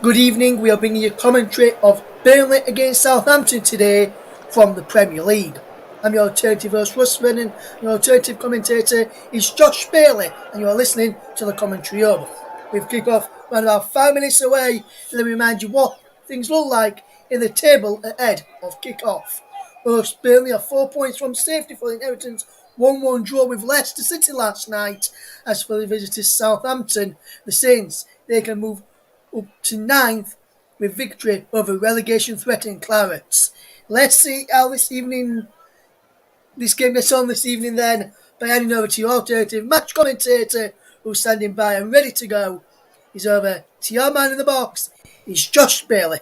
Good evening, we are bringing you commentary of Burnley against Southampton today from the Premier League. I'm your alternative host Russ Vernon, and your alternative commentator is Josh Bailey, and you are listening to the Commentary Hub. We've kicked off around about 5 minutes away, and then we remind you what things look like in the table ahead of kick-off. Hosts Burnley are 4 points from safety for Everton's 1-1 draw with Leicester City last night. As for the visitors Southampton, the Saints, they can move up to 9th with victory over relegation-threatening Clarets. Let's see how this game gets on this evening then, by handing over to your alternative match commentator who's standing by and ready to go. He's over to your man in the box. It's Josh Bailey.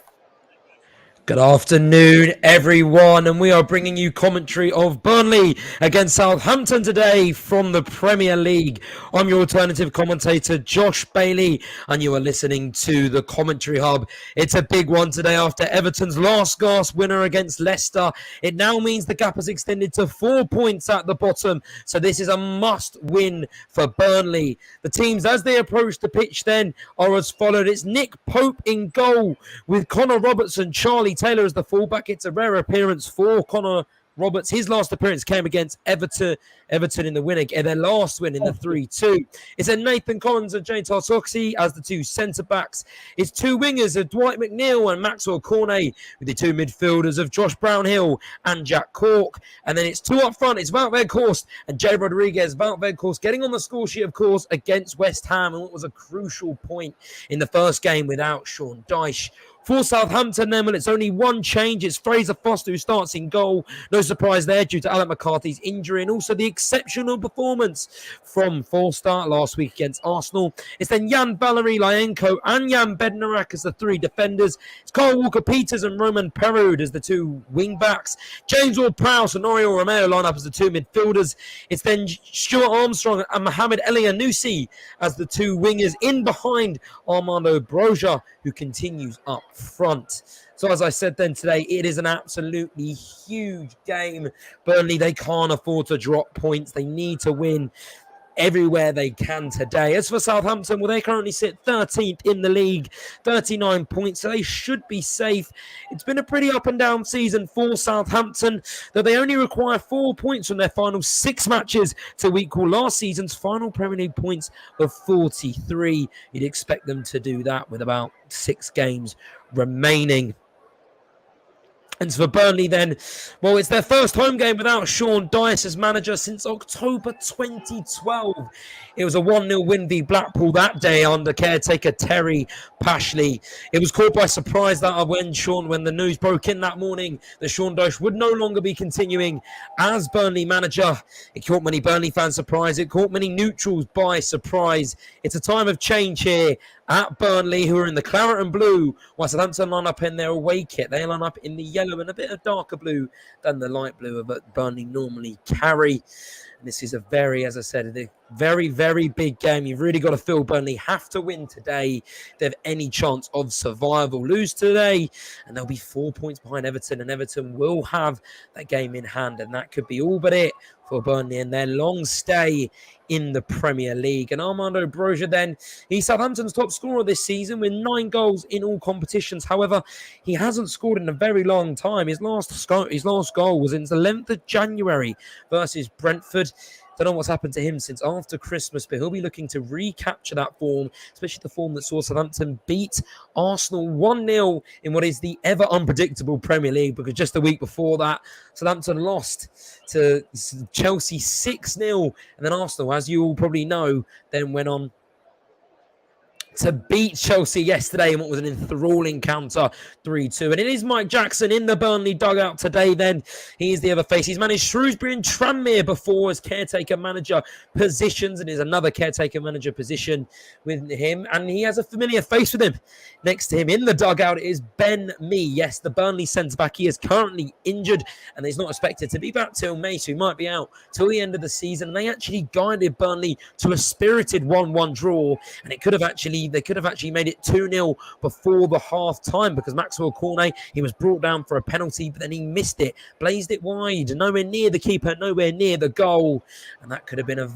Good afternoon, everyone, and we are bringing you commentary of Burnley against Southampton today from the Premier League. I'm your alternative commentator, Josh Bailey, and you are listening to the Commentary Hub. It's a big one today after Everton's last gasp winner against Leicester. It now means the gap has extended to 4 points at the bottom, so this is a must-win for Burnley. The teams, as they approach the pitch then, are as followed. It's Nick Pope in goal with Connor Robertson, Charlie Taylor as the fullback. It's a rare appearance for Connor Roberts. His last appearance came against Everton in the win, their last win in the 3-2. It's a Nathan Collins and Jane Tarsoxi as the two centre-backs. It's two wingers of Dwight McNeil and Maxwell Cornet with the two midfielders of Josh Brownhill and Jack Cork. And then it's two up front. It's Wout Weghorst and Jay Rodriguez. Wout Weghorst getting on the score sheet, of course, against West Ham, and what was a crucial point in the first game without Sean Dyche. For Southampton then, well, it's only one change. It's Fraser Foster who starts in goal. No surprise there due to Alan McCarthy's injury and also the exceptional performance from Foster last week against Arsenal. It's then Jan Valery Lyenko and Jan Bednarak as the three defenders. It's Kyle Walker-Peters and Roman Perud as the two wing-backs. James Ward-Prowse and Oriol Romeo line up as the two midfielders. It's then Stuart Armstrong and Mohamed Elyounoussi as the two wingers in behind Armando Broja, who continues up front. So as I said then today, it is an absolutely huge game. Burnley, they can't afford to drop points. They need to win everywhere they can today. As for Southampton, well, they currently sit 13th in the league, 39 points, so they should be safe. It's been a pretty up and down season for Southampton, though they only require 4 points from their final 6 matches to equal last season's final Premier League points of 43. You'd expect them to do that with about 6 games remaining. And for Burnley then, well, it's their first home game without Sean Dyche as manager since October 2012. It was a 1-0 win v Blackpool that day under caretaker Terry Pashley. It was caught by surprise that when the news broke in that morning that Sean Dyche would no longer be continuing as Burnley manager. It caught many Burnley fans surprised. It caught many neutrals by surprise. It's a time of change here at Burnley, who are in the claret and blue, while Southampton line up in their away kit. They line up in the yellow and a bit of darker blue than the light blue that Burnley normally carry. And this is a very, as I said, a very, very big game. You've really got to feel Burnley have to win today if they have any chance of survival. Lose today, and they'll be 4 points behind Everton, and Everton will have that game in hand, and that could be all but it for Burnley and their long stay in the Premier League. And Armando Broja then, he's Southampton's top scorer this season with 9 goals in all competitions. However, he hasn't scored in a very long time. His last goal was in the 11th of January versus Brentford. Don't know what's happened to him since after Christmas, but he'll be looking to recapture that form, especially the form that saw Southampton beat Arsenal 1-0 in what is the ever unpredictable Premier League, because just the week before that, Southampton lost to Chelsea 6-0, and then Arsenal, as you all probably know, then went on to beat Chelsea yesterday in what was an enthralling counter 3-2. And it is Mike Jackson in the Burnley dugout today then. He is the other face. He's managed Shrewsbury and Tranmere before as caretaker manager positions, and is another caretaker manager position with him. And he has a familiar face with him. Next to him in the dugout is Ben Mee. Yes, the Burnley centre-back. He is currently injured and he's not expected to be back till May, so he might be out till the end of the season. And they actually guided Burnley to a spirited 1-1 draw, and it could have actually They could have actually made it 2-0 before the half-time because Maxwell Cornet, he was brought down for a penalty, but then he missed it, blazed it wide, nowhere near the keeper, nowhere near the goal. And that could have been a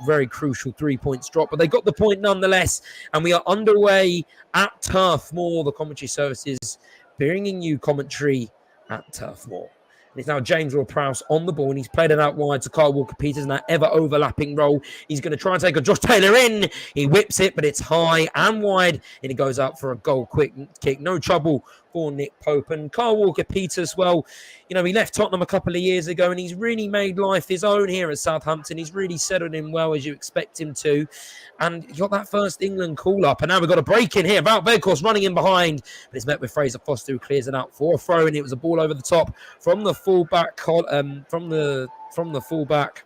very crucial 3 points drop, but they got the point nonetheless. And we are underway at Turf Moor. The commentary services bringing you commentary at Turf Moor. And it's now James Ward-Prowse on the ball, and he's played it out wide to Kyle Walker-Peters in that ever-overlapping role. He's going to try and take a Josh Taylor in. He whips it, but it's high and wide, and he goes out for a goal quick kick. No trouble for Nick Pope. And Kyle Walker-Peters, well, you know, he left Tottenham a couple of years ago, and he's really made life his own here at Southampton. He's really settled in well, as you expect him to. And he got that first England call-up. And now we've got a break in here. Wout Weghorst running in behind, but it's met with Fraser Foster, who clears it out for a throw, and it was a ball over the top from the fullback, from the fullback.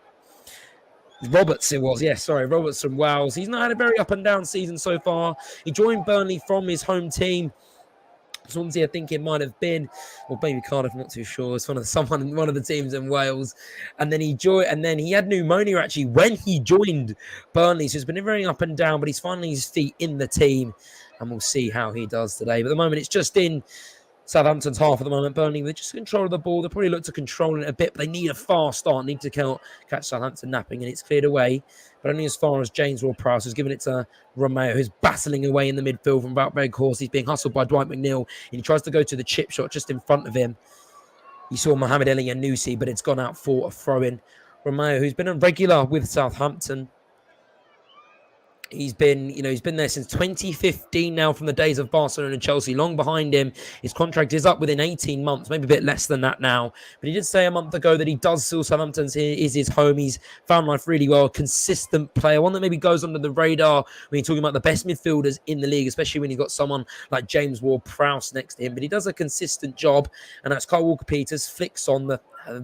Roberts it was, yes, sorry, Roberts from Wales. He's not had a very up and down season so far. He joined Burnley from his home team. Swansea, I think it might have been, or maybe Cardiff, I'm not too sure. It's one of the teams in Wales. And then he had pneumonia actually when he joined Burnley. So it's been very up and down, but he's finally his feet in the team, and we'll see how he does today. But at the moment, it's just in Southampton's half at the moment. Burnley, they just control the ball. They probably look to control it a bit, but they need a fast start, need to catch Southampton napping, and it's cleared away. But only as far as James Ward-Prowse, who's given it to Romeo, who's battling away in the midfield from Wout Weghorst. He's being hustled by Dwight McNeil, and he tries to go to the chip shot just in front of him. You saw Mohamed El Elyounoussi, but it's gone out for a throw-in. Romeo, who's been a regular with Southampton. He's been there since 2015 now, from the days of Barcelona and Chelsea, long behind him. His contract is up within 18 months, maybe a bit less than that now. But he did say a month ago that he does feel Southampton is his home. He's found life really well, a consistent player, one that maybe goes under the radar when you're talking about the best midfielders in the league, especially when you've got someone like James Ward-Prowse next to him. But he does a consistent job, and that's Kyle Walker-Peters flicks on the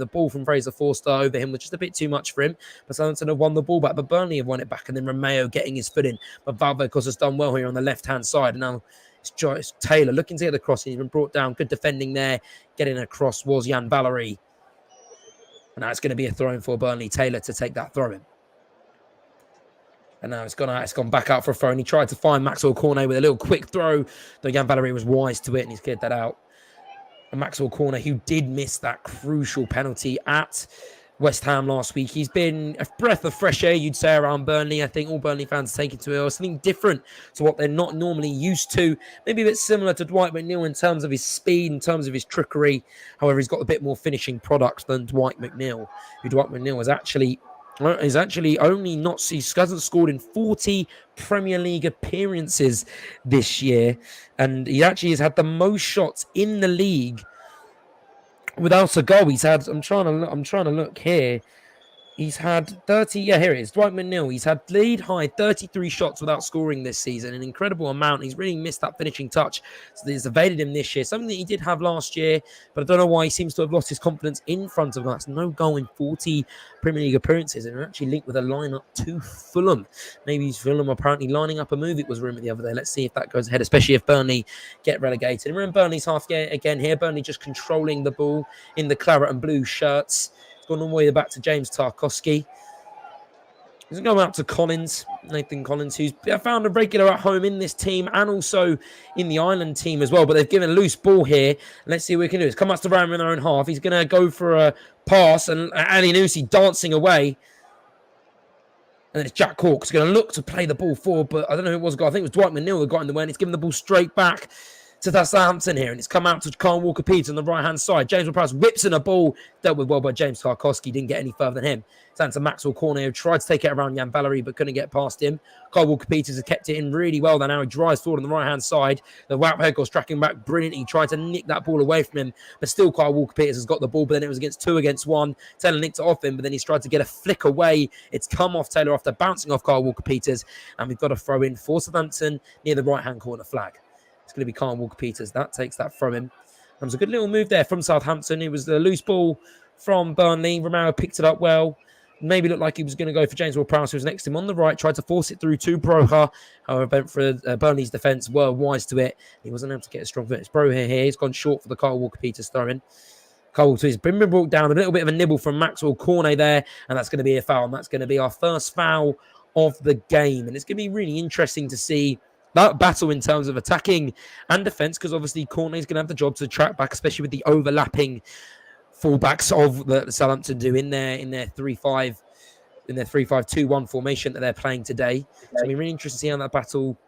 ball from Fraser Forster over him, which is a bit too much for him. But Southampton have won the ball back, but Burnley have won it back, and then Romeo getting his foot in. But Wout Weghorst has done well here on the left-hand side, and now it's Taylor looking to get the cross. He's been brought down. Good defending there. Getting across was Jan Valery. And now it's going to be a throw-in for Burnley. Taylor to take that throw-in. And now it's gone back out for a throw, and he tried to find Maxwell Cornet with a little quick throw, though Jan Valery was wise to it, and he's cleared that out. And Maxwell Cornet, who did miss that crucial penalty at West Ham last week. He's been a breath of fresh air, you'd say, around Burnley. I think all Burnley fans take it to it. Something different to what they're not normally used to. Maybe a bit similar to Dwight McNeil in terms of his speed, in terms of his trickery. However, he's got a bit more finishing product than Dwight McNeil, who Dwight McNeil has actually he hasn't scored in 40 Premier League appearances this year, and he actually has had the most shots in the league without a goal. He's had, I'm trying to look here. He's had 30, here it is, Dwight McNeil. He's had lead high 33 shots without scoring this season, an incredible amount. He's really missed that finishing touch, so it's evaded him this year, something that he did have last year, but I don't know why he seems to have lost his confidence in front of us. No goal in 40 Premier League appearances, and actually linked with a lineup to Fulham. Maybe Fulham apparently lining up a move, it was rumoured the other day. Let's see if that goes ahead, especially if Burnley get relegated. And we're in Burnley's half again here. Burnley just controlling the ball in the claret and blue shirts. Gone all the way back to James Tarkowski. He's going to go out to Collins, Nathan Collins, who's found a regular at home in this team and also in the Ireland team as well. But they've given a loose ball here. Let's see what we can do. It's come out to Rama in their own half. He's going to go for a pass, and Elyounoussi dancing away. And then it's Jack Cork who's going to look to play the ball forward, but I don't know who it was. I think it was Dwight McNeil who got in the way, and he's given the ball straight back to Southampton here, and it's come out to Kyle Walker-Peters on the right-hand side. James Ward-Prowse whips in a ball, dealt with well by James Tarkowski, didn't get any further than him. It's down to Maxwell Cornet, who tried to take it around Jan Valery, but couldn't get past him. Kyle Walker-Peters has kept it in really well. Now he drives forward on the right-hand side. The Wout Weghorst tracking back brilliantly, tried to nick that ball away from him, but still Kyle Walker-Peters has got the ball, but then it was against 2 against 1. Taylor nicked it off him, but then he's tried to get a flick away. It's come off Taylor after bouncing off Kyle Walker-Peters, and we've got a throw in for Southampton near the right-hand corner flag. It's going to be Kyle Walker-Peters. That takes that from him. It was a good little move there from Southampton. It was the loose ball from Burnley. Romero picked it up well. Maybe looked like he was going to go for James Ward-Prowse, who was next to him on the right, tried to force it through to Broha. However, went for Burnley's defence, were wise to it. He wasn't able to get a strong foot. It's Broha here. He's gone short for the Kyle Walker-Peters throw-in. Kyle Walker-Peters been brought down. A little bit of a nibble from Maxwell Cornet there, and that's going to be a foul. And that's going to be our first foul of the game. And it's going to be really interesting to see that battle in terms of attacking and defence, because obviously Courtney's going to have the job to track back, especially with the overlapping fullbacks of the Southampton do in their 3-5 in their 3-5-2-1 formation that they're playing today. So it'll be really interesting to see how that battle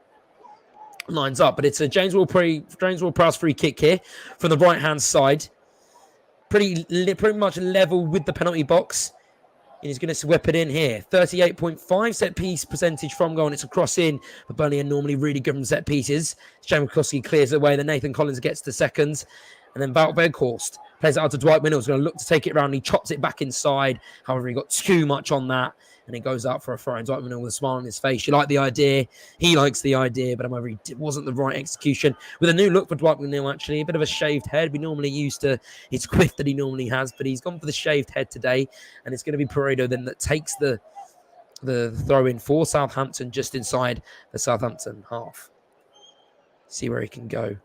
lines up. But it's a James Ward-Prowse free kick here from the right hand side, pretty much level with the penalty box. And he's going to whip it in here. 38.5 set piece percentage from goal, and it's a cross in. But Burnley are normally really good from set pieces. Jamie McCluskey clears it away. Then Nathan Collins gets the second. And then Wout Weghorst plays it out to Dwight Minnell. He's going to look to take it around. He chops it back inside. However, he got too much on that. And it goes out for a throw. And Dwight Minnell with a smile on his face. You like the idea. He likes the idea. But however, it wasn't the right execution. With a new look for Dwight Minnell, actually. A bit of a shaved head. We normally used to his quiff that he normally has. But he's gone for the shaved head today. And it's going to be Paredo then that takes the throw in for Southampton just inside the Southampton half. See where he can go.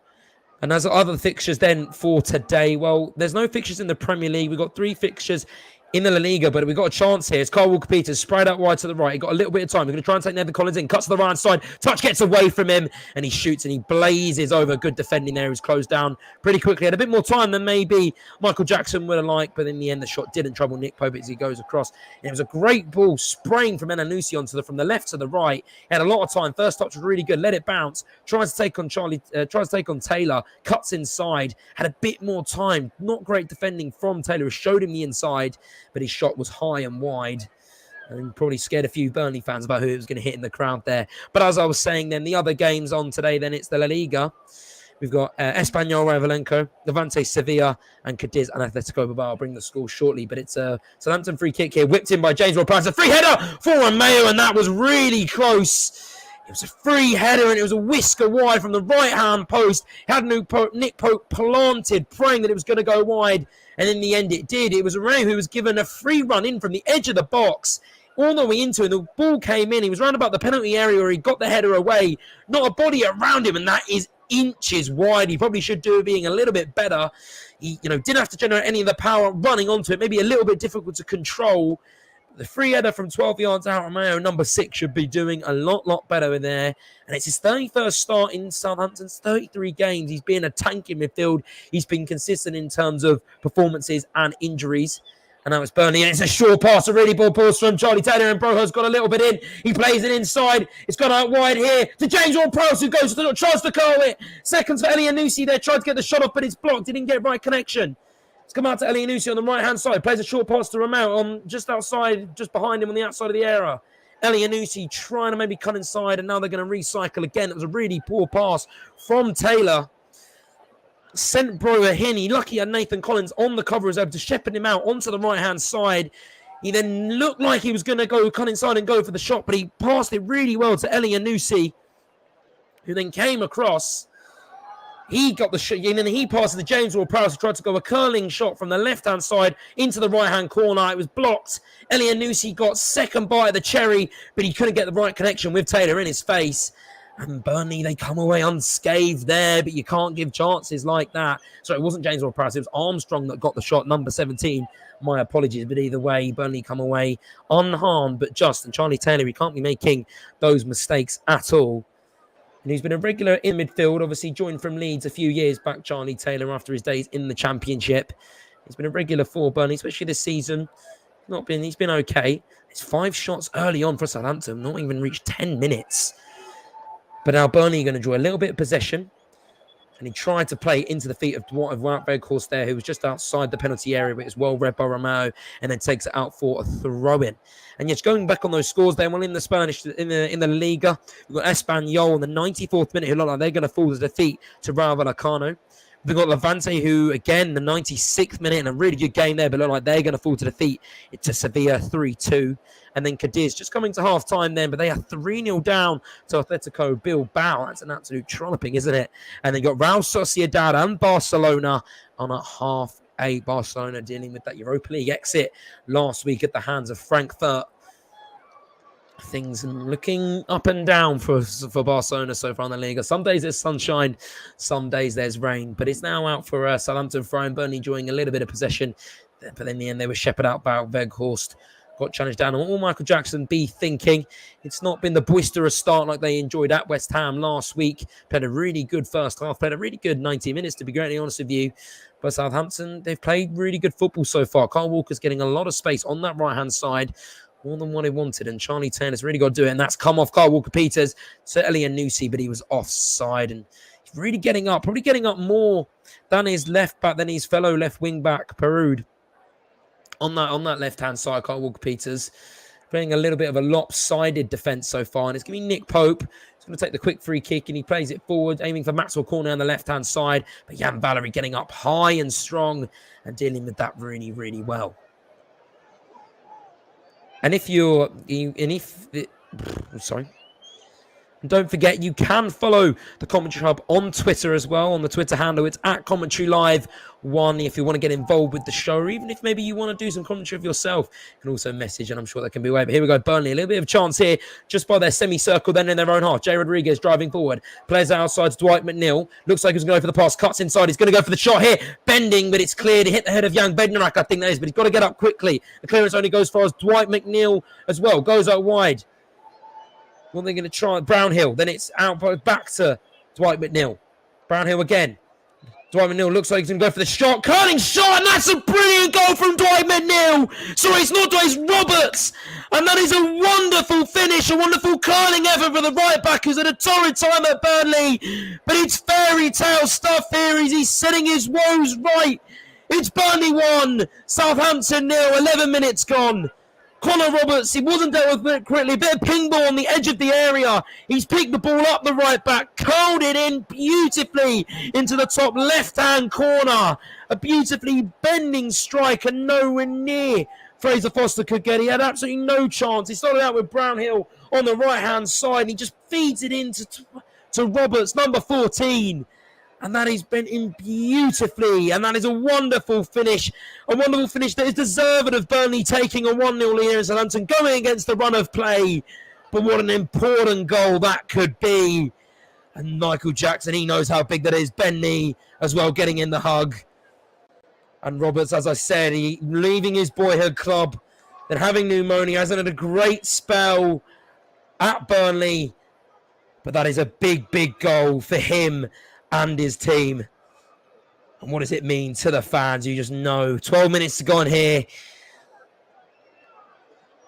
And as other fixtures then for today, well, there's no fixtures in the Premier League. We've got 3 fixtures in the La Liga, but we've got a chance here. It's Kyle Walker-Peters sprayed out wide to the right. He got a little bit of time. We're going to try and take Nathan Collins in. Cuts to the right side. Touch gets away from him, and he shoots and he blazes over. Good defending there. He's closed down pretty quickly. Had a bit more time than maybe Michael Jackson would have liked, but in the end, the shot didn't trouble Nick Pope as he goes across. And it was a great ball spraying from Elanusi from the left to the right. He had a lot of time. First touch was really good. Let it bounce. Tries to take on Taylor. Cuts inside. Had a bit more time. Not great defending from Taylor. Showed him the inside, but his shot was high and wide. And probably scared a few Burnley fans about who it was going to hit in the crowd there. But as I was saying then, the other games on today, then it's the La Liga. We've got Espanyol, Ravelenko, Levante, Sevilla, and Cadiz and Atletico Bilbao. I'll bring the score shortly, but it's a Southampton free kick here, whipped in by James Ward-Prowse. A free header for Romeo, and that was really close. It was a free header, and it was a whisker wide from the right-hand post. Had Nick Pope planted, praying that it was going to go wide, and in the end it did. It was Romeo who was given a free run in from the edge of the box, all the way into it. The ball came in. He was round about the penalty area where he got the header away. Not a body around him, and that is inches wide. He probably should do it being a little bit better. He, didn't have to generate any of the power running onto it. Maybe a little bit difficult to control. The free header from 12 yards out, Romeo, number 6, should be doing a lot better in there. And it's his 31st start in Southampton's 33 games. He's been a tank in midfield. He's been consistent in terms of performances and injuries. And now it's Burnley, and it's a short pass, a really ball pass from Charlie Taylor, and Broho's got a little bit in. He plays it inside. It's gone out wide here to James Ward-Prowse, who tries to curl it. Seconds for Elanusi there, tried to get the shot off, but it's blocked. He didn't get right connection. It's come out to Elanusi on the right-hand side. Plays a short pass to Romeo on just outside, just behind him on the outside of the area. Elanusi trying to maybe cut inside, and now they're going to recycle again. It was a really poor pass from Taylor. Sent Broher in. Lucky had Nathan Collins on the cover, was able to shepherd him out onto the right-hand side. He then looked like he was going to go cut inside and go for the shot, but he passed it really well to Elanusi, who then came across. He got the shot, and then he passed to James Ward-Prowse, who tried to go a curling shot from the left-hand side into the right-hand corner. It was blocked. Elanusi got second bite of the cherry, but he couldn't get the right connection with Taylor in his face. And Burnley, they come away unscathed there, but you can't give chances like that. So it wasn't James Ward-Prowse, it was Armstrong that got the shot, number 17. My apologies, but either way, Burnley come away unharmed, but just. And Charlie Taylor, he can't be making those mistakes at all. And he's been a regular in midfield, obviously joined from Leeds a few years back, Charlie Taylor, after his days in the Championship. He's been a regular for Burnley, especially this season. He's been okay. It's 5 shots early on for Southampton, not even reached 10 minutes. But now Burnley are going to draw a little bit of possession. And he tried to play into the feet of Wout Weghorst there, who was just outside the penalty area, but it's well read by Romeo, and then takes it out for a throw-in. And yes, going back on those scores there, well, in the Spanish, in the Liga, we've got Espanyol in the 94th minute, who look like they're going to fall to defeat to Rayo Vallecano. We've got Levante, who, again, the 96th minute, in a really good game there, but look like they're going to fall to defeat to Sevilla 3-2. And then Cadiz just coming to half-time then, but they are 3-0 down to Atletico Bilbao. That's an absolute trolloping, isn't it? And then got Real Sociedad and Barcelona on a half-8. Barcelona dealing with that Europa League exit last week at the hands of Frankfurt. Things looking up and down for Barcelona so far in the Liga. Some days there's sunshine, some days there's rain. But it's now out for Southampton throwing. Burnley enjoying a little bit of possession. But in the end, they were shepherded out by Weghorst got challenged down. And what will Michael Jackson be thinking? It's not been the boisterous start like they enjoyed at West Ham last week. Played a really good first half, played a really good 90 minutes, to be greatly honest with you. But Southampton, they've played really good football so far. Kyle Walker's getting a lot of space on that right-hand side, more than what he wanted. And Charlie Taylor's really got to do it. And that's come off Kyle Walker-Peters. Certainly a Nusi, but he was offside. And he's really getting up, probably getting up more than his left back, than his fellow left wing back, Perud. On that left-hand side, Kyle Walker-Peters playing a little bit of a lopsided defence so far. And it's going to be Nick Pope. He's going to take the quick free kick and he plays it forward, aiming for Maxwell Cornet on the left-hand side. But Jan Valery getting up high and strong and dealing with that really, really well. And don't forget, you can follow the Commentary Hub on Twitter as well. On the Twitter handle, it's @CommentaryLive1 if you want to get involved with the show, or even if maybe you want to do some commentary of yourself, you can also message, and I'm sure that can be away. But here we go, Burnley, a little bit of a chance here, just by their semicircle, then in their own half. Jay Rodriguez driving forward, plays outside to Dwight McNeil. Looks like he's going to go for the pass, cuts inside. He's going to go for the shot here, bending, but it's cleared. He hit the head of Jan Bednarak, I think that is, but he's got to get up quickly. The clearance only goes as far as Dwight McNeil as well, goes out wide. What are they going to try? Brownhill. Then it's out back to Dwight McNeil. Brownhill again. Dwight McNeil looks like he's going to go for the shot. Curling shot, and that's a brilliant goal from Dwight McNeil. Sorry, it's not Dwight, it's Roberts. And that is a wonderful finish, a wonderful curling effort for the right back who's at a torrid time at Burnley. But it's fairy tale stuff here. He's setting his woes right. It's Burnley 1, Southampton 0, 11 minutes gone. Connor Roberts, he wasn't dealt with it correctly. A bit of ping ball on the edge of the area. He's picked the ball up the right back, curled it in beautifully into the top left-hand corner. A beautifully bending strike, and nowhere near Fraser Foster could get. He had absolutely no chance. He started out with Brownhill on the right-hand side, and he just feeds it into to Roberts, number 14. And that is been in beautifully. And that is a wonderful finish. A wonderful finish that is deserved of Burnley taking a 1-0 lead in Southampton, going against the run of play. But what an important goal that could be. And Michael Jackson, he knows how big that is. Ben Nee as well, getting in the hug. And Roberts, as I said, he leaving his boyhood club, then having pneumonia, hasn't had a great spell at Burnley. But that is a big, big goal for him and his team. And what does it mean to the fans? You just know. 12 minutes to go on here.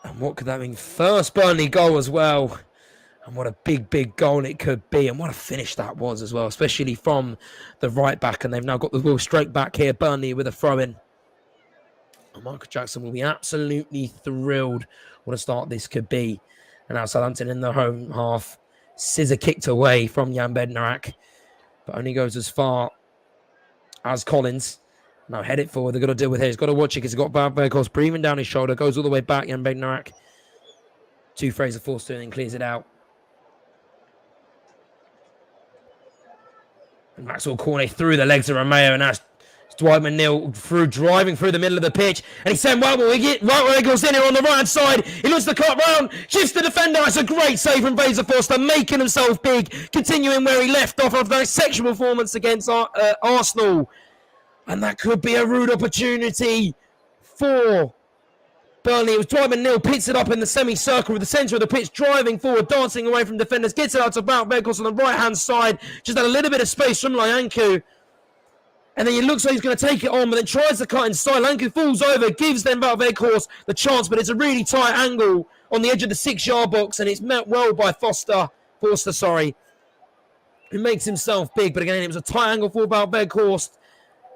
And what could that mean? First Burnley goal as well. And what a big, big goal it could be. And what a finish that was as well, especially from the right back. And they've now got the ball straight back here, Burnley, with a throw-in. And Michael Jackson will be absolutely thrilled what a start this could be. And now Southampton in the home half. Scissor kicked away from Jan Bednarak. But only goes as far as Collins. Now head it forward. They've got to deal with it. He's got to watch it because he's got Bergos breathing down his shoulder. Goes all the way back. Jan Bednarak to Fraser Forster and clears it out. And Maxwell Cornet through the legs of Romeo. And that's Dwight McNeil driving through the middle of the pitch. And he's saying, right where he goes in here on the right-hand side. He looks to cut round, shifts the defender. It's a great save from Fraser Forster, making himself big, continuing where he left off after that exceptional performance against Arsenal. And that could be a rude opportunity for Burnley. It was Dwight McNeil, picks it up in the semicircle with the centre of the pitch, driving forward, dancing away from defenders, gets it out to Wout Weghorst on the right-hand side. Just had a little bit of space from Lyanku. And then it looks like he's going to take it on, but then tries to cut inside. Lanku falls over, gives then Wout Weghorst the chance, but it's a really tight angle on the edge of the 6-yard box, and it's met well by Forster, who makes himself big. But again, it was a tight angle for Wout Weghorst,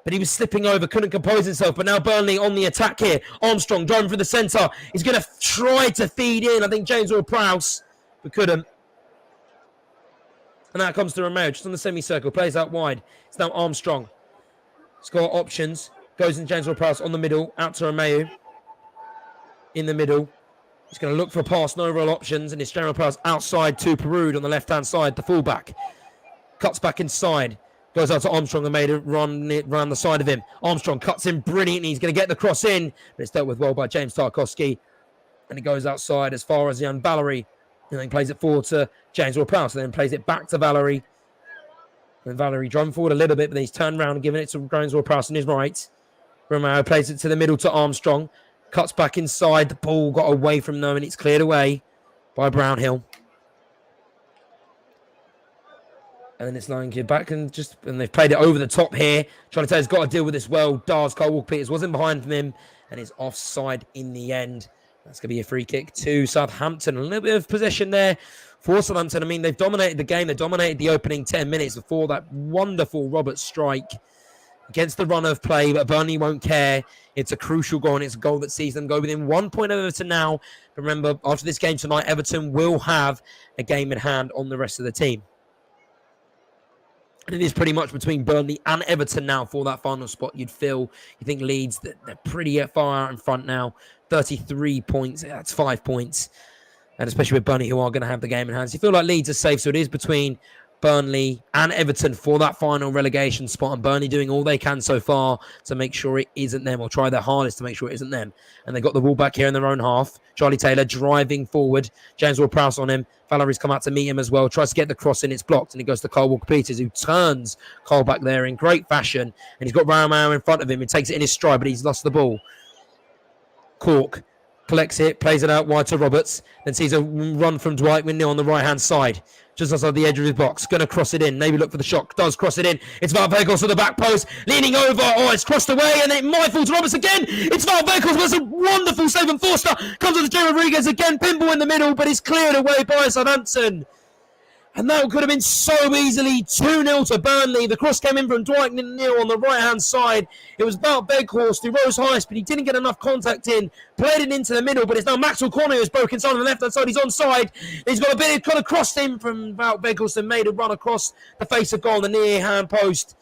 but he was slipping over, couldn't compose himself. But now Burnley on the attack here. Armstrong driving through the centre. He's going to try to feed in, I think, James Ward-Prowse, but couldn't. And now it comes to Romeo, just on the semicircle, plays out wide. It's now Armstrong. He's got options. Goes in James Ward-Prowse on the middle. Out to Romeo. In the middle. He's going to look for a pass. No real options. And it's James Ward-Prowse outside to Perud on the left-hand side. The fullback. Cuts back inside. Goes out to Armstrong and made it run around the side of him. Armstrong cuts in brilliantly. He's going to get the cross in. But it's dealt with well by James Tarkowski. And it goes outside as far as Jan Valery. And then plays it forward to James Ward-Prowse. And then plays it back to Valery. And Valery driving forward a little bit, but then he's turned around and given it to James Ward-Prowse on his right. Romeo plays it to the middle to Armstrong. Cuts back inside. The ball got away from them and it's cleared away by Brownhill. And then it's Lion back and they've played it over the top here. Charlie Taylor's got to deal with this well. Cole Walker-Peters wasn't behind him and is offside in the end. That's going to be a free kick to Southampton. A little bit of possession there for Southampton. I mean, they've dominated the game. They dominated the opening 10 minutes before that wonderful Roberts strike against the run of play, but Burnley won't care. It's a crucial goal, and it's a goal that sees them go within 1 point of Everton now. But remember, after this game tonight, Everton will have a game in hand on the rest of the team. And it is pretty much between Burnley and Everton now for that final spot. You think Leeds, they're pretty far out in front now. 33 points, that's 5 points. And especially with Burnley, who are going to have the game in hand. So you feel like Leeds are safe, so it is between Burnley and Everton for that final relegation spot, and Burnley doing all they can so far to make sure it isn't them, or try their hardest to make sure it isn't them. And they got the ball back here in their own half. Charlie Taylor driving forward. James Ward-Prowse on him. Valerie's come out to meet him as well. Tries to get the cross in. It's blocked, and it goes to Kyle Walker-Peters, who turns Cole back there in great fashion. And he's got Romeo in front of him. He takes it in his stride, but he's lost the ball. Cork collects it, plays it out wide to Roberts, then sees a run from Dwight McNeil on the right-hand side, just outside the edge of his box. Going to cross it in. Maybe look for the shot. Does cross it in. It's Valvegos to the back post. Leaning over. Oh, it's crossed away, and it might fall to Roberts again. It's Valvegos, but it's a wonderful save, and Forster comes with Jay Rodriguez again. Pinball in the middle, but it's cleared away by Southampton. And that could have been so easily 2-0 to Burnley. The cross came in from Dwight McNeil on the right-hand side. It was about Beghorst, who rose highest, but he didn't get enough contact in. Played it into the middle, but it's now Maxwell Cornet who's broken inside on the left-hand side. He's onside. He's got a bit of kind of crossed in from about Beghorst and made a run across the face of goal on the near-hand post.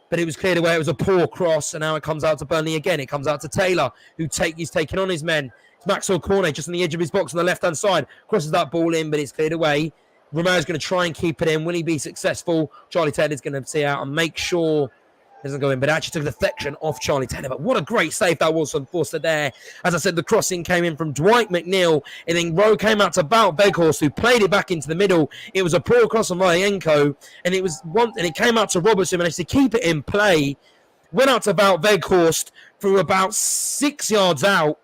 But it was cleared away. It was a poor cross, and now it comes out to Burnley again. It comes out to Taylor, he's taking on his men. It's Maxwell Cornet just on the edge of his box on the left-hand side. Crosses that ball in, but it's cleared away. Romero's going to try and keep it in. Will he be successful? Charlie Taylor's going to see out and make sure it doesn't go in, but actually took a deflection off Charlie Taylor. But what a great save that was from Forster there. As I said, the crossing came in from Dwight McNeil, and then Rowe came out to Bout Beghorst, who played it back into the middle. It was a poor cross from Ryanko, and it came out to Roberts, who managed to keep it in play. Went out to Bout Beghorst through about 6 yards out.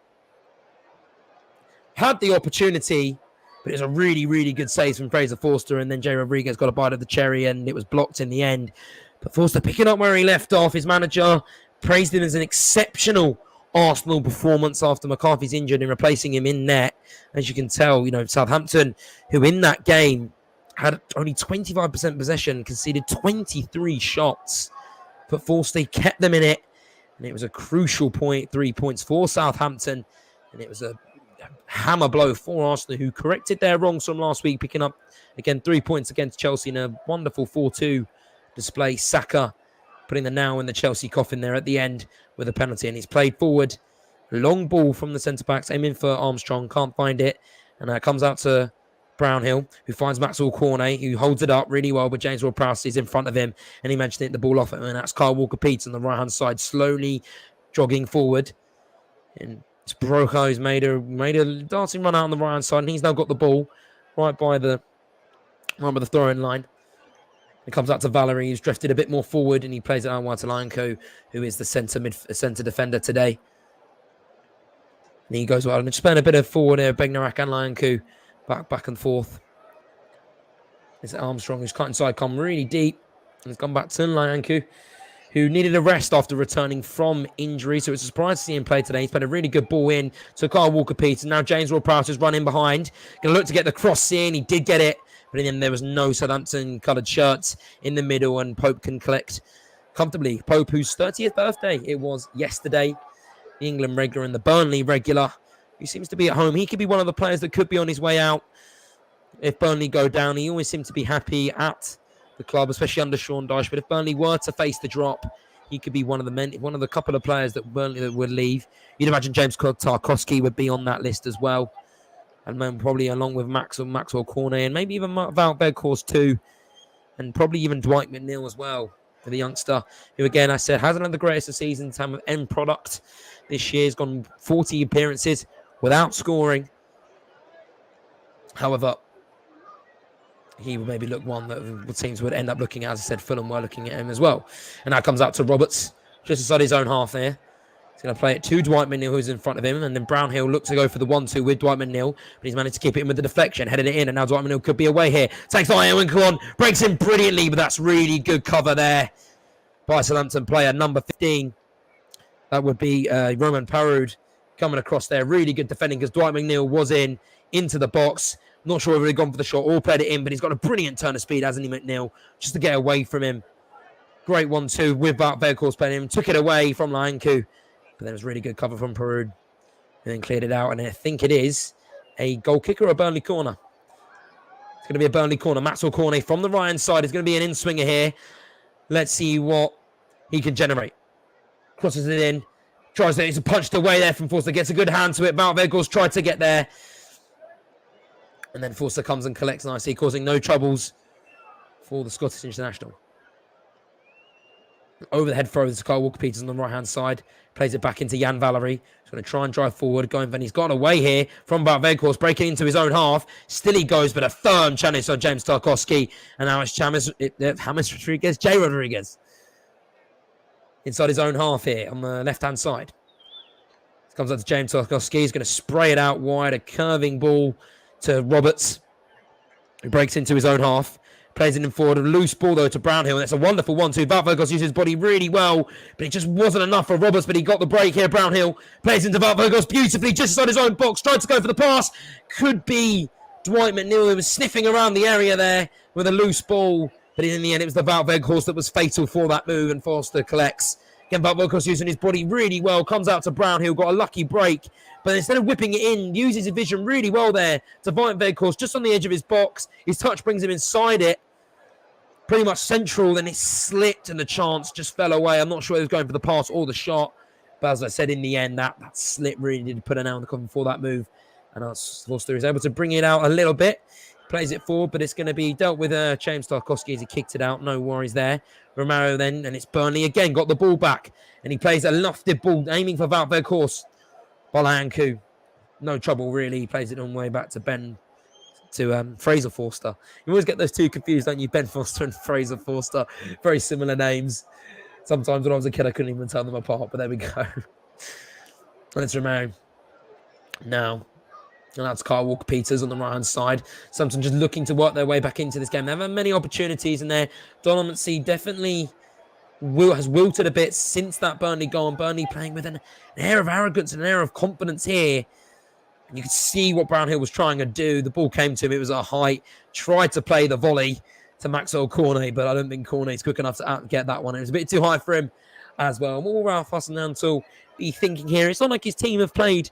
Had the opportunity, but it was a really, really good save from Fraser Forster, and then Jay Rodriguez got a bite of the cherry, and it was blocked in the end. But Forster picking up where he left off. His manager praised him as an exceptional Arsenal performance after McCarthy's injured and replacing him in net. As you can tell, Southampton, who in that game had only 25% possession, conceded 23 shots. But Forster kept them in it, and it was a crucial 3 points for Southampton, and it was a hammer blow for Arsenal, who corrected their wrongs from last week, picking up again 3 points against Chelsea in a wonderful 4-2 display. Saka putting the nail in the Chelsea coffin there at the end with a penalty, and he's played forward. Long ball from the centre-backs, aiming for Armstrong, can't find it, and it comes out to Brownhill, who finds Maxwell Cornet, who holds it up really well, but James Ward-Prowse is in front of him, and he managed to hit the ball off him, and that's Kyle Walker-Peters on the right-hand side, slowly jogging forward. And it's Broca who's made a dancing run out on the right-hand side, and he's now got the ball right by the throwing line. It comes out to Valerie, who's drifted a bit more forward, and he plays it out wide to Lionco, who is the centre defender today. And he goes well, and just playing a bit of forward there, Begnarak and Lionco, back and forth. It's Armstrong who's cut inside, come really deep, and has gone back to Lionco, who needed a rest after returning from injury. So it's a surprise to see him play today. He's played a really good ball in to Kyle Walker-Peters. Now James Ward-Prowse is running behind. Going to look to get the cross in. He did get it. But in the end, there was no Southampton coloured shirts in the middle, and Pope can collect comfortably. Pope, whose 30th birthday it was yesterday. The England regular and the Burnley regular, who seems to be at home. He could be one of the players that could be on his way out if Burnley go down. He always seemed to be happy at the club, especially under Sean Dyche. But if Burnley were to face the drop, he could be one of the couple of players that Burnley that would leave. You'd imagine James Tarkowski would be on that list as well, and then probably along with Maxwell Cornet, and maybe even Val Beghorst too, and probably even Dwight McNeil as well, for the youngster, who again I said hasn't had the greatest of season in terms of end product this year. He's gone 40 appearances without scoring. However, he would maybe look one that the teams would end up looking at. As I said, Fulham were looking at him as well. And that comes out to Roberts, just inside his own half there. He's going to play it to Dwight McNeil, who's in front of him, and then Brownhill looks to go for the 1-2 with Dwight McNeil, but he's managed to keep it in with the deflection, headed it in, and now Dwight McNeil could be away here. Takes the iron on, breaks in brilliantly, but that's really good cover there by Southampton player number 15. That would be Roman Parud coming across there. Really good defending because Dwight McNeil was into the box. Not sure whether he'd gone for the shot or played it in, but he's got a brilliant turn of speed, hasn't he, McNeil? Just to get away from him. Great 1-2 with Bart Veghorst playing him. Took it away from Lanku. But then it was really good cover from Parud. And then cleared it out. And I think it is a goal kick or a Burnley corner. It's going to be a Burnley corner. Maxwell Cornet from the right-hand side. It's going to be an in-swinger here. Let's see what he can generate. Crosses it in. Tries to, it's punched away there from Forster. Gets a good hand to it. Bart Veghorst tried to get there. And then Forster comes and collects nicely, causing no troubles for the Scottish international. Over the head throw to Kyle Walker-Peters on the right-hand side. Plays it back into Jan Valery. He's going to try and drive forward. Going, and he's got away here from Bart Veghorst, breaking into his own half. Still he goes, but a firm challenge on James Tarkowski. And now it's James Rodriguez, Jay Rodriguez. Inside his own half here on the left-hand side. It comes up to James Tarkowski. He's going to spray it out wide. A curving ball to Roberts, who breaks into his own half. Plays it in forward. A loose ball, though, to Brownhill. That's a wonderful 1-2. Bart Veghorst uses his body really well, but it just wasn't enough for Roberts, but he got the break here. Brownhill plays into Bart Veghorst beautifully, just inside his own box. Tried to go for the pass. Could be Dwight McNeil, who was sniffing around the area there with a loose ball, but in the end, it was the Bart Veghorst that was fatal for that move, and Forster collects. Again, Bart Veghorst using his body really well. Comes out to Brownhill, got a lucky break, but instead of whipping it in, uses his vision really well there to Bart Veghorst, just on the edge of his box. His touch brings him inside it. Pretty much central, then it slipped and the chance just fell away. I'm not sure he was going for the pass or the shot, but as I said, in the end, that slip really did put an nail in the coffin for that move. And Forster is able to bring it out a little bit. Plays it forward, but it's going to be dealt with James Tarkowski as he kicked it out. No worries there. Romero then, and it's Burnley again, got the ball back. And he plays a lofted ball, aiming for Bart Veghorst. Bolanku. No trouble, really. He plays it on the way back to Fraser Forster. You always get those two confused, don't you? Ben Foster and Fraser Forster. Very similar names. Sometimes when I was a kid, I couldn't even tell them apart, but there we go. Let's Romero. Now, and that's Kyle Walker-Peters on the right-hand side. Southampton just looking to work their way back into this game. They haven't had many opportunities in there. Dominancy definitely has wilted a bit since that Burnley goal. And Burnley playing with an air of arrogance and an air of confidence here. And you could see what Brownhill was trying to do. The ball came to him. It was at a height. Tried to play the volley to Maxwell Cornet, but I don't think Cornet's quick enough to get that one. It was a bit too high for him as well. And what will Ralph Hasenhüttl be thinking here? It's not like his team have played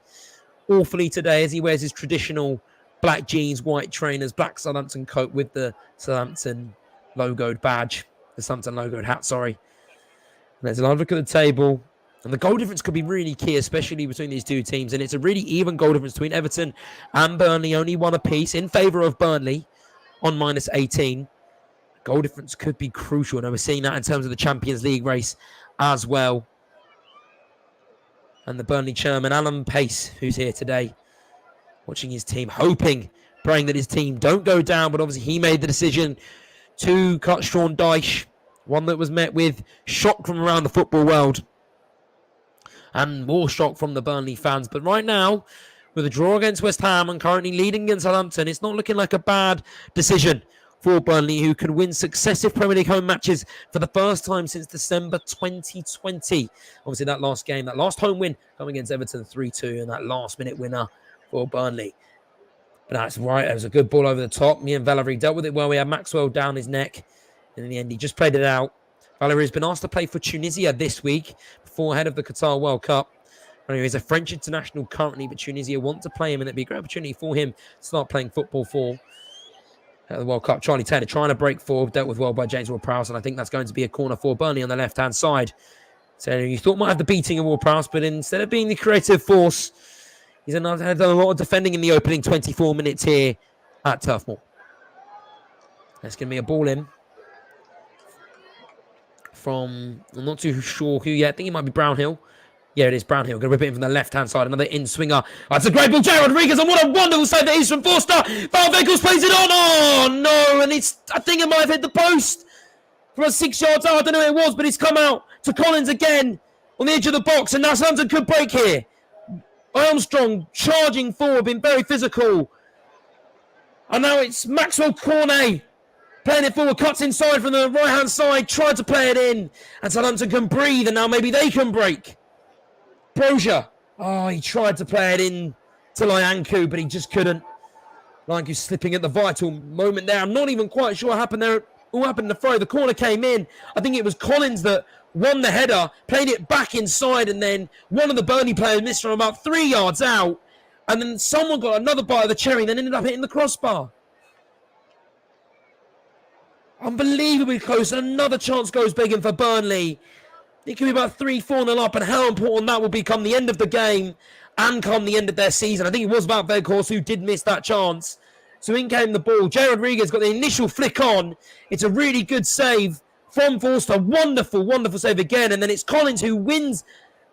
awfully today as he wears his traditional black jeans, white trainers, black Southampton coat with the Southampton logoed badge. The Southampton logoed hat, sorry. Let's have a look at the table. And the goal difference could be really key, especially between these two teams. And it's a really even goal difference between Everton and Burnley. Only one apiece in favour of Burnley on -18. Goal difference could be crucial. And we're seeing that in terms of the Champions League race as well. And the Burnley chairman, Alan Pace, who's here today, watching his team, hoping, praying that his team don't go down. But obviously he made the decision to cut Sean Dyche, one that was met with shock from around the football world. And more shock from the Burnley fans. But right now, with a draw against West Ham and currently leading against Southampton, it's not looking like a bad decision for Burnley, who can win successive Premier League home matches for the first time since December 2020. Obviously, that last game, that last home win coming against Everton 3-2, and that last-minute winner for Burnley. But that's right. It was a good ball over the top. Me and Valery dealt with it well. We had Maxwell down his neck. And in the end, he just played it out. Valery has been asked to play for Tunisia this week, before ahead of the Qatar World Cup. Anyway, he's a French international currently, but Tunisia want to play him, and it'd be a great opportunity for him to start playing football for the World Cup. Charlie Taylor trying to break forward, dealt with well by James Ward-Prowse, and I think that's going to be a corner for Burnley on the left-hand side. So you thought might have the beating of Ward-Prowse, but instead of being the creative force, he's done a lot of defending in the opening 24 minutes here at Turf Moor. That's going to be a ball in from, I'm not too sure who yet. I think it might be Brownhill. Yeah, it is Brownhill. Going to rip it in from the left-hand side. Another in-swinger. That's a great ball. Jay Rodriguez, and what a wonderful save that is from Forster. Bart Veghorst plays it on. Oh, no. And I think it might have hit the post from 6 yards out. I don't know who it was, but it's come out to Collins again. on the edge of the box, and now Southampton could break here. Armstrong charging forward, being very physical. And now it's Maxwell Cornet playing it forward, cuts inside from the right-hand side, tried to play it in, and Southampton can breathe, and now maybe they can break. Brozier. Oh, he tried to play it in to Lyanku, but he just couldn't. Lyanku slipping at the vital moment there. I'm not even quite sure what happened there. All happened in the throw. The corner came in. I think it was Collins that won the header, played it back inside, and then one of the Burnley players missed from about 3 yards out. And then someone got another bite of the cherry and then ended up hitting the crossbar. Unbelievably close. Another chance goes begging for Burnley. It could be about 3-4-0 up, and how important that will become the end of the game and come the end of their season. I think it was Wout Weghorst who did miss that chance. So in came the ball. Jay Rodriguez got the initial flick on. It's a really good save from Forster. Wonderful, wonderful save again. And then it's Collins who wins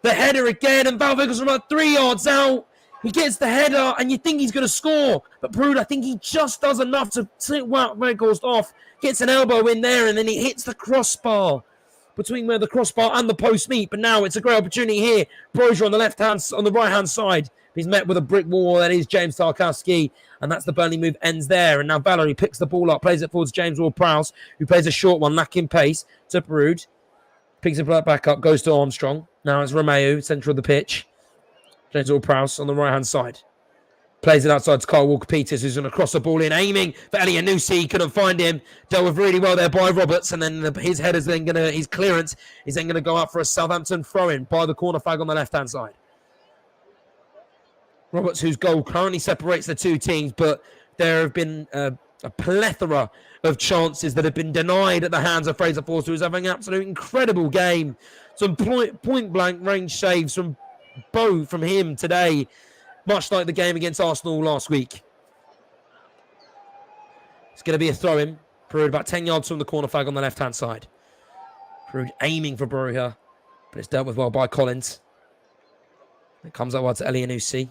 the header again. And Wout Weghorst from about 3 yards out. He gets the header, and you think he's going to score. But Brood, I think he just does enough to take Wout Weghorst off. Gets an elbow in there, and then he hits the crossbar between where the crossbar and the post meet. But now it's a great opportunity here. Brozier on the right-hand side. He's met with a brick wall. That is James Tarkowski. And that's the Burnley move ends there. And now Valerie picks the ball up, plays it forwards James Ward-Prowse, who plays a short one, lacking pace, to Brood. Picks it back up, goes to Armstrong. Now it's Romeo, centre of the pitch. James Ward-Prowse on the right-hand side. Plays it outside to Kyle Walker-Peters, who's going to cross the ball in, aiming for Elyounoussi. Couldn't find him. Dealt with really well there by Roberts. And then his clearance is then going to go up for a Southampton throw-in by the corner flag on the left-hand side. Roberts, whose goal currently separates the two teams, but there have been a plethora of chances that have been denied at the hands of Fraser Forster, who's having an absolute incredible game. Some point-blank range saves from both from him today, much like the game against Arsenal last week. It's going to be a throw-in. Peru about 10 yards from the corner flag on the left-hand side. Peru aiming for Brozier, but it's dealt with well by Collins. It comes out to Elyounoussi.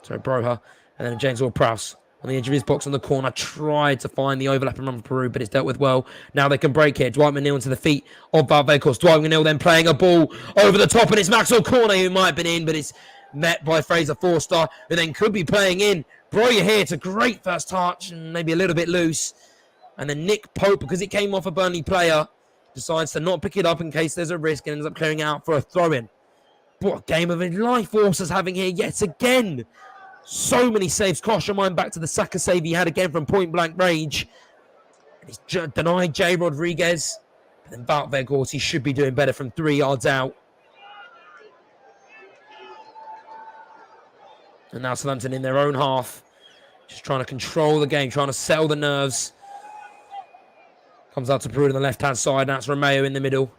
Sorry, Brozier. And then James Ward-Prowse on the edge of his box on the corner. Tried to find the overlapping run for Peru, but it's dealt with well. Now they can break here. Dwight McNeil into the feet of Wout Weghorst. Dwight McNeil then playing a ball over the top, and it's Maxwell Cornet who might have been in, but it's met by Fraser Forster, who then could be playing in. Brozier here, it's a great first touch, and maybe a little bit loose. And then Nick Pope, because it came off a Burnley player, decides to not pick it up in case there's a risk and ends up clearing it out for a throw-in. What a game of his life Forster's having here yet again. So many saves. Gosh, your mind back to the Saka save he had again from point-blank range. And he's denied Jay Rodriguez. But then Wout Weghorst, he should be doing better from 3 yards out. And now Southampton in their own half. Just trying to control the game, trying to settle the nerves. Comes out to Peru on the left-hand side. Now it's Romeo in the middle.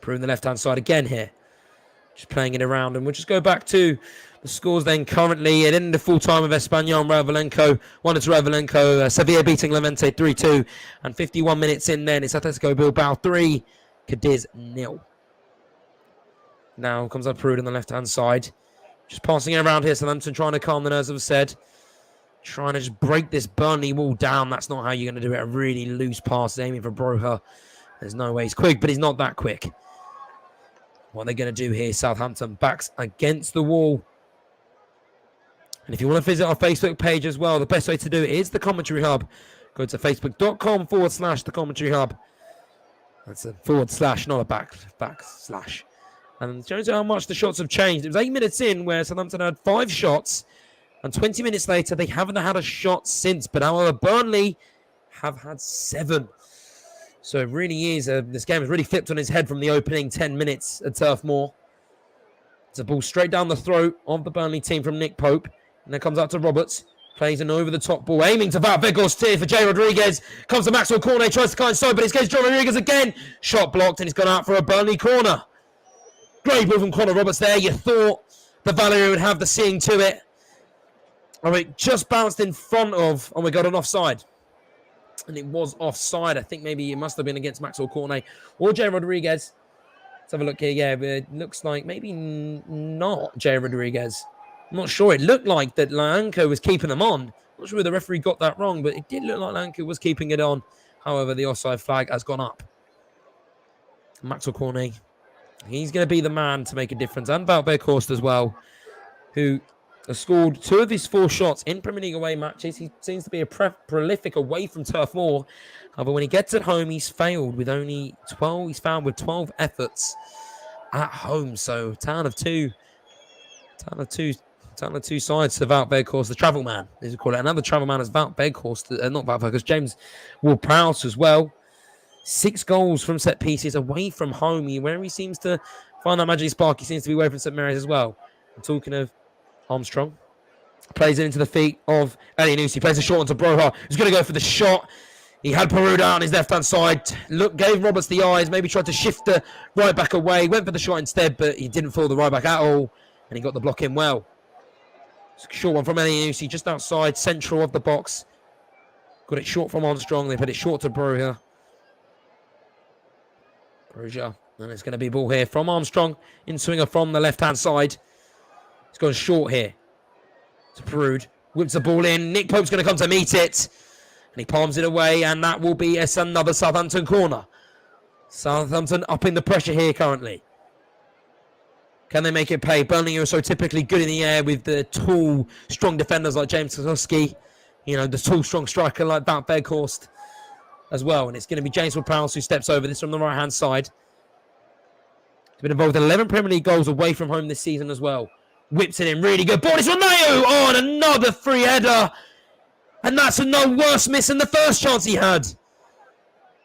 Peru on the left-hand side again here. Just playing it around. And we'll just go back to the scores then currently. It ended the full time of Espanyol and Ravelenko. 1-2 Ravelenko. Sevilla beating Levante 3-2. And 51 minutes in then. It's Atletico Bilbao 3. Cadiz 0. Now comes up Peru on the left-hand side. Just passing it around here. Southampton trying to calm the nerves, as I've said. Trying to just break this Burnley wall down. That's not how you're going to do it. A really loose pass aiming for Brozier. There's no way he's quick, but he's not that quick. What are they going to do here? Southampton backs against the wall. And if you want to visit our Facebook page as well, the best way to do it is the Commentary Hub. Go to facebook.com/the Commentary Hub. That's a /, not a backslash. And it shows you how much the shots have changed. It was 8 minutes in where Southampton had 5 shots. And 20 minutes later, they haven't had a shot since. But however, Burnley have had 7. So it really is, this game has really flipped on its head from the opening 10 minutes at Turf Moor. It's a ball straight down the throat of the Burnley team from Nick Pope. And then comes out to Roberts. Plays an over-the-top ball, aiming to Wout Weghorst here for Jay Rodriguez. Comes to Maxwell Cornet, tries to cut inside, but it's against John Rodriguez again. Shot blocked, and he's gone out for a Burnley corner. Great move from Connor Roberts there. You thought the Valerie would have the seeing to it. Oh, it just bounced in front of... Oh, we got an offside. And it was offside. I think maybe it must have been against Maxwell Cornet or Jay Rodriguez. Let's have a look here. Yeah, but it looks like maybe not Jay Rodriguez. I'm not sure. It looked like that Lyanku was keeping them on. I'm not sure if the referee got that wrong, but it did look like Lyanku was keeping it on. However, the offside flag has gone up. Maxwell Cornet, he's going to be the man to make a difference. And Wout Weghorst as well, who has scored 2 of his 4 shots in Premier League away matches. He seems to be a prolific away from turf war. However, when he gets at home, he's failed with only 12. He's found with 12 efforts at home. So town of two sides to Wout Weghorst, the travel man, as we call it. Another travel man is Wout Weghorst, not Wout Weghorst, James Ward-Prowse as well. 6 goals from set pieces away from home. Where he seems to find that magic spark, he seems to be away from St Mary's as well. I'm talking of Armstrong. Plays it into the feet of Elyounoussi. Plays a short onto Broha, who's going to go for the shot. He had Peruda on his left-hand side. Gave Roberts the eyes, maybe tried to shift the right back away. Went for the shot instead, but he didn't fool the right back at all. And he got the block in well. Short one from Elyounoussi, just outside, central of the box. Got it short from Armstrong. They put it short to Broha. And it's going to be a ball here from Armstrong. In swinger from the left-hand side. He's gone short here. To Perude. Whips the ball in. Nick Pope's going to come to meet it. And he palms it away. And that will be another Southampton corner. Southampton upping the pressure here currently. Can they make it pay? Burnley are so typically good in the air with the tall, strong defenders like James Tarkowski. You know, the tall, strong striker like Wout Weghorst as well. And it's going to be James Ward-Prowse who steps over this from the right-hand side. He's been involved in 11 Premier League goals away from home this season as well. Whips it in, really good. Boris Romeo on another free header. And that's a no worse miss than the first chance he had.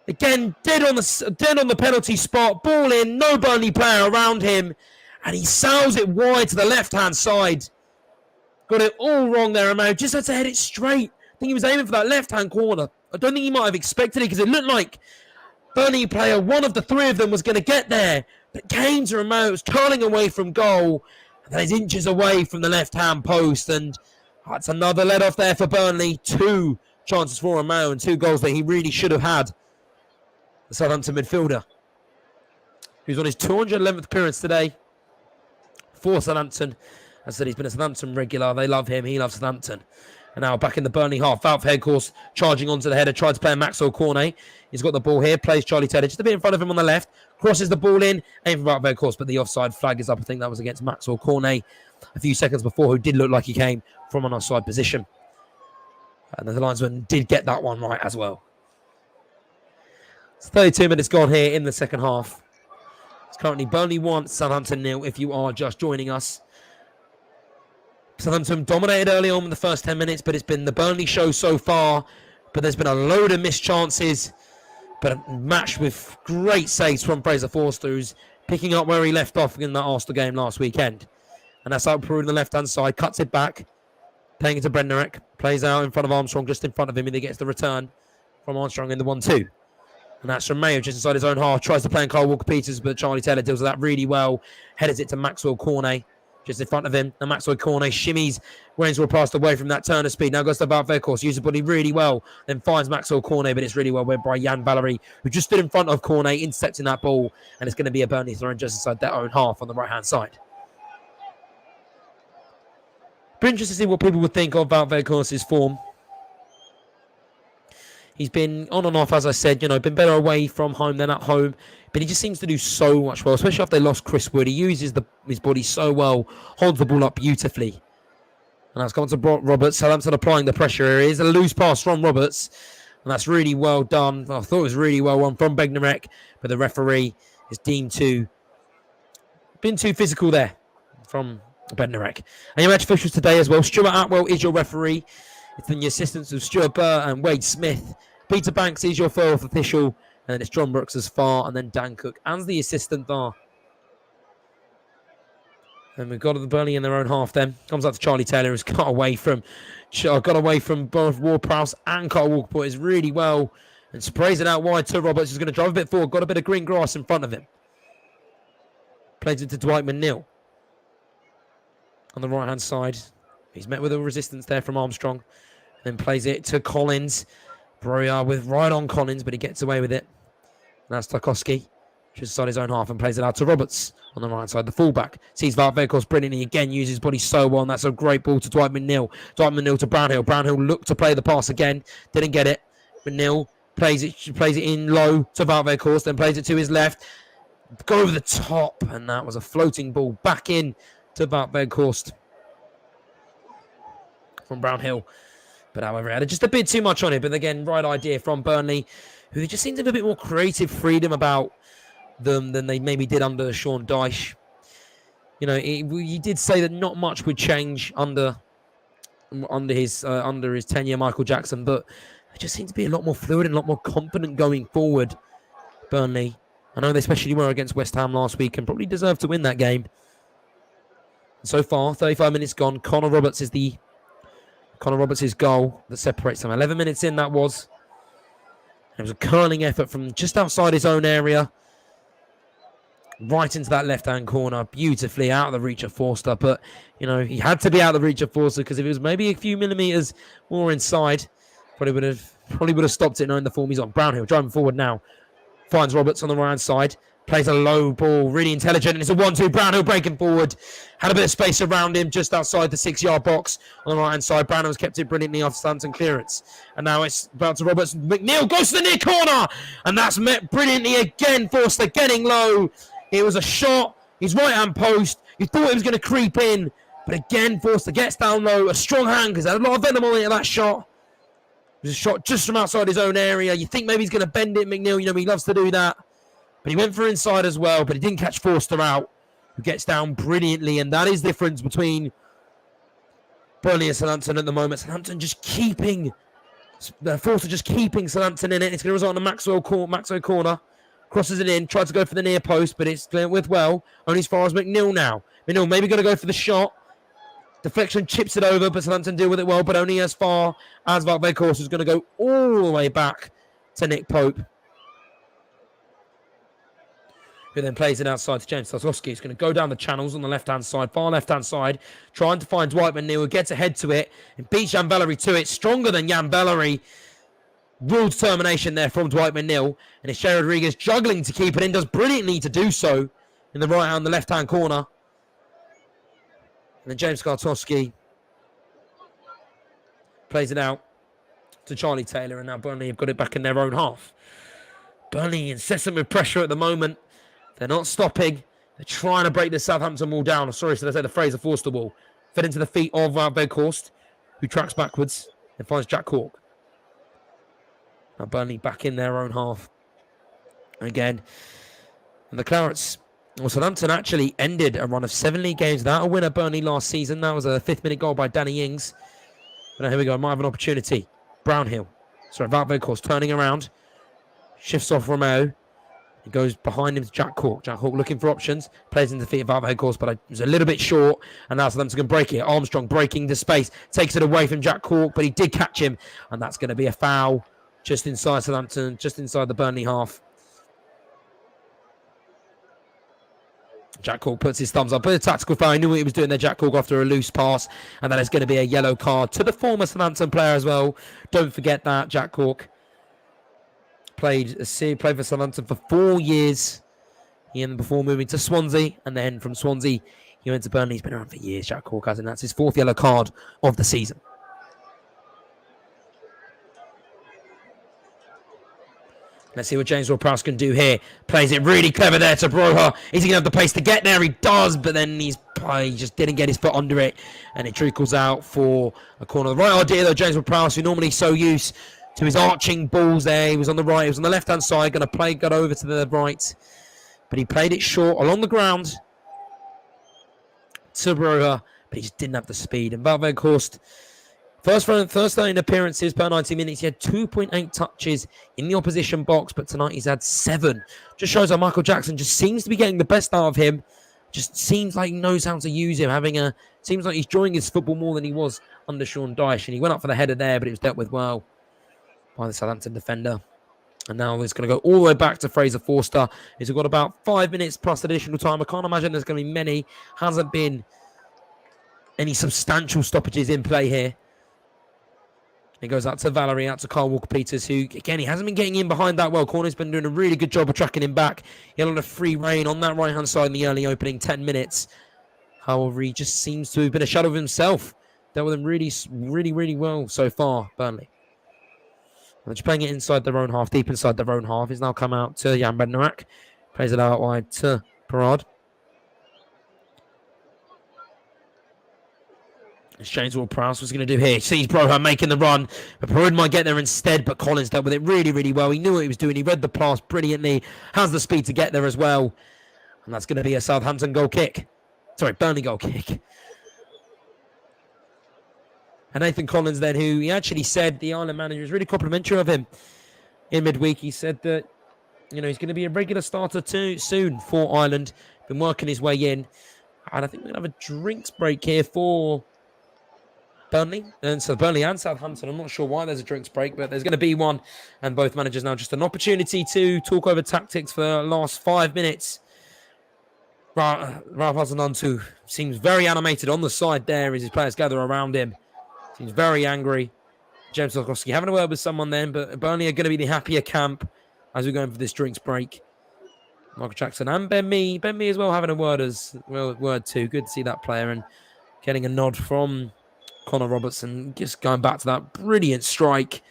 Again, dead on the penalty spot. Ball in, no Burnley player around him. And he sails it wide to the left-hand side. Got it all wrong there, Romeo. Just had to head it straight. I think he was aiming for that left-hand corner. I don't think he might have expected it because it looked like Burnley player, one of the 3 of them was going to get there. But came to Romeo, was curling away from goal. And then he's inches away from the left-hand post. And that's another let-off there for Burnley. 2 chances for Romeo and 2 goals that he really should have had. The Southampton midfielder, who's on his 211th appearance today for Southampton. As I said, he's been a Southampton regular. They love him. He loves Southampton. And now back in the Burnley half. Wout Weghorst charging onto the header. Tried to play Maxwell Cornet. He's got the ball here. Plays Charlie Taylor just a bit in front of him on the left. Crosses the ball in. Aim for Wout Weghorst, but the offside flag is up. I think that was against Maxwell Cornet a few seconds before, who did look like he came from an offside position. And the linesman did get that one right as well. It's 32 minutes gone here in the second half. It's currently Burnley 1, Southampton 0 if you are just joining us. Southampton dominated early on in the first 10 minutes, but it's been the Burnley show so far. But there's been a load of missed chances, but matched with great saves from Fraser Forster, who's picking up where he left off in that Arsenal game last weekend. And that's out Peru on the left-hand side, cuts it back, playing it to Brennerek, plays out in front of Armstrong, just in front of him, and he gets the return from Armstrong in the 1-2. And that's from Mayo, just inside his own half, tries to play in Kyle Walker-Peters, but Charlie Taylor deals with that really well, headers it to Maxwell Cornet, just in front of him. And Maxwell Cornet shimmies Wainsworth passed away from that turn of speed. Now goes to Wout Weghorst, uses the body really well, then finds Maxwell Cornet, but it's really well read by Jan Valery, who just stood in front of Cornet, intercepting that ball, and it's going to be a Burnley throw just inside their own half on the right-hand side. Be interested to see what people would think of Wout Weghorst's form. He's been on and off, as I said, been better away from home than at home. But he just seems to do so much well, especially after they lost Chris Wood. He uses his body so well, holds the ball up beautifully. And that's gone to Roberts. Southampton applying the pressure here. It is a loose pass from Roberts. And that's really well done. I thought it was really well done from Bednarek. But the referee is deemed to been too physical there from Bednarek. And your match officials today as well. Stuart Atwell is your referee. It's then the assistants of Stuart Burr and Wade Smith. Peter Banks is your fourth official. And then it's John Brooks as far. And then Dan Cook as the assistant there. And we've got the Burnley in their own half then. Comes out to Charlie Taylor, who's got away from both Ward-Prowse and Kyle Walker-Peters really well. And sprays it out wide to Roberts, who's going to drive a bit forward. Got a bit of green grass in front of him. Plays it to Dwight McNeil. On the right-hand side. He's met with a resistance there from Armstrong. Then plays it to Collins. Broya with right on Collins, but he gets away with it. And that's Tarkowski. Just inside his own half and plays it out to Roberts on the right side. The fullback sees Wout Weghorst brilliantly again, uses his body so well. And that's a great ball to Dwight McNeil. Dwight McNeil to Brownhill. Brownhill looked to play the pass again. Didn't get it. McNeil plays it in low to Wout Weghorst, then plays it to his left. go over the top, and that was a floating ball back in to Wout Weghorst from Brownhill. But however, it had just a bit too much on it. But again, right idea from Burnley, who just seemed to have a bit more creative freedom about them than they maybe did under Sean Dyche. You know, he did say that not much would change under his tenure, Michael Jackson, but they just seem to be a lot more fluid and a lot more confident going forward. Burnley, I know they especially were against West Ham last week and probably deserved to win that game. So far, 35 minutes gone. Connor Roberts' goal that separates them. 11 minutes in, that was. It was a curling effort from just outside his own area. Right into that left-hand corner, beautifully out of the reach of Forster. But, you know, he had to be out of the reach of Forster because if it was maybe a few millimetres more inside, probably would have stopped it knowing the form he's on. Brownhill driving forward now. Finds Roberts on the right-hand side. Plays a low ball, really intelligent. And it's a 1-2. Brownhill breaking forward. Had a bit of space around him just outside the 6-yard box on the right-hand side. Brownhill's kept it brilliantly off Stanton clearance. And now it's about to Roberts. McNeil goes to the near corner. And that's met brilliantly again. Forster getting low. It was a shot. His right-hand post. You thought it was going to creep in. But again, Forster gets down low. A strong hand because there's a lot of venom on it, that shot. It was a shot just from outside his own area. You think maybe he's going to bend it, McNeil. You know, he loves to do that. But he went for inside as well, but he didn't catch Forster out, who gets down brilliantly. And that is the difference between Burnley and Southampton at the moment. Southampton just keeping, Forster just keeping Southampton in it. It's going to result in a Maxwell corner. Crosses it in, tried to go for the near post, but it's cleared with well. Only as far as McNeil now. McNeil maybe going to go for the shot. Deflection chips it over, but Southampton deal with it well, but only as far as Wout Weghorst is going to go all the way back to Nick Pope, who then plays it outside to James Tarkowski. He's going to go down the channels on the left-hand side, far left-hand side, trying to find Dwight McNeil, who gets ahead to it and beats Jan Bellery to it. Stronger than Jan Bellery. Real determination there from Dwight McNeil. And it's Jay Rodriguez juggling to keep it in, does brilliantly to do so in the right-hand, the left-hand corner. And then James Tarkowski plays it out to Charlie Taylor, and now Burnley have got it back in their own half. Burnley incessant with pressure at the moment. They're not stopping. They're trying to break the Southampton wall down. Sorry, should I say the Fraser Forster wall. Fed into the feet of Weghorst, who tracks backwards and finds Jack Cork. Now Burnley back in their own half again. And the Clarets, well, Southampton actually ended a run of 7 league games without a win at Burnley last season. That was a 5th-minute goal by Danny Ings. But now here we go. Might have an opportunity. Wout Weghorst turning around. Shifts off Romeo. He goes behind him to Jack Cork. Jack Cork looking for options. Plays in the feet of Wout Weghorst, but it was a little bit short. And now Southampton can break it. Armstrong breaking the space. Takes it away from Jack Cork, but he did catch him. And that's going to be a foul just inside Southampton, just inside the Burnley half. Jack Cork puts his thumbs up. But a tactical foul. He knew what he was doing there, Jack Cork, after a loose pass. And that is going to be a yellow card to the former Southampton player as well. Don't forget that, Jack Cork. Played for Southampton for 4 years. Before moving to Swansea. And then from Swansea, he went to Burnley. He's been around for years, Jack Cork has, and that's his 4th yellow card of the season. Let's see what James Ward-Prowse can do here. Plays it really clever there to Broha. Is he going to have the pace to get there? He does, but then he just didn't get his foot under it. And it trickles out for a corner. The right idea, though, James Ward-Prowse, who normally so used to his arching balls there. He was on the right. He was on the left-hand side. Got over to the right. But he played it short along the ground to Broha. But he just didn't have the speed. And Wout Weghorst, first 13 appearances per 90 minutes. He had 2.8 touches in the opposition box, but tonight he's had 7. Just shows how Michael Jackson just seems to be getting the best out of him. Just seems like he knows how to use him. Seems like he's enjoying his football more than he was under Sean Dyche. And he went up for the header there, but it was dealt with well by the Southampton defender. And now it's going to go all the way back to Fraser Forster. He's got about 5 minutes plus additional time. I can't imagine there's going to be many. Hasn't been any substantial stoppages in play here. It goes out to Valerie, out to Carl Walker-Peters, who, again, he hasn't been getting in behind that well. Corner's been doing a really good job of tracking him back. He had a lot of free reign on that right-hand side in the early opening 10 minutes. However, he just seems to have been a shadow of himself. Dealt with him really, really, really well so far, Burnley. They're just playing it inside their own half, deep inside their own half. He's now come out to Jan Bednarak. Plays it out wide to Parade. It's James Ward-Prowse. What's he going to do here? Sees Broha making the run, but Parade might get there instead, but Collins dealt with it really, really well. He knew what he was doing. He read the pass brilliantly, has the speed to get there as well. And that's going to be a Southampton goal kick. Sorry, Burnley goal kick. And Nathan Collins then, who he actually said, the Ireland manager, was really complimentary of him in midweek. He said that, you know, he's going to be a regular starter too soon for Ireland. Been working his way in. And I think we're going to have a drinks break here for Burnley. And so Burnley and Southampton. I'm not sure why there's a drinks break, but there's going to be one. And both managers now just an opportunity to talk over tactics for the last 5 minutes. Ralph Hasenhuntl seems very animated on the side there as his players gather around him. Seems very angry. James Tarkowski having a word with someone then, but Burnley are going to be the happier camp as we're going for this drinks break. Michael Jackson and Ben Mee as well having a word too. Good to see that player and getting a nod from Connor Robertson. Just going back to that brilliant strike.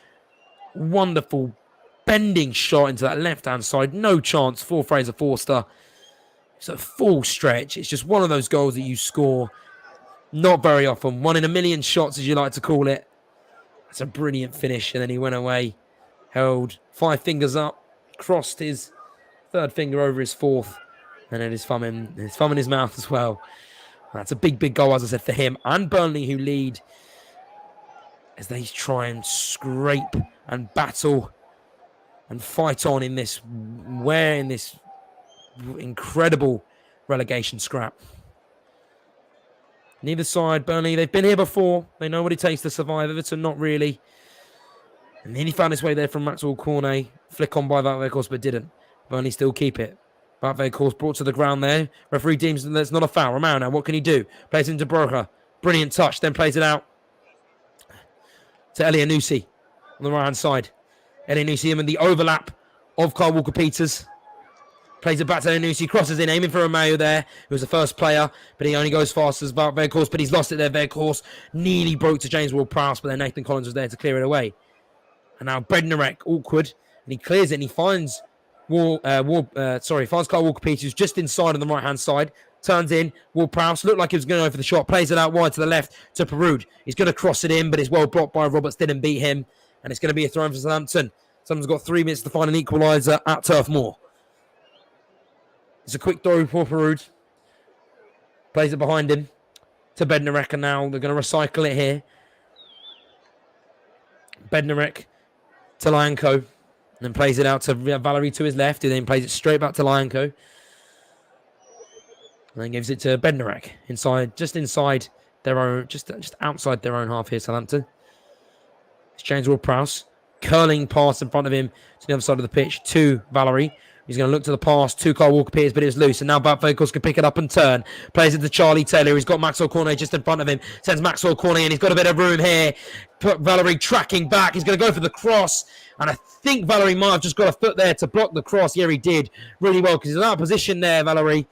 Wonderful bending shot into that left-hand side. No chance for Fraser Forster. It's a full stretch. It's just one of those goals that you score not very often. 1 in a million shots, as you like to call it. It's a brilliant finish. And then he went away, held 5 fingers up, crossed his 3rd finger over his 4th, and then his thumb in his mouth as well. That's a big, big goal, as I said, for him and Burnley, who lead as they try and scrape and battle and fight on in this incredible relegation scrap. Neither side, Burnley, they've been here before. They know what it takes to survive. Everton, not really. And then he found his way there from Maxwell Cornet. Flick on by Wout Weghorst, but didn't. Burnley still keep it. Wout Weghorst brought to the ground there. Referee deems that there's not a foul. Romero now, what can he do? Plays into Broha. Brilliant touch, then plays it out to Elyounoussi on the right-hand side. Elyounoussi in the overlap of Kyle Walker-Peters. Plays it back to Elyounoussi, crosses in, aiming for Romeo there, who was the first player, but he only goes fast as Wout Weghorst, but he's lost it there. Weghorst nearly broke to James Ward-Prowse, but then Nathan Collins was there to clear it away. And now Bednarek, awkward, and he clears it, and he finds finds Kyle Walker-Peters just inside on the right-hand side, turns in, Ward-Prowse, looked like he was going to go for the shot, plays it out wide to the left to Perud. He's going to cross it in, but it's well blocked by Roberts, didn't beat him, and it's going to be a throw in for Southampton. Someone's got 3 minutes to find an equaliser at Turf Moor. It's a quick throw for Perud. Plays it behind him to Bednarek, and now they're going to recycle it here. Bednarek to Lyanco, and then plays it out to Valerie to his left, who then plays it straight back to Lyanco. And then gives it to Bednarek just inside their own, just outside their own half here, Southampton. It's James Ward-Prowse, curling pass in front of him to the other side of the pitch to Valerie. He's going to look to the pass to Kyle Walker-Peters, but it's loose. And now Wout Weghorst can pick it up and turn. Plays it to Charlie Taylor. He's got Maxwell Cornet just in front of him. Sends Maxwell Cornet in. He's got a bit of room here. Put Valerie tracking back. He's going to go for the cross. And I think Valerie might have just got a foot there to block the cross. Yeah, he did really well because he's in out of position there, Valerie.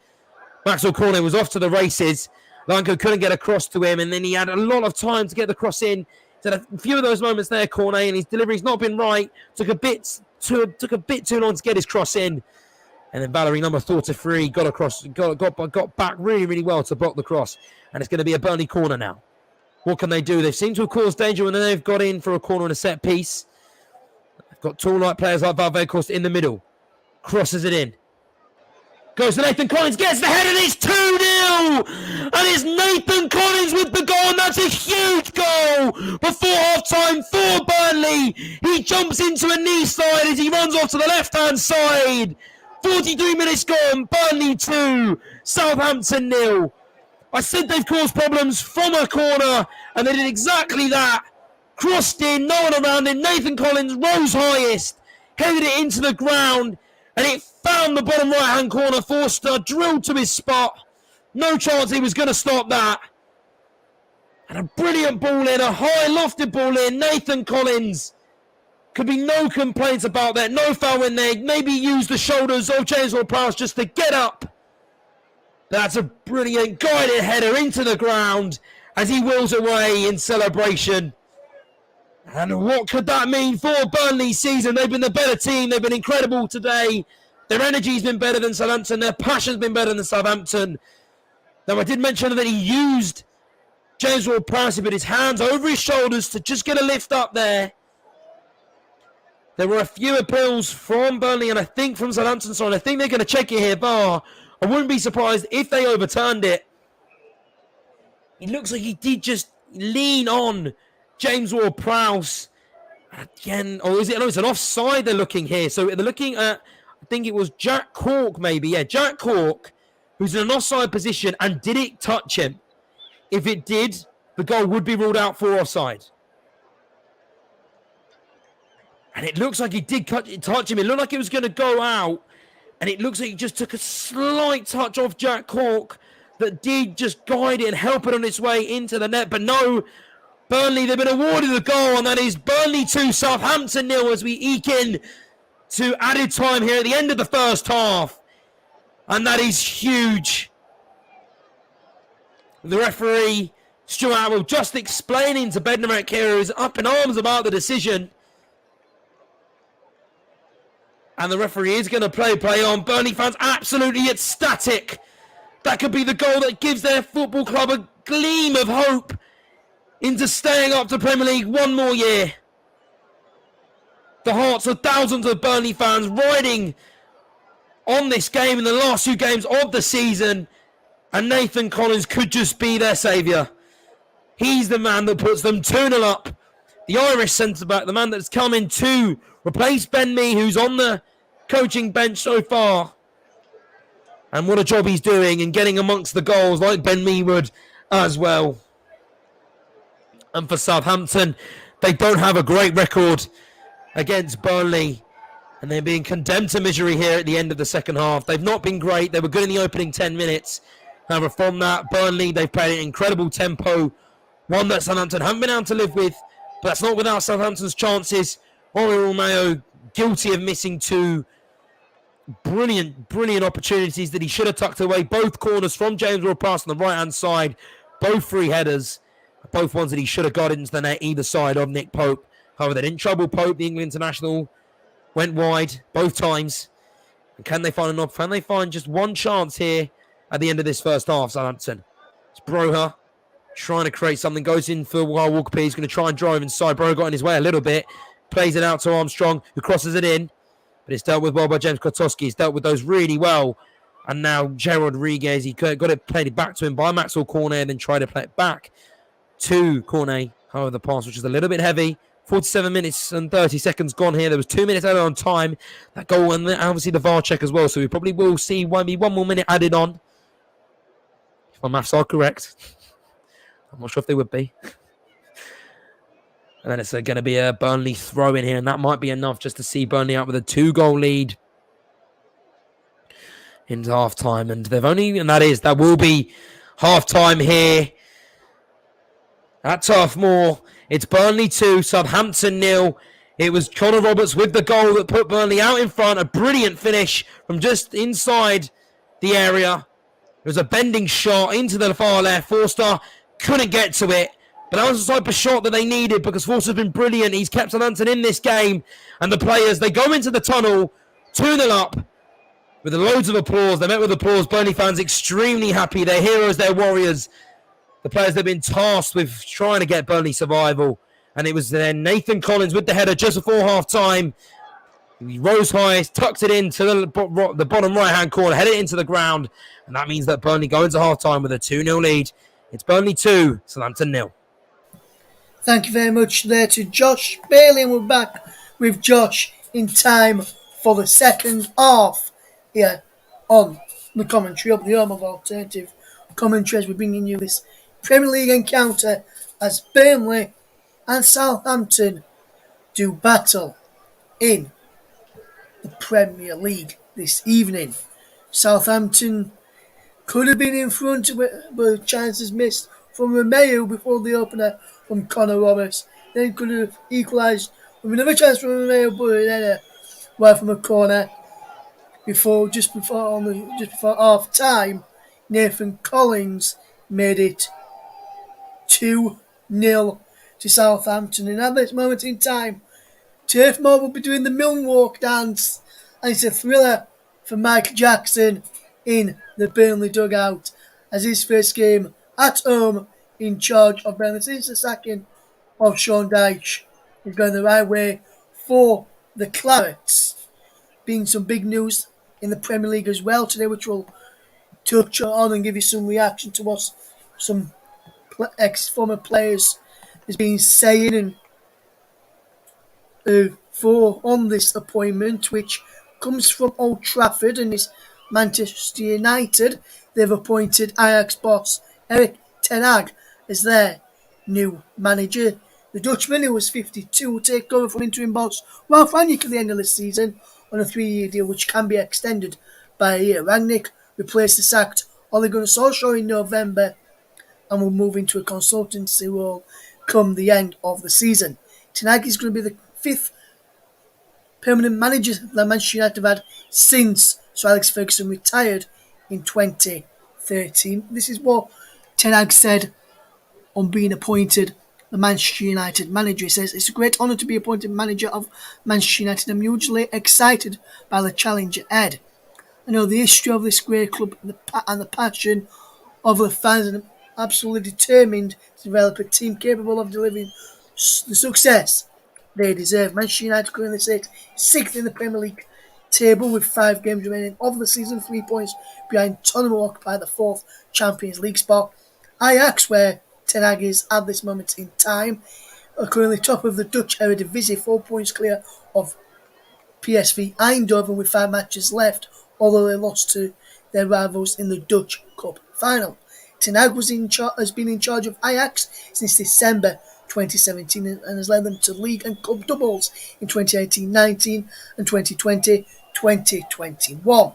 Maxwell Cornet was off to the races. Lanko couldn't get across to him. And then he had a lot of time to get the cross in. He's had a few of those moments there, Cornet, and his delivery's not been right. Took a bit too long to get his cross in, and then Valerie, number 43, got back really, really well to block the cross, and it's going to be a Burnley corner now. What can they do? They seem to have caused danger when they've got in for a corner and a set piece. They've got tall light players like Wout Weghorst in the middle, crosses it in. Goes to Nathan Collins, gets the head, and it's 2-0! And it's Nathan Collins with the goal, and that's a huge goal before half-time for Burnley. He jumps into a knee slide as he runs off to the left-hand side. 43 minutes gone, Burnley 2, Southampton 0. I said they've caused problems from a corner, and they did exactly that. Crossed in, no one around him. Nathan Collins rose highest, headed it into the ground, and it found the bottom right-hand corner. Forster drilled to his spot. No chance he was going to stop that. And a brilliant ball in, a high lofted ball in. Nathan Collins. Could be no complaints about that. No foul in there. Maybe use the shoulders of James Ward-Prowse just to get up. That's a brilliant guided header into the ground as he wheels away in celebration. And what could that mean for Burnley's season? They've been the better team. They've been incredible today. Their energy's been better than Southampton. Their passion's been better than Southampton. Now, I did mention that he used James Ward-Prowse, put his hands over his shoulders to just get a lift up there. There were a few appeals from Burnley and I think from Southampton's side. I think they're going to check it here, VAR. I wouldn't be surprised if they overturned it. It looks like he did just lean on James Ward-Prowse. Again, or is it? No, it's an offside they're looking here. So they're looking at, I think it was Jack Cork maybe. Yeah, Jack Cork, who's in an offside position. And did it touch him? If it did, the goal would be ruled out for offside. And it looks like he did touch him. It looked like it was going to go out. And it looks like he just took a slight touch off Jack Cork that did just guide it and help it on its way into the net. But no, Burnley, they've been awarded the goal. And that is Burnley 2, Southampton 0 as we eke in to added time here at the end of the first half. And that is huge. The referee, Stuart Atwell, just explaining to Bednarek here, who's up in arms about the decision. And the referee is going to play on. Burnley fans absolutely ecstatic. That could be the goal that gives their football club a gleam of hope into staying up to Premier League one more year. The hearts of thousands of Burnley fans riding on this game in the last two games of the season. And Nathan Collins could just be their saviour. He's the man that puts them 2-0 up. The Irish centre-back, the man that's come in to replace Ben Mee, who's on the coaching bench so far. And what a job he's doing and getting amongst the goals like Ben Mee would as well. And for Southampton, they don't have a great record against Burnley. And they're being condemned to misery here at the end of the second half. They've not been great. They were good in the opening 10 minutes. However, from that, Burnley, they've played an incredible tempo. One that Southampton haven't been able to live with. But that's not without Southampton's chances. Oriol Romeo guilty of missing two brilliant opportunities that he should have tucked away. Both corners from James Ward-Prowse on the right-hand side. Both free headers. Both ones that he should have got into the net either side of Nick Pope. However, they didn't trouble Pope. The England international went wide both times. And can they find enough? Can they find just one chance here at the end of this first half, Southampton? It's Broha trying to create something. Goes in for Walker. He's going to try and drive inside. Broha got in his way a little bit. Plays it out to Armstrong, who crosses it in. But it's dealt with well by James Kotowski. He's dealt with those really well. And now Gerard Rodriguez, he got it played it back to him by Maxwell Cornet, then tried to play it back to Cornet. However, the pass, which is a little bit heavy. 47 minutes and 30 seconds gone here. There was 2 minutes added on time. That goal, and obviously the VAR check as well. So we probably will see maybe one more minute added on. If my maths are correct. I'm not sure if they would be. And then it's going to be a Burnley throw in here. And that might be enough just to see Burnley out with a 2-goal lead into half-time. And that will be half-time here at Turf Moor. It's Burnley 2, Southampton 0. It was Connor Roberts with the goal that put Burnley out in front. A brilliant finish from just inside the area. It was a bending shot into the far left. Forster couldn't get to it. But that was the type of shot that they needed because Forster's been brilliant. He's kept Southampton in this game. And the players, they go into the tunnel, 2-0 up with loads of applause. They met with applause. Burnley fans extremely happy. They're heroes, they're warriors. The players, they've been tasked with trying to get Burnley survival. And it was then Nathan Collins with the header just before half-time. He rose high, tucked it into the bottom right-hand corner, headed it into the ground. And that means that Burnley go into half-time with a 2-0 lead. It's Burnley 2, Southampton 0. Thank you very much there to Josh Bailey, and we're back with Josh in time for the second half here on the commentary of the home of alternative commentary as we're bringing you this Premier League encounter as Burnley and Southampton do battle in the Premier League this evening. Southampton could have been in front, but chances missed from Romeo before the opener from Connor Roberts. Then could have equalised with another chance from Romeo, but then well from a corner just before half time. Nathan Collins made it 2-0 to Southampton, and at this moment in time, Turf Moor will be doing the Milne Walk dance, and it's a thriller for Mike Jackson in the Burnley dugout as his first game at home in charge of Burnley since the sacking of Sean Dyche is going the right way for the Clarets. Being some big news in the Premier League as well today, which we'll touch on and give you some reaction to what some ex-former players has been saying and for on this appointment, which comes from Old Trafford and is Manchester United. They've appointed Ajax boss Erik ten Hag as their new manager. The Dutchman, who was 52, will take over from interim boss Ralph Rangnick at the end of the season on a 3-year deal which can be extended by a year. Rangnick replaced the sacked Ole Gunnar Solskjaer in November and will move into a consultancy role come the end of the season. Ten Hag is going to be the fifth permanent manager that Manchester United have had since Sir Alex Ferguson retired in 2013. This is what Ten Hag said on being appointed the Manchester United manager. He says, "It's a great honour to be appointed manager of Manchester United. I'm hugely excited by the challenge ahead. I know the history of this great club and the passion of the fans, and I'm absolutely determined to develop a team capable of delivering the success they deserve." Manchester United currently sit sixth in the Premier League table with 5 games remaining of the season, 3 points behind Tottenham, who occupy the 4th Champions League spot. Ajax, where Ten Hag is at this moment in time, are currently top of the Dutch Eredivisie, 4 points clear of PSV Eindhoven with 5 matches left, although they lost to their rivals in the Dutch Cup final. Ten Hag has been in charge of Ajax since December 2017 and has led them to league and cup doubles in 2018-19 and 2020-2021.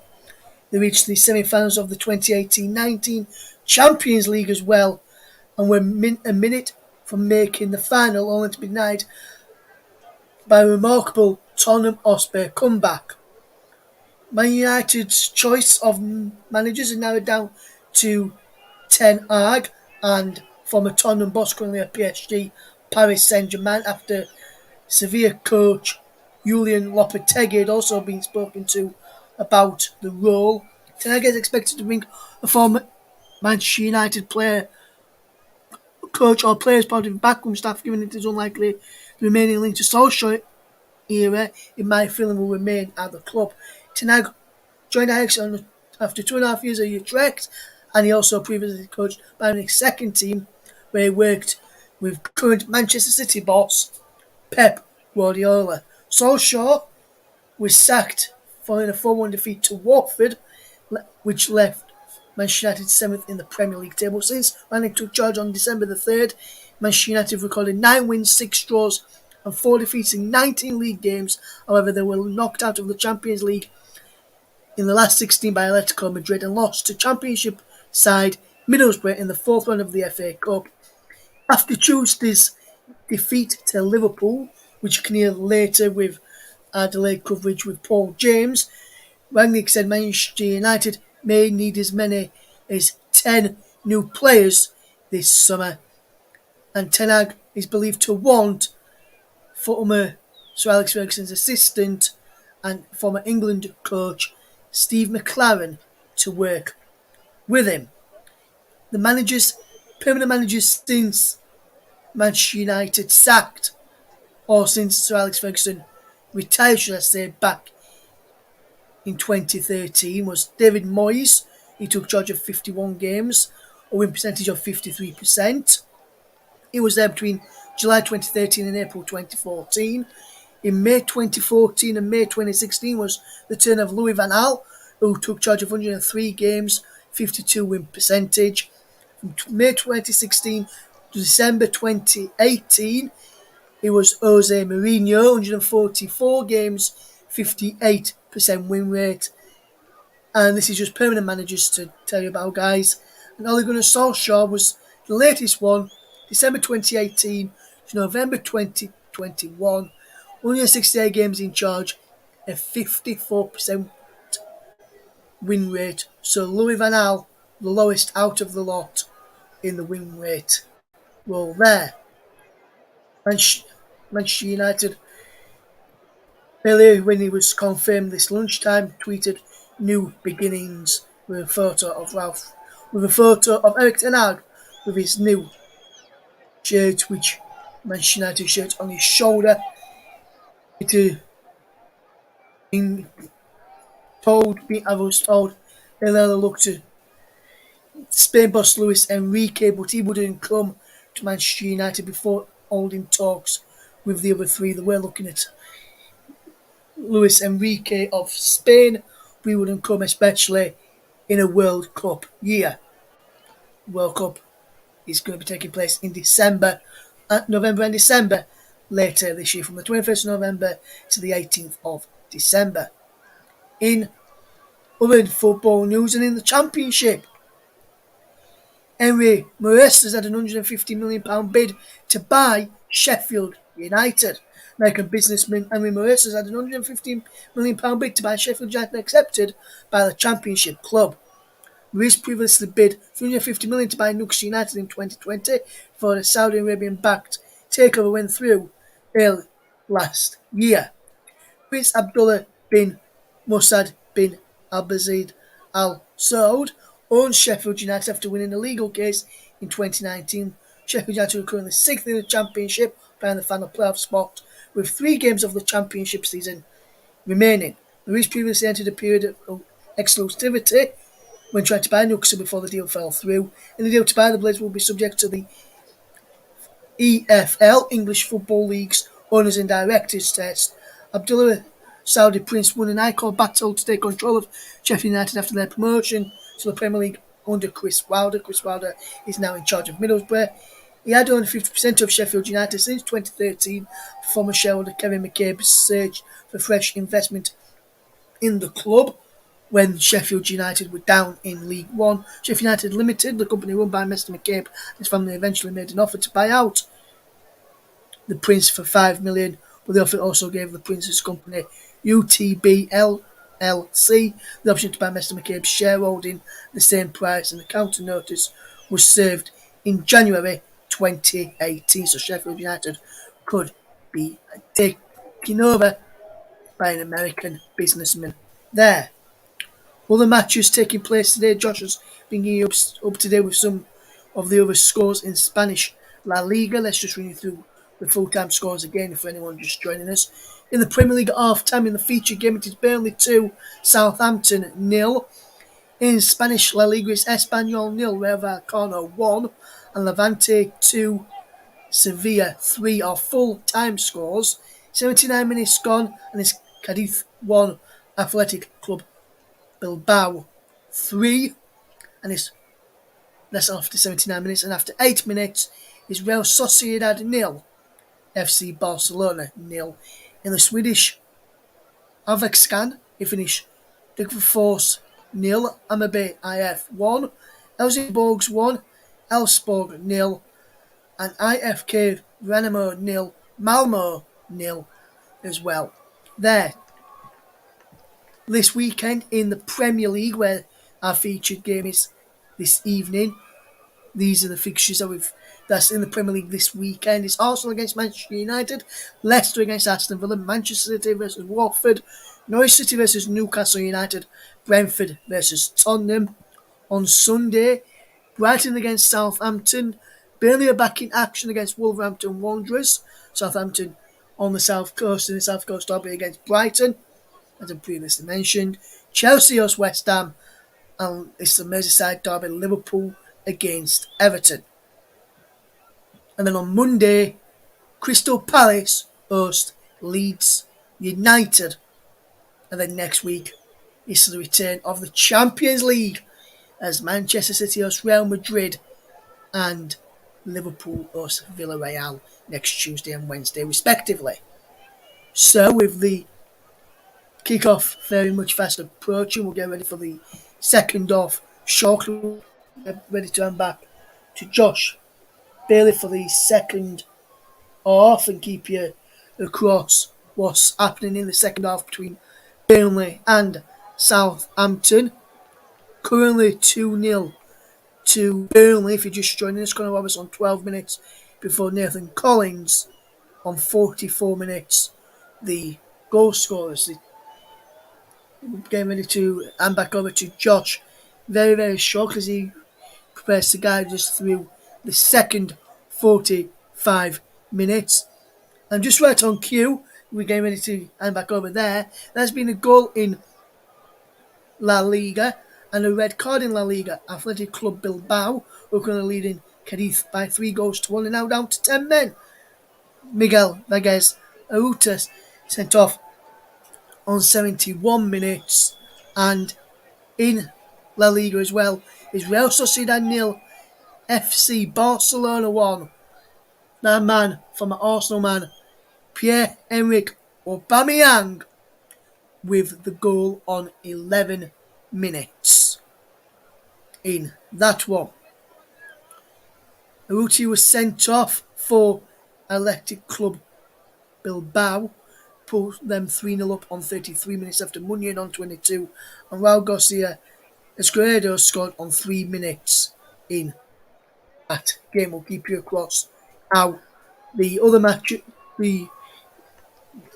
They reached the semi-finals of the 2018-19 Champions League as well and were a minute from making the final, only to be denied by a remarkable Tottenham Hotspur comeback. Man United's choice of managers is narrowed down to Ten Hag and former Tottenham boss, currently at PSG, Paris Saint-Germain, after Sevilla coach Julian Lopetegui had also been spoken to about the role. Ten Hag is expected to bring a former Manchester United player, coach or players part of the backroom staff, given it is unlikely the remaining link to Solskjaer era in my feeling will remain at the club. Ten Hag joined Ajax after 2.5 years at Utrecht, and he also previously coached Bayern's second team, where he worked with current Manchester City boss Pep Guardiola. Solskjaer was sacked following a 4-1 defeat to Watford, which left Manchester United 7th in the Premier League table. Since Rangnick took charge on December the 3rd, Manchester United have recorded 9 wins, 6 draws and 4 defeats in 19 league games. However, they were knocked out of the Champions League in the last 16 by Atletico Madrid and lost to Championship side Middlesbrough in the 4th round of the FA Cup. After Tuesday's defeat to Liverpool, which you can hear later with our delayed coverage with Paul James, Rangnick said Manchester United may need as many as 10 new players this summer, and Ten Hag is believed to want former Sir Alex Ferguson's assistant and former England coach Steve McLaren to work with him. The permanent managers since Manchester United sacked, or since Sir Alex Ferguson retired, should I say, back in 2013, was David Moyes. He took charge of 51 games, a win percentage of 53%. He was there between July 2013 and April 2014. In May 2014 and May 2016 was the turn of Louis van Gaal, who took charge of 103 games, 52 win percentage. From May 2016 to December 2018, it was Jose Mourinho, 144 games, 58% win rate. And this is just permanent managers to tell you about, guys. And Ole Gunnar Solskjaer was the latest one, December 2018 to November 2021. 168 games in charge, a 54% win rate. So Louis van Gaal, the lowest out of the lot in the win rate. Well, there. Manchester United, earlier when he was confirmed this lunchtime, tweeted, new beginnings with a photo of Eric Ten Hag with his new shirt, which Manchester United shirt on his shoulder. I was told, they'll look to Spain boss Luis Enrique, but he wouldn't come to Manchester United before holding talks with the other three. They were looking at Luis Enrique of Spain. We wouldn't come, especially in a World Cup year. World Cup is going to be taking place in November and December later this year, from the 21st of November to the 18th of December. In other football news and in the Championship, Henry Maurice has had an £150 million bid to buy Sheffield United. American businessman Henry Maurice has had an £150 million bid to buy Sheffield United accepted by the Championship club. Maurice previously bid £350 million to buy Newcastle United in 2020 before the Saudi Arabian-backed takeover went through early last year. Prince Abdullah bin Mossad bin Abdulaziz Al Saud owns Sheffield United after winning a legal case in 2019. Sheffield United are currently 6th in the Championship, behind the final playoff spot, with 3 games of the Championship season remaining. Maurice previously entered a period of exclusivity when trying to buy Newcastle before the deal fell through. In the deal to buy, the Blades will be subject to the EFL, English Football League's Owners and Directors test. Abdullah Saudi Prince won an high-court battle to take control of Sheffield United after their promotion to the Premier League under Chris Wilder. Chris Wilder is now in charge of Middlesbrough. He had owned 50% of Sheffield United since 2013. Former shareholder Kevin McCabe surged for fresh investment in the club when Sheffield United were down in League One. Sheffield United Limited, the company run by Mr McCabe, his family eventually made an offer to buy out the Prince for $5 million, but the offer also gave the Prince's company, UTB LLC, the option to buy Mr McCabe's shareholding the same price, and the counter notice was served in January 2018, so Sheffield United could be taken over by an American businessman there. Other matches taking place today. Josh is bringing you up to date with some of the other scores in Spanish La Liga. Let's just run you through the full-time scores again for anyone just joining us. In the Premier League at half-time, in the featured game, it is Burnley 2, Southampton 0. In Spanish La Liga, it's Espanyol 0, Real Vallecano 1, and Levante 2, Sevilla 3 are full-time scores. 79 minutes gone, and it's Cadiz 1, Athletic Club Bilbao 3, and that's after 79 minutes, and after 8 minutes is Real Sociedad 0, FC Barcelona 0. In the Swedish Allsvenskan, it finished Degerfors 0, Hammarby IF 1, Helsingborgs 1, Elfsborg 0, and IFK Värnamo 0, Malmo 0 as well. There. This weekend in the Premier League, where our featured game is this evening, these are the fixtures that's in the Premier League this weekend. It's Arsenal against Manchester United, Leicester against Aston Villa, Manchester City versus Watford, Norwich City versus Newcastle United, Brentford versus Tottenham. On Sunday, Brighton against Southampton, Burnley are back in action against Wolverhampton Wanderers, Southampton on the South Coast in the South Coast derby against Brighton, as I previously mentioned. Chelsea host West Ham, and it's the Merseyside derby, Liverpool against Everton. And then on Monday, Crystal Palace host Leeds United. And then next week is the return of the Champions League as Manchester City host Real Madrid and Liverpool host Villarreal next Tuesday and Wednesday respectively. So with the kick-off very much fast approaching, we'll get ready for the second half shortly. Get ready to hand back to Josh Bailey for the second half and keep you across what's happening in the second half between Burnley and Southampton. Currently 2-0 to Burnley. If you're just joining us, Conor Roberts on 12 minutes before Nathan Collins on 44 minutes. The goal scorers, getting ready to hand back over to Josh very, very short as he prepares to guide us through the second 45 minutes. And just right on cue, we're getting ready to hand back over there. There's been a goal in La Liga and a red card in La Liga. Athletic Club Bilbao were currently leading Cadiz by 3-1 and now down to 10 men. Miguel Vegas Arutas sent off on 71 minutes. And in La Liga as well is Real Sociedad 0, FC Barcelona 1. That man from Arsenal man, Pierre-Emerick Aubameyang, with the goal on 11 minutes in that one. Aruti was sent off for Athletic Club Bilbao, put them 3-0 up on 33 minutes after Munyon on 22, and Raul Garcia Escoredo scored on 3 minutes in that game. Will keep you across how the other match,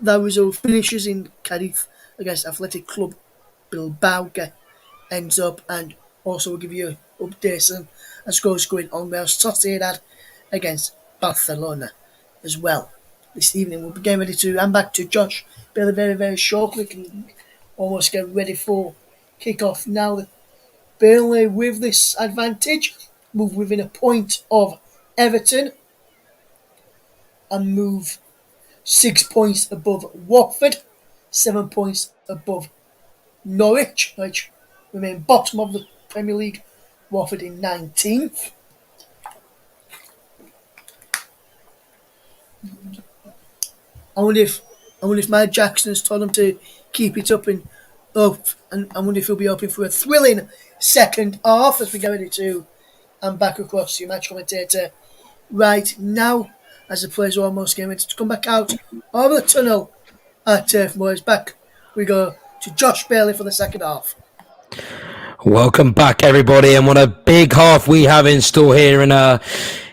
that result finishes in Cadiz against Athletic Club Bilbao ends up, and also will give you updates on scores going on Real Sociedad against Barcelona as well. This evening we'll be getting ready to hand back to Josh very, very, very shortly. Can almost get ready for kick-off now. Burnley with this advantage move within a point of Everton and move 6 points above Watford, 7 points above Norwich, which remain bottom of the Premier League. Watford in 19th. I wonder if Mike Jackson has told him to keep it up, and I wonder if he'll be hoping for a thrilling second half as we get ready to and back across to your match commentator right now as the players are almost getting ready to come back out of the tunnel at Turf Moor. Back we go to Josh Bailey for the second half. Welcome back, everybody, and what a big half we have in store here in a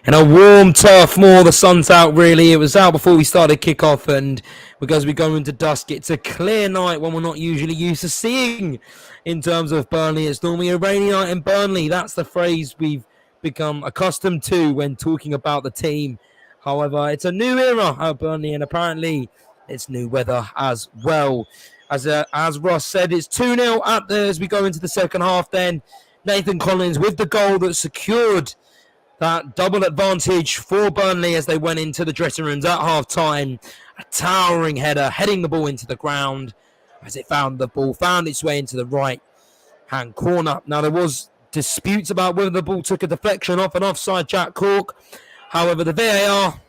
warm Turf Moor. The sun's out, really. It was out before we started kick-off, and because we go into dusk, it's a clear night, one we're not usually used to seeing in terms of Burnley. It's normally a rainy night in Burnley. That's the phrase we've become accustomed to when talking about the team. However, it's a new era at Burnley, and apparently it's new weather as well. As Ross said, it's 2-0 as we go into the second half. Then Nathan Collins with the goal that secured that double advantage for Burnley as they went into the dressing rooms at half-time. A towering header, heading the ball into the ground as it found its way into the right-hand corner. Now, there was disputes about whether the ball took a deflection off an offside Jack Cork. However, the VAR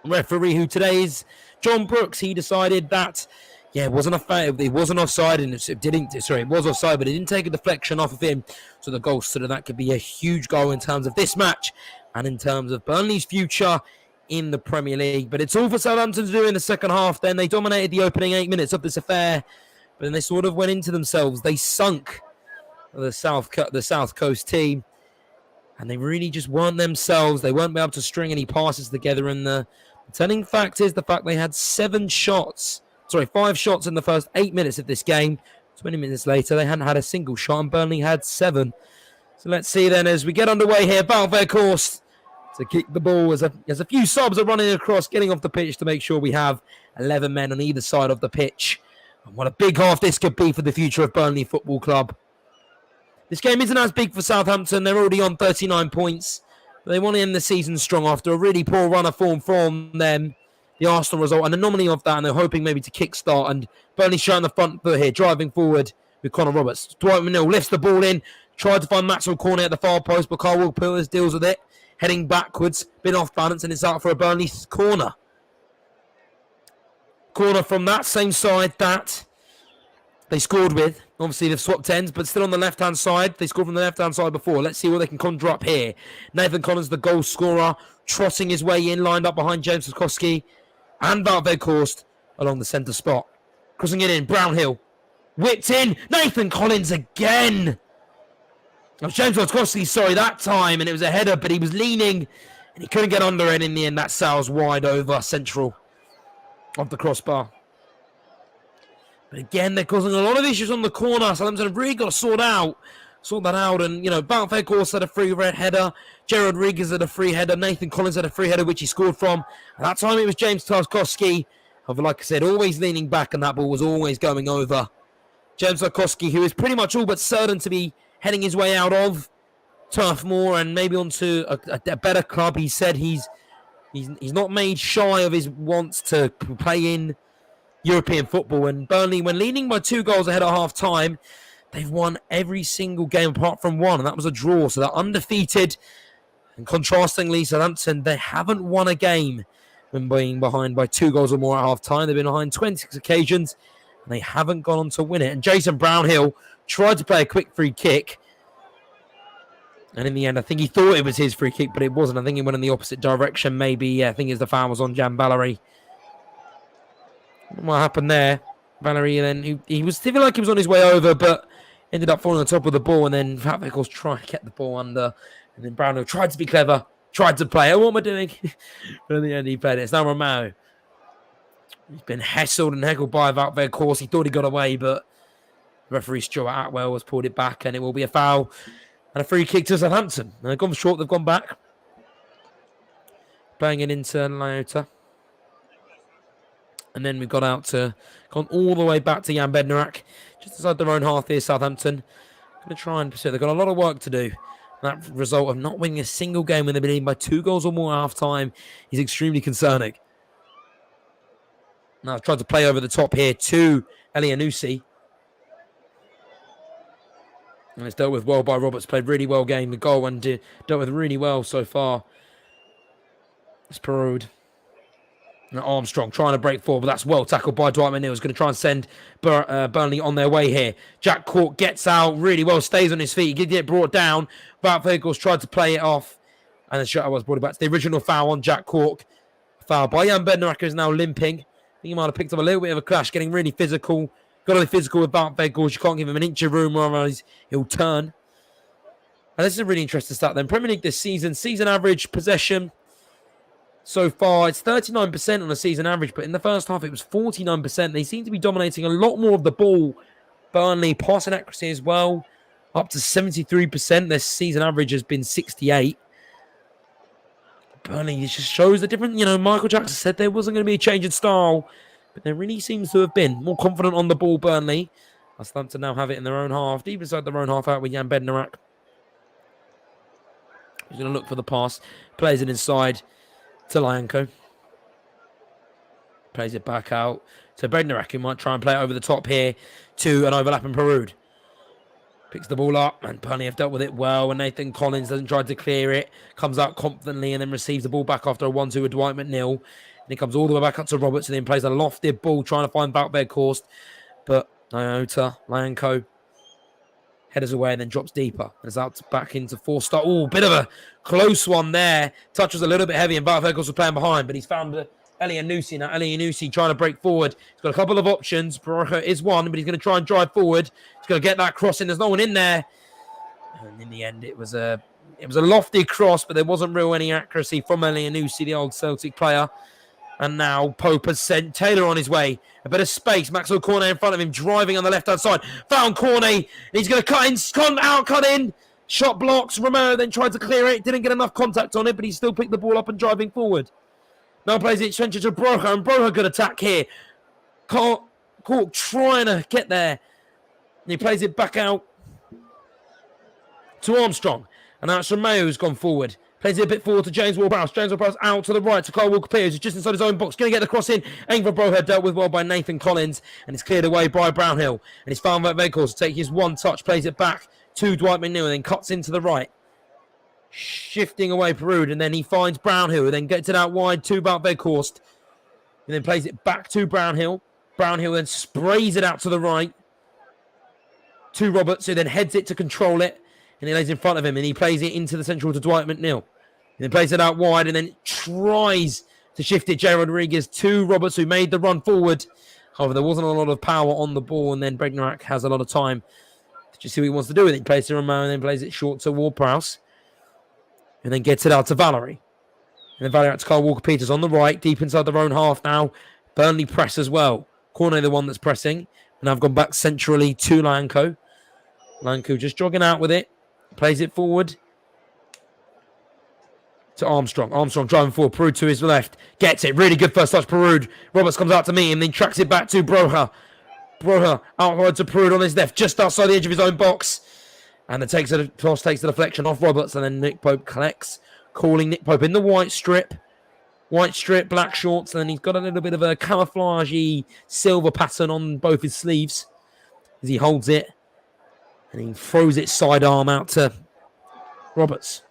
referee, who today is John Brooks, he decided that it wasn't offside, and it was offside, but it didn't take a deflection off of him. So the goal stood, and that could be a huge goal in terms of this match and in terms of Burnley's future in the Premier League. But it's all for Southampton to do in the second half. Then they dominated the opening 8 minutes of this affair, but then they sort of went into themselves. They sunk the South Coast team, and they really just weren't themselves. They weren't able to string any passes together, and the telling fact is the fact they had 5 shots in the first 8 minutes of this game. 20 minutes later, they hadn't had a single shot, and Burnley had 7. So let's see then as we get underway here. Valverde to kick the ball as a few subs are running across, getting off the pitch to make sure we have 11 men on either side of the pitch. And what a big half this could be for the future of Burnley Football Club. This game isn't as big for Southampton. They're already on 39 points. But they want to end the season strong after a really poor run of form from them. The Arsenal result, an anomaly of that, and they're hoping maybe to kickstart. And Burnley showing the front foot here, driving forward with Connor Roberts. Dwight McNeil lifts the ball in, tried to find Maxwell Cornet at the far post, but Carl Wilpers deals with it, heading backwards, been off balance, and it's out for a Burnley corner. Corner from that same side that they scored with. Obviously, they've swapped ends, but still on the left-hand side. They scored from the left-hand side before. Let's see what they can conjure up here. Nathan Collins, the goal scorer, trotting his way in, lined up behind James Koskowski. And Wout Weghorst along the centre spot. Crossing it in, Brownhill. Whipped in, Nathan Collins again. Oh, James Koskowski, that time. And it was a header, but he was leaning. And he couldn't get under it in the end. That sails wide over central of the crossbar. But again, they're causing a lot of issues on the corner. Southampton have really got to sort that out. And, Bout Faircourse had a free red header. Gerard Rodriguez had a free header. Nathan Collins had a free header, which he scored from. At that time, it was James Tarkowski. However, like I said, always leaning back, and that ball was always going over. James Tarkowski, who is pretty much all but certain to be heading his way out of Turf Moor and maybe onto a better club. He said he's not made shy of his wants to play in European football. And Burnley, when leading by 2 goals ahead at half-time, they've won every single game apart from one, and that was a draw. So they're undefeated. And contrastingly, Southampton, they haven't won a game when being behind by 2 goals or more at half-time. They've been behind 26 occasions, and they haven't gone on to win it. And Jason Brownhill tried to play a quick free kick. And in the end, I think he thought it was his free kick, but it wasn't. I think he went in the opposite direction, maybe. Yeah, I think the foul was on Jan Valery. What happened there? Valery, and then he was feeling like he was on his way over, but ended up falling on top of the ball. And then Fat Vickles tried to get the ball under. And then Brownhill tried to be clever, tried to play. Oh, what am I doing? But in the end, he played it. It's now Romao. He's been heckled and heckled by Wout Weghorst. He thought he got away, but referee Stuart Atwell has pulled it back, and it will be a foul. And a free kick to Southampton. And they've gone short, they've gone back. Playing it into Laiota. And then we've gone all the way back to Jan Bednarak. Just inside their own half here, Southampton. Going to try and pursue. They've got a lot of work to do. That result of not winning a single game when they've been leading by 2 goals or more at half-time is extremely concerning. Now, I've tried to play over the top here to Elianusi. And it's dealt with well by Roberts. Played really well game. The goal and dealt with really well so far. It's Perraud. Armstrong trying to break forward, but that's well tackled by Dwight McNeil. He's going to try and send Burnley on their way here. Jack Cork gets out really well, stays on his feet. He did get brought down. Wout Weghorst tried to play it off. And the shot was brought it back to the original foul on Jack Cork. Foul by Jan Bednarak, who's now limping. I think he might have picked up a little bit of a clash, getting really physical. Got to be physical with Wout Weghorst. You can't give him an inch of room, or otherwise he'll turn. And this is a really interesting stat then. Premier League this season average possession so far, it's 39% on a season average, but in the first half it was 49%. They seem to be dominating a lot more of the ball. Burnley passing accuracy as well, up to 73%. Their season average has been 68. Burnley, it just shows the different, Michael Jackson said there wasn't going to be a change in style, but there really seems to have been. More confident on the ball, Burnley. Southampton now have it in their own half, deep inside their own half out with Jan Bednarak. He's going to look for the pass, plays it inside to Lyanko. Plays it back out to Bednarak, who might try and play it over the top here to an overlapping Perraud. Picks the ball up, and Burnley have dealt with it well. And Nathan Collins doesn't try to clear it. Comes out confidently and then receives the ball back after a 1-2 with Dwight McNeil. And he comes all the way back up to Roberts and then plays a lofted ball trying to find Wout Weghorst. But Lyanko headers away and then drops deeper. And it's out back into Forster. Oh, bit of a close one there. Touch was a little bit heavy and Wout Weghorst was playing behind, but he's found Elianusi. Now Elianusi trying to break forward. He's got a couple of options. Baraka is one, but he's going to try and drive forward. He's going to get that cross in. There's no one in there. And in the end, it was a lofty cross, but there wasn't real any accuracy from Elianusi, the old Celtic player. And now Pope has sent Taylor on his way. A bit of space. Maxwell Cornet in front of him, driving on the left-hand side. Found Cornet. He's going to cut in. Shot blocks. Romero then tried to clear it. Didn't get enough contact on it, but he still picked the ball up and driving forward. Now plays it centre to Broha, and Broha good attack here. Cork trying to get there. And he plays it back out to Armstrong. And now it's Romeo who's gone forward. Plays it a bit forward to James Ward-Prowse. James Ward-Prowse out to the right to Kyle Walker-Peters, who's just inside his own box. Going to get the cross in. Aim for Broha, dealt with well by Nathan Collins. And it's cleared away by Brownhill. And he's found Weghorst to take his one touch. Plays it back to Dwight McNeil and then cuts into the right. Shifting away Perraud. And then he finds Brownhill, who then gets it out wide to Wout Weghorst. And then plays it back to Brownhill. Brownhill then sprays it out to the right to Roberts, who then heads it to control it. And he lays in front of him, and he plays it into the central to Dwight McNeil. And then plays it out wide, and then tries to shift it, Gerard Rodriguez, to Roberts, who made the run forward. However, there wasn't a lot of power on the ball, and then Bednarak has a lot of time to just see what he wants to do with it. He plays it to Romero, and then plays it short to Ward-Prowse. And then gets it out to Valery. And then Valery out to Kyle Walker-Peters on the right, deep inside their own half now. Burnley press as well. Cornet the one that's pressing. And I've gone back centrally to Lanko. Lanko just jogging out with it. Plays it forward to Armstrong. Armstrong driving forward. Perud to his left. Gets it. Really good first touch, Perud. Roberts comes out to meet him. Then tracks it back to Broha. Broha outward to Perud on his left. Just outside the edge of his own box. And the toss takes the deflection off Roberts. And then Nick Pope collects. Calling Nick Pope in the white strip. White strip, black shorts. And then he's got a little bit of a camouflagey silver pattern on both his sleeves. As he holds it. And he throws it sidearm out to Roberts.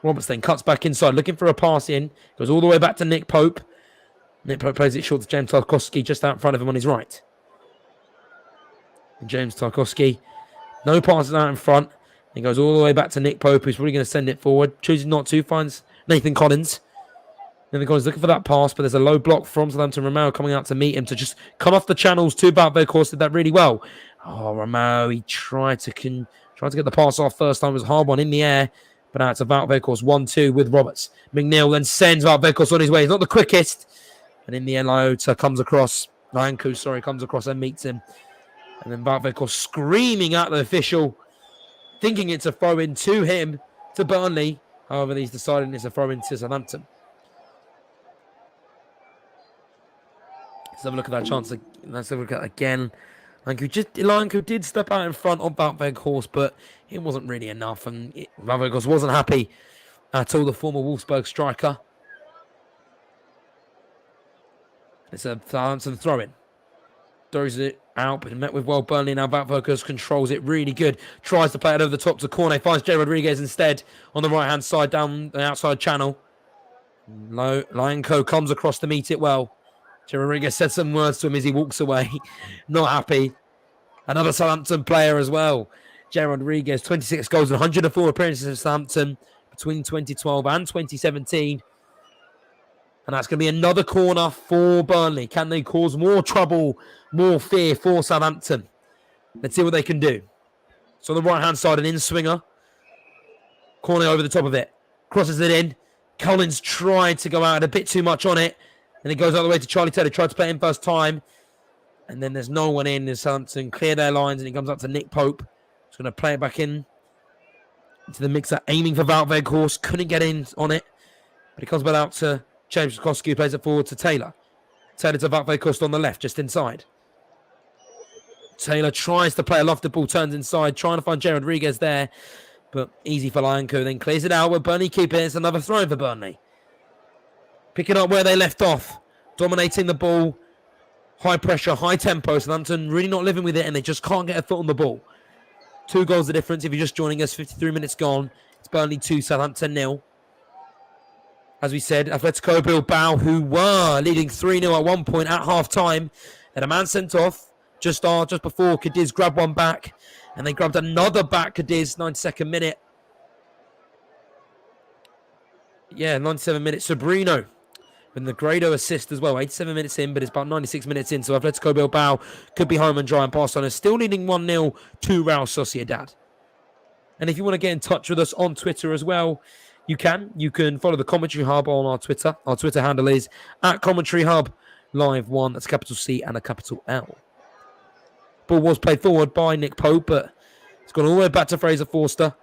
Roberts then cuts back inside, looking for a pass in. Goes all the way back to Nick Pope. Nick Pope plays it short to James Tarkowski, just out in front of him on his right. And James Tarkowski, no passes out in front. He goes all the way back to Nick Pope, who's probably going to send it forward. Chooses not to, finds Nathan Collins. Nathan Collins looking for that pass, but there's a low block from Southampton. Romero coming out to meet him to just come off the channels. Two back there, course, did that really well. Oh, Romero, he tried to get the pass off first time. It was a hard one in the air. But now it's a Wout Weghorst 1-2 with Roberts. McNeil then sends Wout Weghorst on his way. He's not the quickest. And in the end, Lanko comes across and meets him. And then Wout Weghorst screaming at the official, thinking it's a throw-in to him, to Burnley. However, he's deciding it's a throw-in to Southampton. Let's have a look at that chance. Let's have a look at it again. Lanko did step out in front of Wout Weghorst, but it wasn't really enough. And Wout Weghorst wasn't happy at all, the former Wolfsburg striker. It's a Southampton throw-in. Throws it out, but met with well Burnley. Now Wout Weghorst controls it really good. Tries to play it over the top to Cornet. Finds Jay Rodriguez instead on the right-hand side down the outside channel. Lanko comes across to meet it well. Jay Rodriguez said some words to him as he walks away. Not happy. Another Southampton player as well. Jay Rodriguez, 26 goals and 104 appearances for Southampton between 2012 and 2017. And that's going to be another corner for Burnley. Can they cause more trouble, more fear for Southampton? Let's see what they can do. So on the right-hand side, an in-swinger. Corner over the top of it. Crosses it in. Collins tried to go out a bit too much on it. And it goes all the way to Charlie Taylor. Tried to play it in first time. And then there's no one in. Southampton clear their lines. And he comes up to Nick Pope. He's going to play it back in into the mixer. Aiming for Wout Weghorst. Couldn't get in on it. But he comes back out to James Tarkowski, who plays it forward to Taylor. Taylor to Wout Weghorst on the left, just inside. Taylor tries to play a lofted ball. Turns inside. Trying to find Jay Rodriguez there. But easy for Lanko. Then clears it out with Burnley keeper. It's another throw for Burnley. Picking up where they left off. Dominating the ball. High pressure, high tempo. Southampton really not living with it, and they just can't get a foot on the ball. 2 goals the difference. If you're just joining us, 53 minutes gone. It's Burnley 2, Southampton 0. As we said, Atletico Bilbao, who were leading 3-0 at one point at half-time. Then a man sent off just before Cadiz grabbed one back. And they grabbed another back, Cadiz, 92nd minute. 97 minutes. Sabrino with the Grado assist as well. 87 minutes in, but it's about 96 minutes in. So Atletico Bilbao could be home and dry, and Barcelona still leading 1-0 to Real Sociedad. And if you want to get in touch with us on Twitter as well, you can. You can follow the Commentary Hub on our Twitter. Our Twitter handle is @CommentaryHubLive1. That's a capital C and a capital L. Ball was played forward by Nick Pope, but it's gone all the way back to Fraser Forster.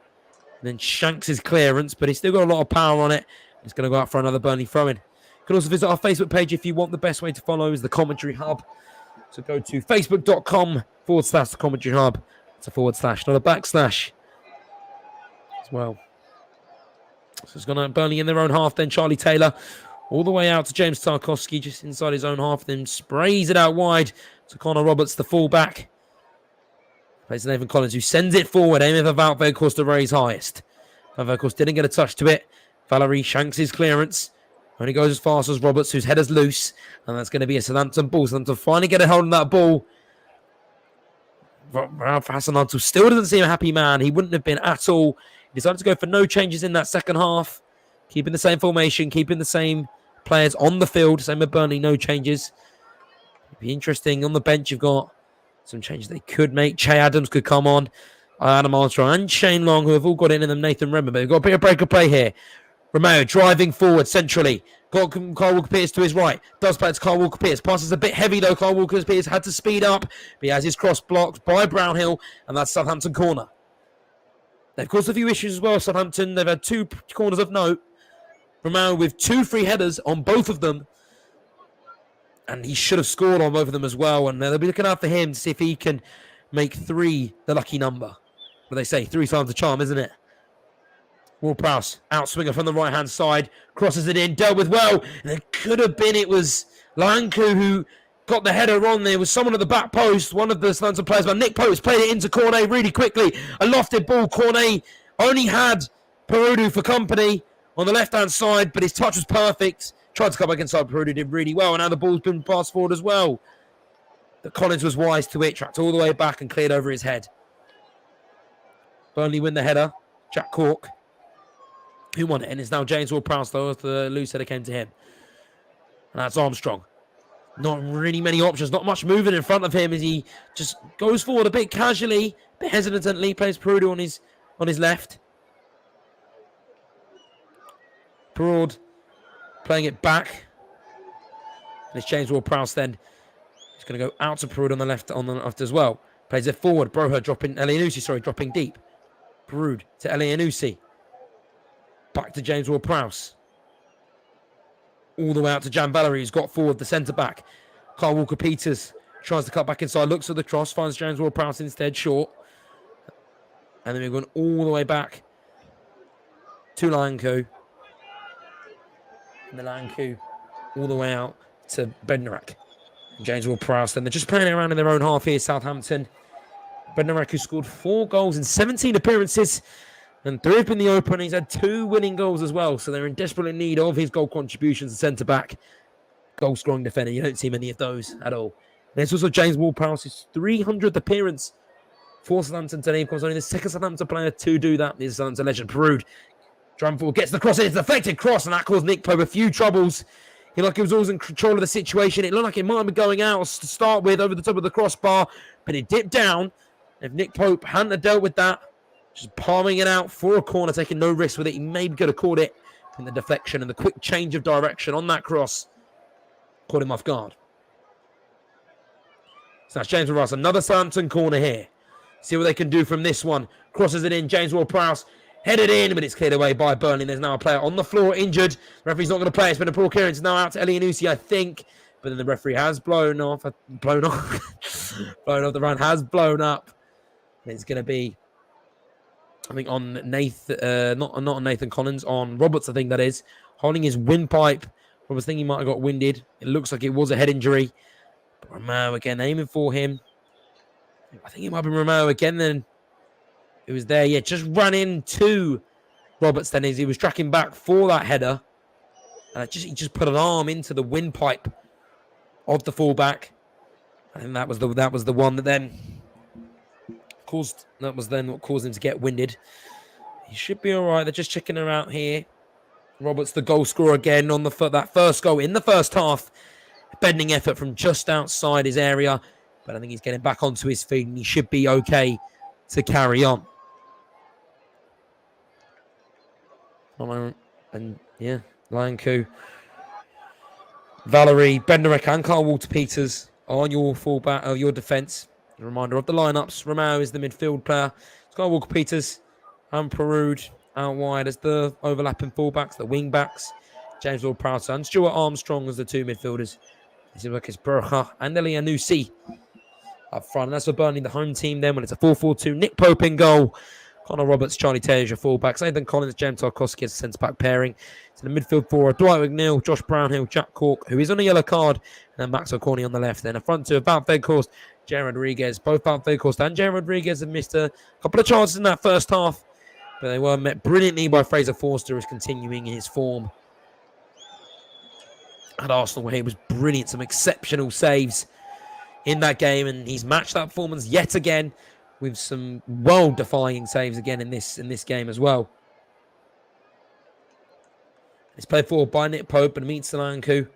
And then shanks his clearance, but he's still got a lot of power on it. It's going to go out for another Burnley throw-in. You can also visit our Facebook page if you want. The best way to follow is the Commentary Hub. So go to facebook.com/the Commentary Hub. It's a /, not a / as well. So it's going to Burnley in their own half. Then Charlie Taylor all the way out to James Tarkowski, just inside his own half. Then sprays it out wide to Connor Roberts, the fullback. Plays Nathan Collins, who sends it forward, aiming for Wout Weghorst to raise highest. Wout Weghorst didn't get a touch to it. Valerie shanks his clearance. Only goes as fast as Roberts, whose header's loose. And that's going to be a Southampton ball. Southampton finally get a hold on that ball. Ralph Hasenhüttl still doesn't seem a happy man. He wouldn't have been at all. He decided to go for no changes in that second half. Keeping the same formation, keeping the same players on the field. Same with Burnley, no changes. It'd be interesting. On the bench, you've got some changes they could make. Che Adams could come on. Adam Armstrong and Shane Long, who have all got in them. Nathan Redmond, but they've got a bit of break of play here. Romeo driving forward centrally. Got Kyle Walker-Peters to his right. Does play to Kyle Walker-Peters. Passes a bit heavy though. Kyle Walker-Peters had to speed up. But he has his cross blocked by Brownhill. And that's Southampton corner. They've caused a few issues as well, Southampton. They've had 2 corners of note. Romero with 2 free headers on both of them. And he should have scored on both of them as well. And they'll be looking out for him to see if he can make 3 the lucky number. What they say, 3 times the charm, isn't it? Ward-Prowse, outswinger from the right-hand side, crosses it in, dealt with well. And it could have been, it was Lanku who got the header on. There was someone at the back post, one of the Southampton players, but Nick Pope's played it into Cornet really quickly. A lofted ball, Cornet only had Perudu for company on the left-hand side, but his touch was perfect. Tried to come back inside, Perudu did really well, and now the ball's been passed forward as well. But Collins was wise to it, tracked all the way back and cleared over his head. Burnley win the header, Jack Cork. Who won it? And it's now James Ward-Prowse, though, as the loose header came to him. And that's Armstrong. Not really many options, not much moving in front of him as he just goes forward a bit casually, a bit hesitantly, plays Perudu on his left. Perraud playing it back. And it's James Ward-Prowse then. He's going to go out to Perraud on the left as well. Plays it forward. Broher dropping deep. Perraud to Elianusi. Back to James Ward-Prowse. All the way out to Jan Valery, who's got forward the centre-back. Kyle Walker-Peters tries to cut back inside, looks at the cross, finds James Ward-Prowse instead, short. And then we're going all the way back to Lanku. And the Lanku all the way out to Bednarak. And James Ward-Prowse, then they're just playing around in their own half here, Southampton. Bednarak, who scored 4 goals in 17 appearances. And 3 up in the open. He's had 2 winning goals as well. So they're in desperate need of his goal contributions. The centre-back, goal-scoring defender. You don't see many of those at all. There's also James Ward-Prowse's 300th appearance for Southampton today. Of course, only the second Southampton player to do that. This is Southampton legend, Peruud. Drumford gets the cross in. It's a deflected cross, and that caused Nick Pope a few troubles. He looked like he was always in control of the situation. It looked like it might have been going out to start with over the top of the crossbar, but it dipped down. If Nick Pope hadn't dealt with that, just palming it out for a corner, taking no risk with it, he maybe could have caught it in the deflection and the quick change of direction on that cross. Caught him off guard. So that's James Ward-Prowse. Another Southampton corner here. See what they can do from this one. Crosses it in. James Ward-Prowse headed in, but it's cleared away by Burnley. There's now a player on the floor injured. The referee's not going to play. It's been a poor clearance. It's now out to Elianusi, I think. But then the referee has blown off. blown off the run. Has blown up. And it's going to be, I think, on Nathan, not on Nathan Collins, on Roberts, I think that is, holding his windpipe. Roberts thinking he might have got winded. It looks like it was a head injury. But Romero again aiming for him. I think it might be Romero again then. It was there, yeah, just ran into Roberts then as he was tracking back for that header. And he just put an arm into the windpipe of the fullback. I think that was the one that then what caused him to get winded. He should be all right. They're just checking her out here. Roberts, the goal scorer again on that first goal in the first half. Bending effort from just outside his area. But I think he's getting back onto his feet and he should be okay to carry on. And yeah, Lanku, Valerie, Bednarek and Kyle Walker-Peters on your fullback, your defence. A reminder of the lineups. Romero is the midfield player. Kyle Walker-Peters and Peruud out wide as the overlapping fullbacks, the wing backs. James Ward-Prowse and Stuart Armstrong as the 2 midfielders. It seems like it's Burkha and Elianusi up front. And that's for Burnley, the home team then, when it's a 4-4-2. Nick Pope in goal. Connor Roberts, Charlie Taylor, your fullbacks. Nathan Collins, James Tarkowski as a centre-back pairing. To the midfield forward, Dwight McNeil, Josh Brownhill, Jack Cork, who is on a yellow card, and then Max O'Corney on the left. Then a front 2 of Bout Veghorst, Jared Rodriguez. Both Bout Veghorst and Jared Rodriguez have missed a couple of chances in that first half, but they were met brilliantly by Fraser Forster, who's continuing his form at Arsenal, where he was brilliant. Some exceptional saves in that game, and he's matched that performance yet again with some world-defying saves again in this game as well. It's played forward by Nick Pope and meets Solanku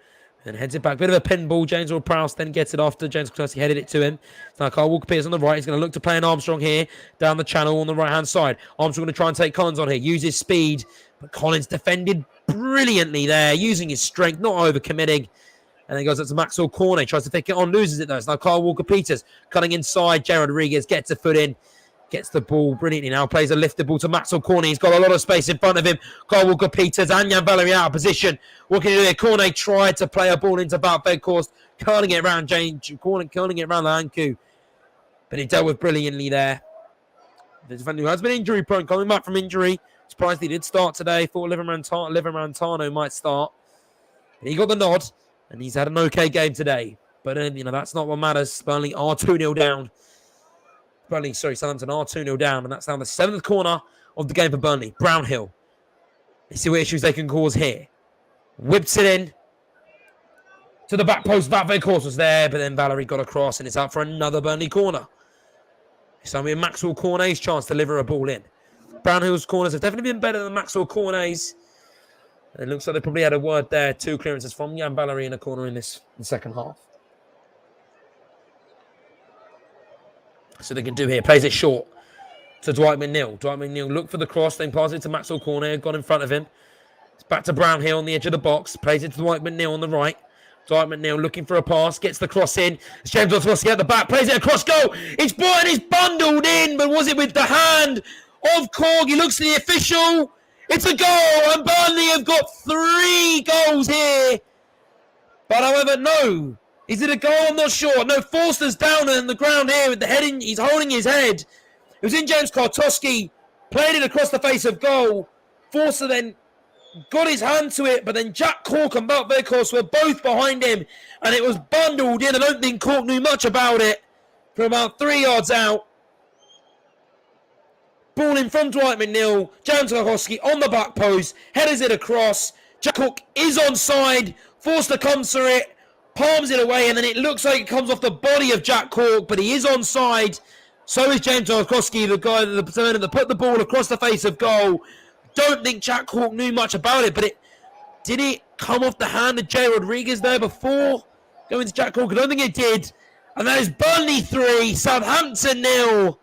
and heads it back. Bit of a pin ball. James Ward-Prowse then gets it after James Clark headed it to him. It's now Kyle Walker-Peters on the right. He's going to look to play an Armstrong here down the channel on the right-hand side. Armstrong going to try and take Collins on here. Uses speed, But Collins defended brilliantly there, using his strength, not overcommitting. And then goes up to Maxwell Cornet, tries to pick it on, loses it though. It's now Kyle Walker-Peters cutting inside. Jared Rodriguez gets a foot in, gets the ball brilliantly now, plays a lifted ball to Maxwell Cornet. He's got a lot of space in front of him. Kyle Walker-Peters and Jan Valery out of position. What can he do there? Cornet tried to play a ball into Wout Weghorst, curling it around curling it around Lanku. But he dealt with brilliantly there. The defender who has been injury prone, coming back from injury. Surprised he did start today. Thought Livermantano might start. But he got the nod. And he's had an okay game today. But, that's not what matters. Burnley are 2-0 down. Southampton are 2-0 down. And that's now the 7th corner of the game for Burnley. Brownhill. Let's see what issues they can cause here. Whips it in. To the back post. Wout Weghorst was there. But then Valery got across. And it's out for another Burnley corner. It's going to be Maxwell Cornet's chance to deliver a ball in. Brownhill's corners have definitely been better than Maxwell Cornet's. And it looks like they probably had a word there. 2 clearances from Jan Valery in a corner in the second half. So they can do here. Plays it short to Dwight McNeil. Dwight McNeil looked for the cross, then passes it to Maxwell Cornet. Got in front of him. It's back to Brownhill on the edge of the box. Plays it to Dwight McNeil on the right. Dwight McNeil looking for a pass. Gets the cross in. It's James Tarkowski at the back. Plays it across goal. It's brought and it's bundled in. But was it with the hand of Korg? He looks to the official. It's a goal, and Burnley have got 3 goals here. But however, no. Is it a goal? I'm not sure. No, Forster's down on the ground here with the head in. He's holding his head. It was in James Tarkowski. Played it across the face of goal. Forster then got his hand to it, but then Jack Cork and Wout Weghorst were both behind him, and it was bundled in. I don't think Cork knew much about it from about 3 yards out. Ball in from Dwight McNeil. James Tarkowski on the back post. Headers it across. Jack Cork is onside. Forster comes for it. Palms it away. And then it looks like it comes off the body of Jack Cork. But he is onside. So is James Tarkowski, the guy that put the ball across the face of goal. Don't think Jack Cork knew much about it. But did it come off the hand of Jay Rodriguez there before going to Jack Cork? I don't think it did. And that is Burnley 3. Southampton 0.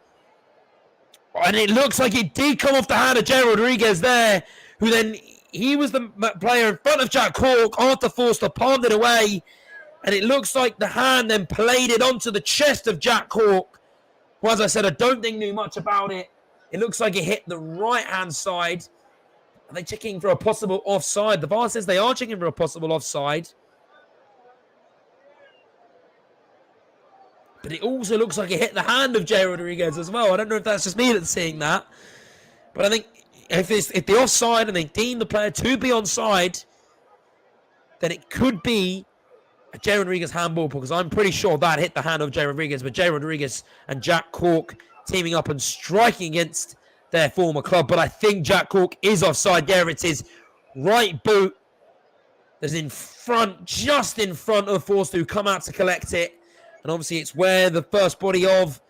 And it looks like it did come off the hand of Jay Rodriguez there, who then, he was the player in front of Jack Cork. Arthur Forster palmed it away. And it looks like the hand then played it onto the chest of Jack Cork, who, as I said, I don't think knew much about it. It looks like it hit the right-hand side. Are they checking for a possible offside? The VAR says they are checking for a possible offside. But it also looks like it hit the hand of Jay Rodriguez as well. I don't know if that's just me that's seeing that. But I think if the offside and they deem the player to be onside, then it could be a Jay Rodriguez handball, because I'm pretty sure that hit the hand of Jay Rodriguez. But Jay Rodriguez and Jack Cork teaming up and striking against their former club. But I think Jack Cork is offside. There it is. Right boot. There's in front, just in front of Forster, who come out to collect it. And obviously it's where the first body of,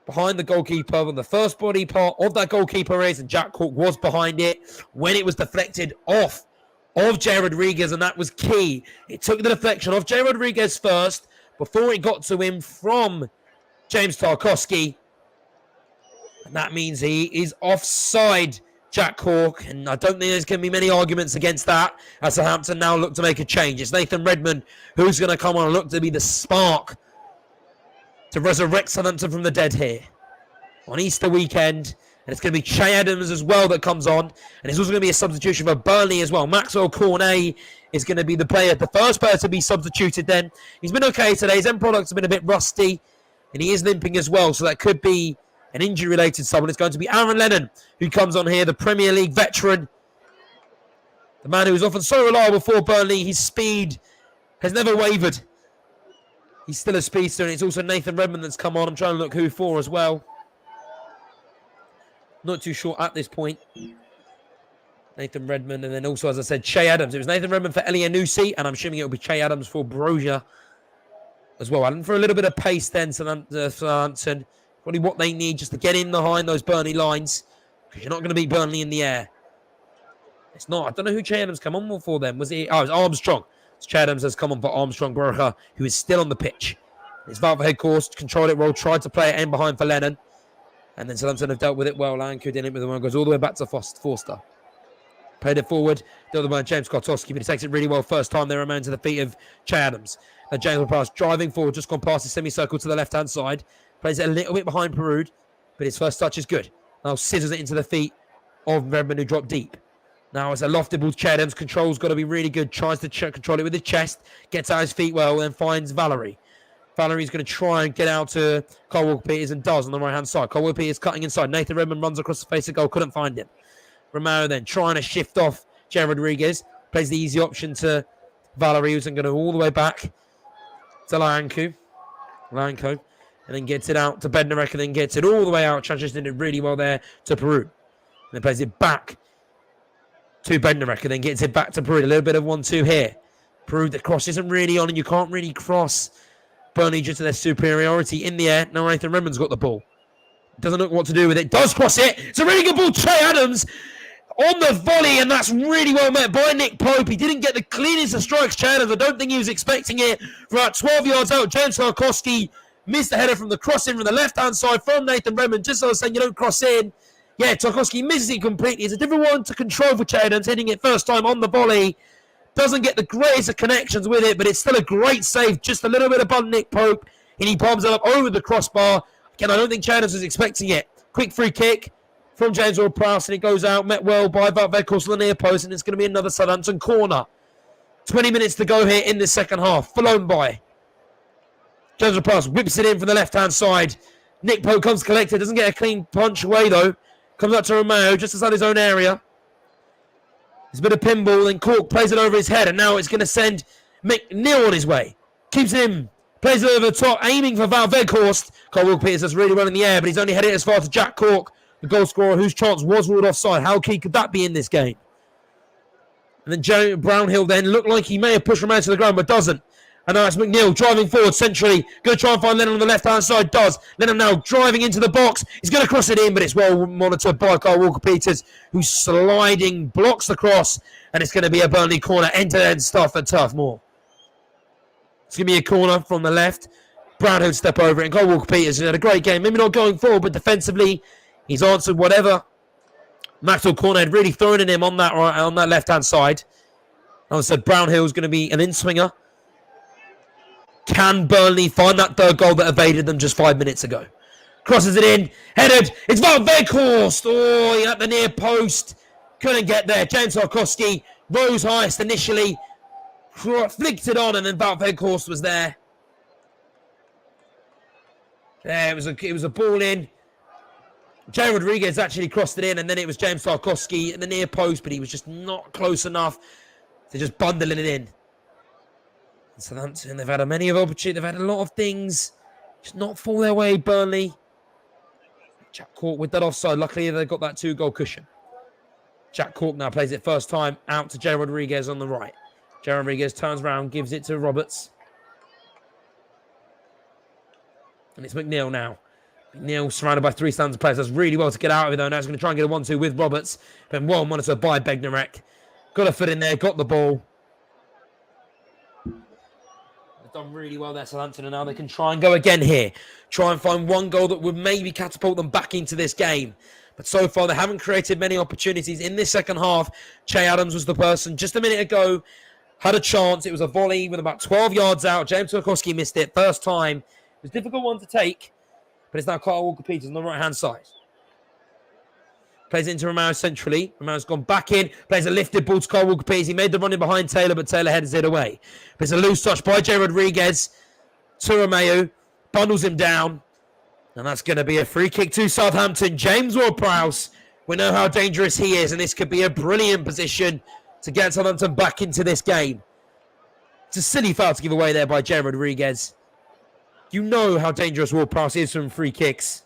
behind the goalkeeper, and the first body part of that goalkeeper is, and Jack Cork was behind it when it was deflected off of Jay Rodriguez, and that was key. It took the deflection off Jay Rodriguez first, before it got to him from James Tarkowski. And that means he is offside, Jack Cork, and I don't think there's going to be many arguments against that, as Southampton now look to make a change. It's Nathan Redmond who's going to come on and look to be the spark to resurrect Southampton from the dead here on Easter weekend. And it's going to be Che Adams as well that comes on. And it's also going to be a substitution for Burnley as well. Maxwell Cornet is going to be the first player to be substituted then. He's been okay today. His end products have been a bit rusty. And he is limping as well. So that could be an injury-related sub. And it's going to be Aaron Lennon who comes on here, the Premier League veteran. The man who was often so reliable for Burnley. His speed has never wavered. He's still a speedster, and it's also Nathan Redmond that's come on. I'm trying to look who for as well. Not too sure at this point. Nathan Redmond, and then also, as I said, Che Adams. It was Nathan Redmond for Elianusi, and I'm assuming it will be Che Adams for Brozier as well. And for a little bit of pace then, Southampton, probably what they need just to get in behind those Burnley lines, because you're not going to beat Burnley in the air. It's not. I don't know who Che Adams come on for them. Was it? Oh, it was Armstrong. Che Adams has come on for Armstrong Brozier, who is still on the pitch. It's Wout Weghorst, controlled it well, tried to play it in behind for Lennon. And then Southampton have dealt with it well. Lanku did it with the one, goes all the way back to Forster. Played it forward. The other one, James Kartowski, but he takes it really well first time. They remain to the feet of Che Adams. And James Ward-Prowse driving forward, just gone past the semicircle to the left-hand side. Plays it a little bit behind Perud, but his first touch is good. Now scissors it into the feet of Redmond, who dropped deep. Now it's a lofted ball to Che Adams. Control's got to be really good. Tries to control it with his chest. Gets out his feet well, and finds Valerie. Valerie's going to try and get out to Kyle Walker-Peters and does on the right-hand side. Kyle Walker-Peters cutting inside. Nathan Redmond runs across the face of goal. Couldn't find him. Romero then trying to shift off Jared Rodriguez. Plays the easy option to Valerie, who's going to go all the way back to Lanko. And then gets it out to Bednarek, and then gets it all the way out. Transitioned it really well there to Peru. And then plays it back to Bednarek, and then gets it back to Peru. A little bit of 1-2 here. Peru, the cross isn't really on, and you can't really cross Burnley due to their superiority in the air. Now Nathan Redmond's got the ball. Doesn't know what to do with it. Does cross it. It's a really good ball. Che Adams on the volley, and that's really well met by Nick Pope. He didn't get the cleanest of strikes, Che Adams. I don't think he was expecting it. From about 12 yards out, James Tarkowski missed the header from the cross in from the left-hand side from Nathan Redmond. Just as I was saying, you don't cross in. Yeah, Tarkowski misses it completely. It's a different one to control for Che Adams, hitting it first time on the volley. Doesn't get the greatest of connections with it, but it's still a great save. Just a little bit above Nick Pope, and he palms it up over the crossbar. Again, I don't think Che Adams was expecting it. Quick free kick from James Ward-Prowse, and it goes out. Met well by Wout Weghorst on the near post, and it's going to be another Southampton corner. 20 minutes to go here in the second half. Followed by James Ward-Prowse whips it in from the left-hand side. Nick Pope comes collected. Doesn't get a clean punch away, though. Comes up to Romeo, just inside his own area. There's a bit of pinball, then Cork plays it over his head, and now it's going to send McNeil on his way. Keeps him, plays it over the top, aiming for Wout Weghorst. Kyle Walker-Peters does really well in the air, but he's only headed as far to Jack Cork, the goal scorer, whose chance was ruled offside. How key could that be in this game? And then Joe Brownhill then looked like he may have pushed Romero to the ground, but doesn't. And now it's McNeil driving forward centrally. Going to try and find Lennon on the left-hand side. Does. Lennon now driving into the box. He's going to cross it in, but it's well monitored by Kyle Walker-Peters, who's sliding, blocks the cross, and it's going to be a Burnley corner. End-to-end stuff at Turf Moor. It's going to be a corner from the left. Brownhill step over it, and Kyle Walker-Peters has had a great game. Maybe not going forward, but defensively, he's answered whatever Maxwell Corner had really thrown in him on that left-hand side. As I said, Brownhill's going to be an in-swinger. Can Burnley find that third goal that evaded them just 5 minutes ago? Crosses it in, headed. It's Wout Weghorst. Oh, he at the near post. Couldn't get there. James Tarkowski rose highest initially. Flicked it on, and then Wout Weghorst was there. There, it was a ball in. Jay Rodriguez actually crossed it in, and then it was James Tarkowski at the near post, but he was just not close enough to just bundling it in. Southampton, they've had many of opportunities. They've had a lot of things just not fall their way. Burnley. Jack Cork with that offside. Luckily, they've got that 2-goal cushion. Jack Cork now plays it first time out to Jay Rodriguez on the right. Jay Rodriguez turns around, gives it to Roberts. And it's McNeil now. McNeil surrounded by 3 Southampton players. Does really well to get out of it, though. Now he's going to try and get a 1-2 with Roberts. Been well monitored by Bednarek. Got a foot in there, got the ball. Done really well there, Southampton, and now they can try and go again here. Try and find one goal that would maybe catapult them back into this game. But so far, they haven't created many opportunities in this second half. Che Adams was the person just a minute ago, had a chance. It was a volley with about 12 yards out. James Tarkowski missed it first time. It was a difficult one to take, but it's now Kyle Walker-Peters on the right-hand side. Plays it into Romero centrally. Romero's gone back in. Plays a lifted ball to Kyle Walker-Peters. He made the run in behind Taylor, but Taylor heads it away. But it's a loose touch by Jay Rodriguez to Romeo. Bundles him down. And that's going to be a free kick to Southampton. James Ward-Prowse. We know how dangerous he is, and this could be a brilliant position to get Southampton back into this game. It's a silly foul to give away there by Jay Rodriguez. You know how dangerous Ward-Prowse is from free kicks.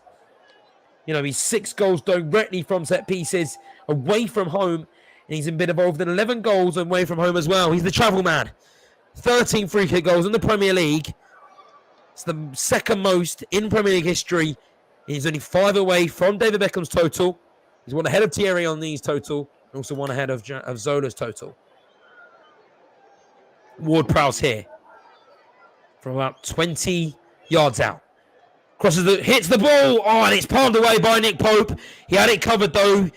You know, he's 6 goals directly from set pieces away from home. And he's been involved in 11 goals away from home as well. He's the travel man. 13 free kick goals in the Premier League. It's the second most in Premier League history. He's only 5 away from David Beckham's total. He's one ahead of Thierry Henry's total. And also one ahead of Zola's total. Ward-Prowse here. From about 20 yards out. Crosses hits the ball. Oh, and it's palmed away by Nick Pope. He had it covered, though.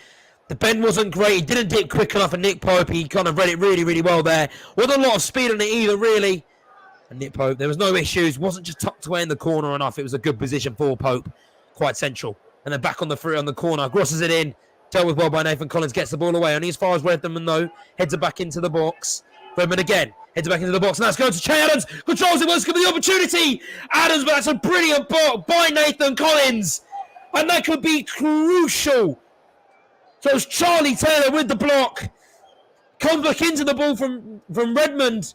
The bend wasn't great. He didn't dip quick enough for Nick Pope. He kind of read it really, really well there. Wasn't a lot of speed on it either, really. And Nick Pope, there was no issues. Wasn't just tucked away in the corner enough. It was a good position for Pope. Quite central. And then back on the free on the corner. Grosses it in. Dealt with well by Nathan Collins. Gets the ball away. Only as far as Redmond, though. Heads it back into the box. Redmond again. Heads it back into the box. Now it's going to Che Adams. Controls it. Wants to give the opportunity. Adams, but that's a brilliant block by Nathan Collins. And that could be crucial. So it's Charlie Taylor with the block. Comes back into the ball from Redmond.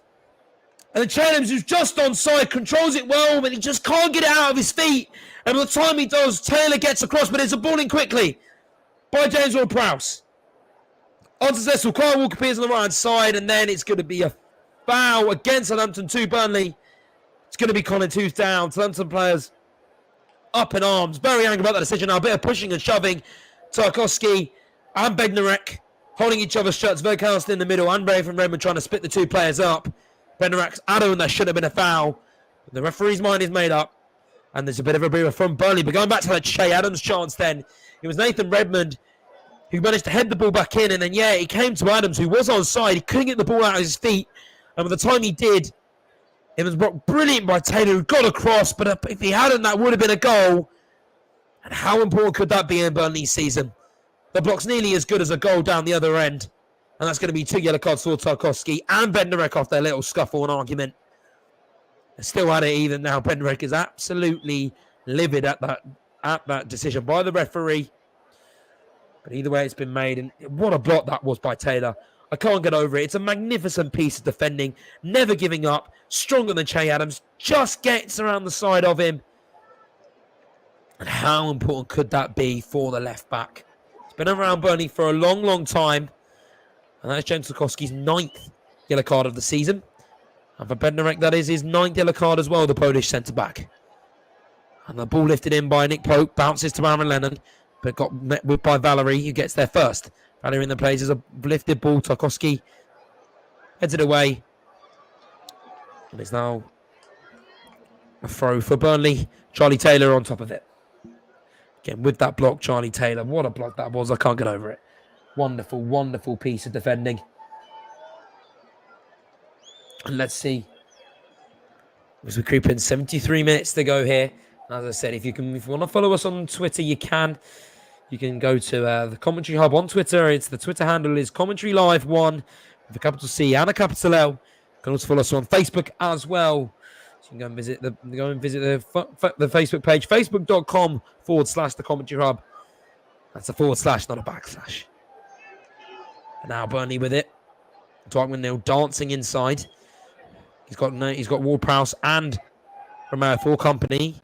And then Che Adams, who's just onside, controls it well, but he just can't get it out of his feet. And by the time he does, Taylor gets across, but it's a ball in quickly by James Ward-Prowse. Unsuccessful. Kyle Walker appears on the right-hand side, and then it's going to be a foul against Southampton 2 Burnley. It's going to be Collins who's down. Southampton players up in arms. Very angry about that decision now. A bit of pushing and shoving. Tarkowski and Bednarek holding each other's shirts. Verkasten in the middle. And Ray from Redmond trying to split the two players up. Bednarek's adder, and there should have been a foul. The referee's mind is made up. And there's a bit of a breather from Burnley. But going back to that Che Adams chance then, it was Nathan Redmond who managed to head the ball back in. And then, yeah, he came to Adams, who was onside. He couldn't get the ball out of his feet. And by the time he did, it was blocked brilliant by Taylor, who got across. But if he hadn't, that would have been a goal. And how important could that be in Burnley's season? The block's nearly as good as a goal down the other end. And that's going to be 2 yellow cards for Tarkowski and Bednarek off their little scuffle and argument. They're still at it even now. Bednarek is absolutely livid at that decision by the referee. But either way, it's been made. And what a block that was by Taylor. I can't get over it. It's a magnificent piece of defending. Never giving up. Stronger than Che Adams. Just gets around the side of him. And how important could that be for the left back? It's been around Burnley for a long, long time. And that's James Tarkowski's 9th yellow card of the season. And for Bednarek, that is his 9th yellow card as well, the Polish centre-back. And the ball lifted in by Nick Pope. Bounces to Aaron Lennon. But got met with by Valerie, who gets there first. Valerie in the plays is a lifted ball. Tarkowski heads it away. And it's now a throw for Burnley. Charlie Taylor on top of it. Again, with that block, Charlie Taylor. What a block that was. I can't get over it. Wonderful, wonderful piece of defending. And let's see. As we creep in, 73 minutes to go here. As I said, if you want to follow us on Twitter, you can. You can go to the Commentary Hub on Twitter. The Twitter handle is Commentary Live 1 with a capital C and a capital L. You can also follow us on Facebook as well. So you can go and visit the Facebook page, facebook.com/the Commentary Hub. That's a / not a /. And now Burnley with it. Dwight McNeil dancing inside. He's got Ward-Prowse and Romero for company.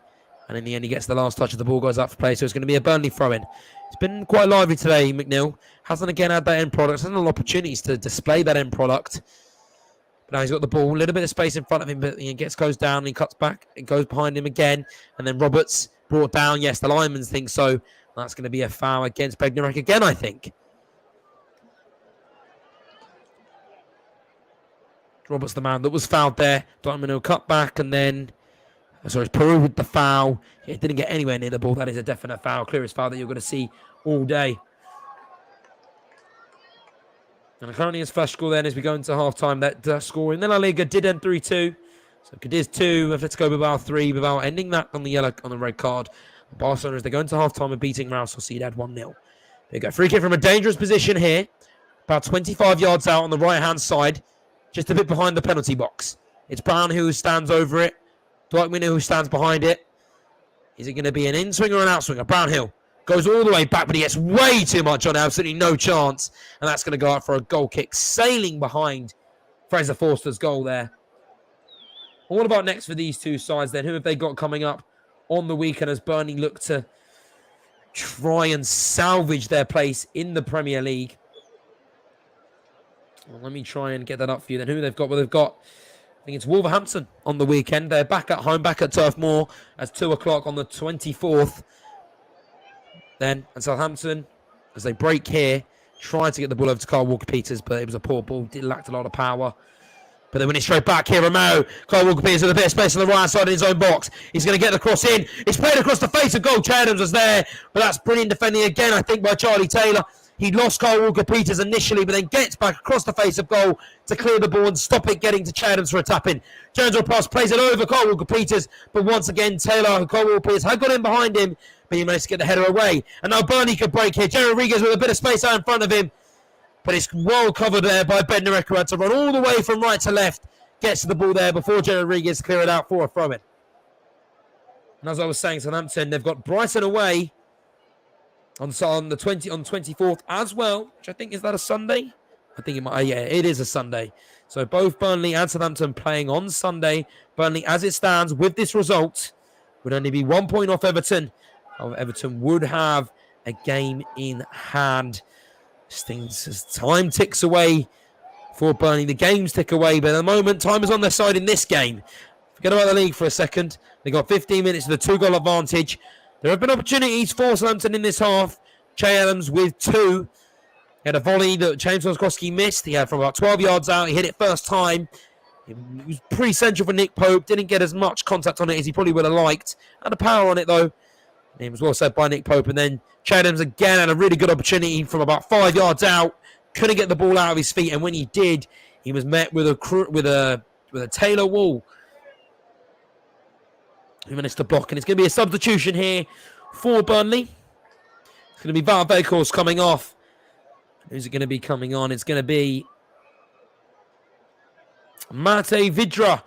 And in the end, he gets the last touch of the ball, goes up for play. So it's going to be a Burnley throw-in. It's been quite lively today, McNeil. Hasn't again had that end product. Hasn't had opportunities to display that end product. But now he's got the ball. A little bit of space in front of him, but he goes down and he cuts back. It goes behind him again. And then Roberts brought down. Yes, the linemen think so. That's going to be a foul against Bednarek again, I think. Roberts the man that was fouled there. Diamond cut back and then... Sorry, it's Peru with the foul. It didn't get anywhere near the ball. That is a definite foul. Clearest foul that you're going to see all day. And currently it's flash score then as we go into half-time. That score in the La Liga did end 3-2. So Cadiz 2, Atletico Bilbao 3. Bilbao ending that on the red card. Barcelona, as they go into half-time and beating Real Sociedad 1-0. There you go. Free kick from a dangerous position here. About 25 yards out on the right-hand side. Just a bit behind the penalty box. It's Brown who stands over it. Dwight McNeil who stands behind it. Is it going to be an in-swing or an out-swinger? Brownhill goes all the way back, but he gets way too much on it. Absolutely no chance. And that's going to go out for a goal kick. Sailing behind Fraser Forster's goal there. And what about next for these two sides then? Who have they got coming up on the weekend as Burnley look to try and salvage their place in the Premier League? Well, let me try and get that up for you then. Who they've got? Well, they've got... I think it's Wolverhampton on the weekend. They're back at home, back at Turf Moor at 2 o'clock on the 24th. Then, and Southampton, as they break here, tried to get the ball over to Kyle Walker-Peters, but it was a poor ball. It lacked a lot of power. But they win it straight back here. Romero, Kyle Walker-Peters with a bit of space on the right side of his own box. He's going to get the cross in. It's played across the face of goal. Che Adams was there, but that's brilliant defending again, I think, by Charlie Taylor. He lost Kyle Walker-Peters initially, but then gets back across the face of goal to clear the ball and stop it getting to Chadams for a tap-in. Jones will pass, plays it over Kyle Walker-Peters, but once again, Kyle Walker-Peters had got in behind him, but he managed to get the header away. And now Burnley could break here. Jared Rodriguez with a bit of space out in front of him, but it's well covered there by Bednarek, who had to run all the way from right to left, gets to the ball there before Jared Rodriguez clear it out for a throw-in. And as I was saying, Southampton, they've got Brighton away on the 24th as well, which I think, is that a Sunday? I think it might. Yeah, it is a Sunday. So both Burnley and Southampton playing on Sunday. Burnley, as it stands, with this result, would only be 1 point off Everton. However, Everton would have a game in hand. As time ticks away for Burnley, the games tick away, but at the moment, time is on their side in this game. Forget about the league for a second. They got 15 minutes with a 2-goal advantage. There have been opportunities for Southampton in this half. Che Adams with 2. He had a volley that James Wojtkowski missed. He had from about 12 yards out. He hit it first time. It was pretty central for Nick Pope. Didn't get as much contact on it as he probably would have liked. Had a power on it, though. It was well said by Nick Pope. And then Che Adams again had a really good opportunity from about 5 yards out. Couldn't get the ball out of his feet. And when he did, he was met with a Taylor Wall, who managed to block. And it's going to be a substitution here for Burnley. It's going to be Val Vekhorst coming off. Who's it going to be coming on? It's going to be Mate Vidra,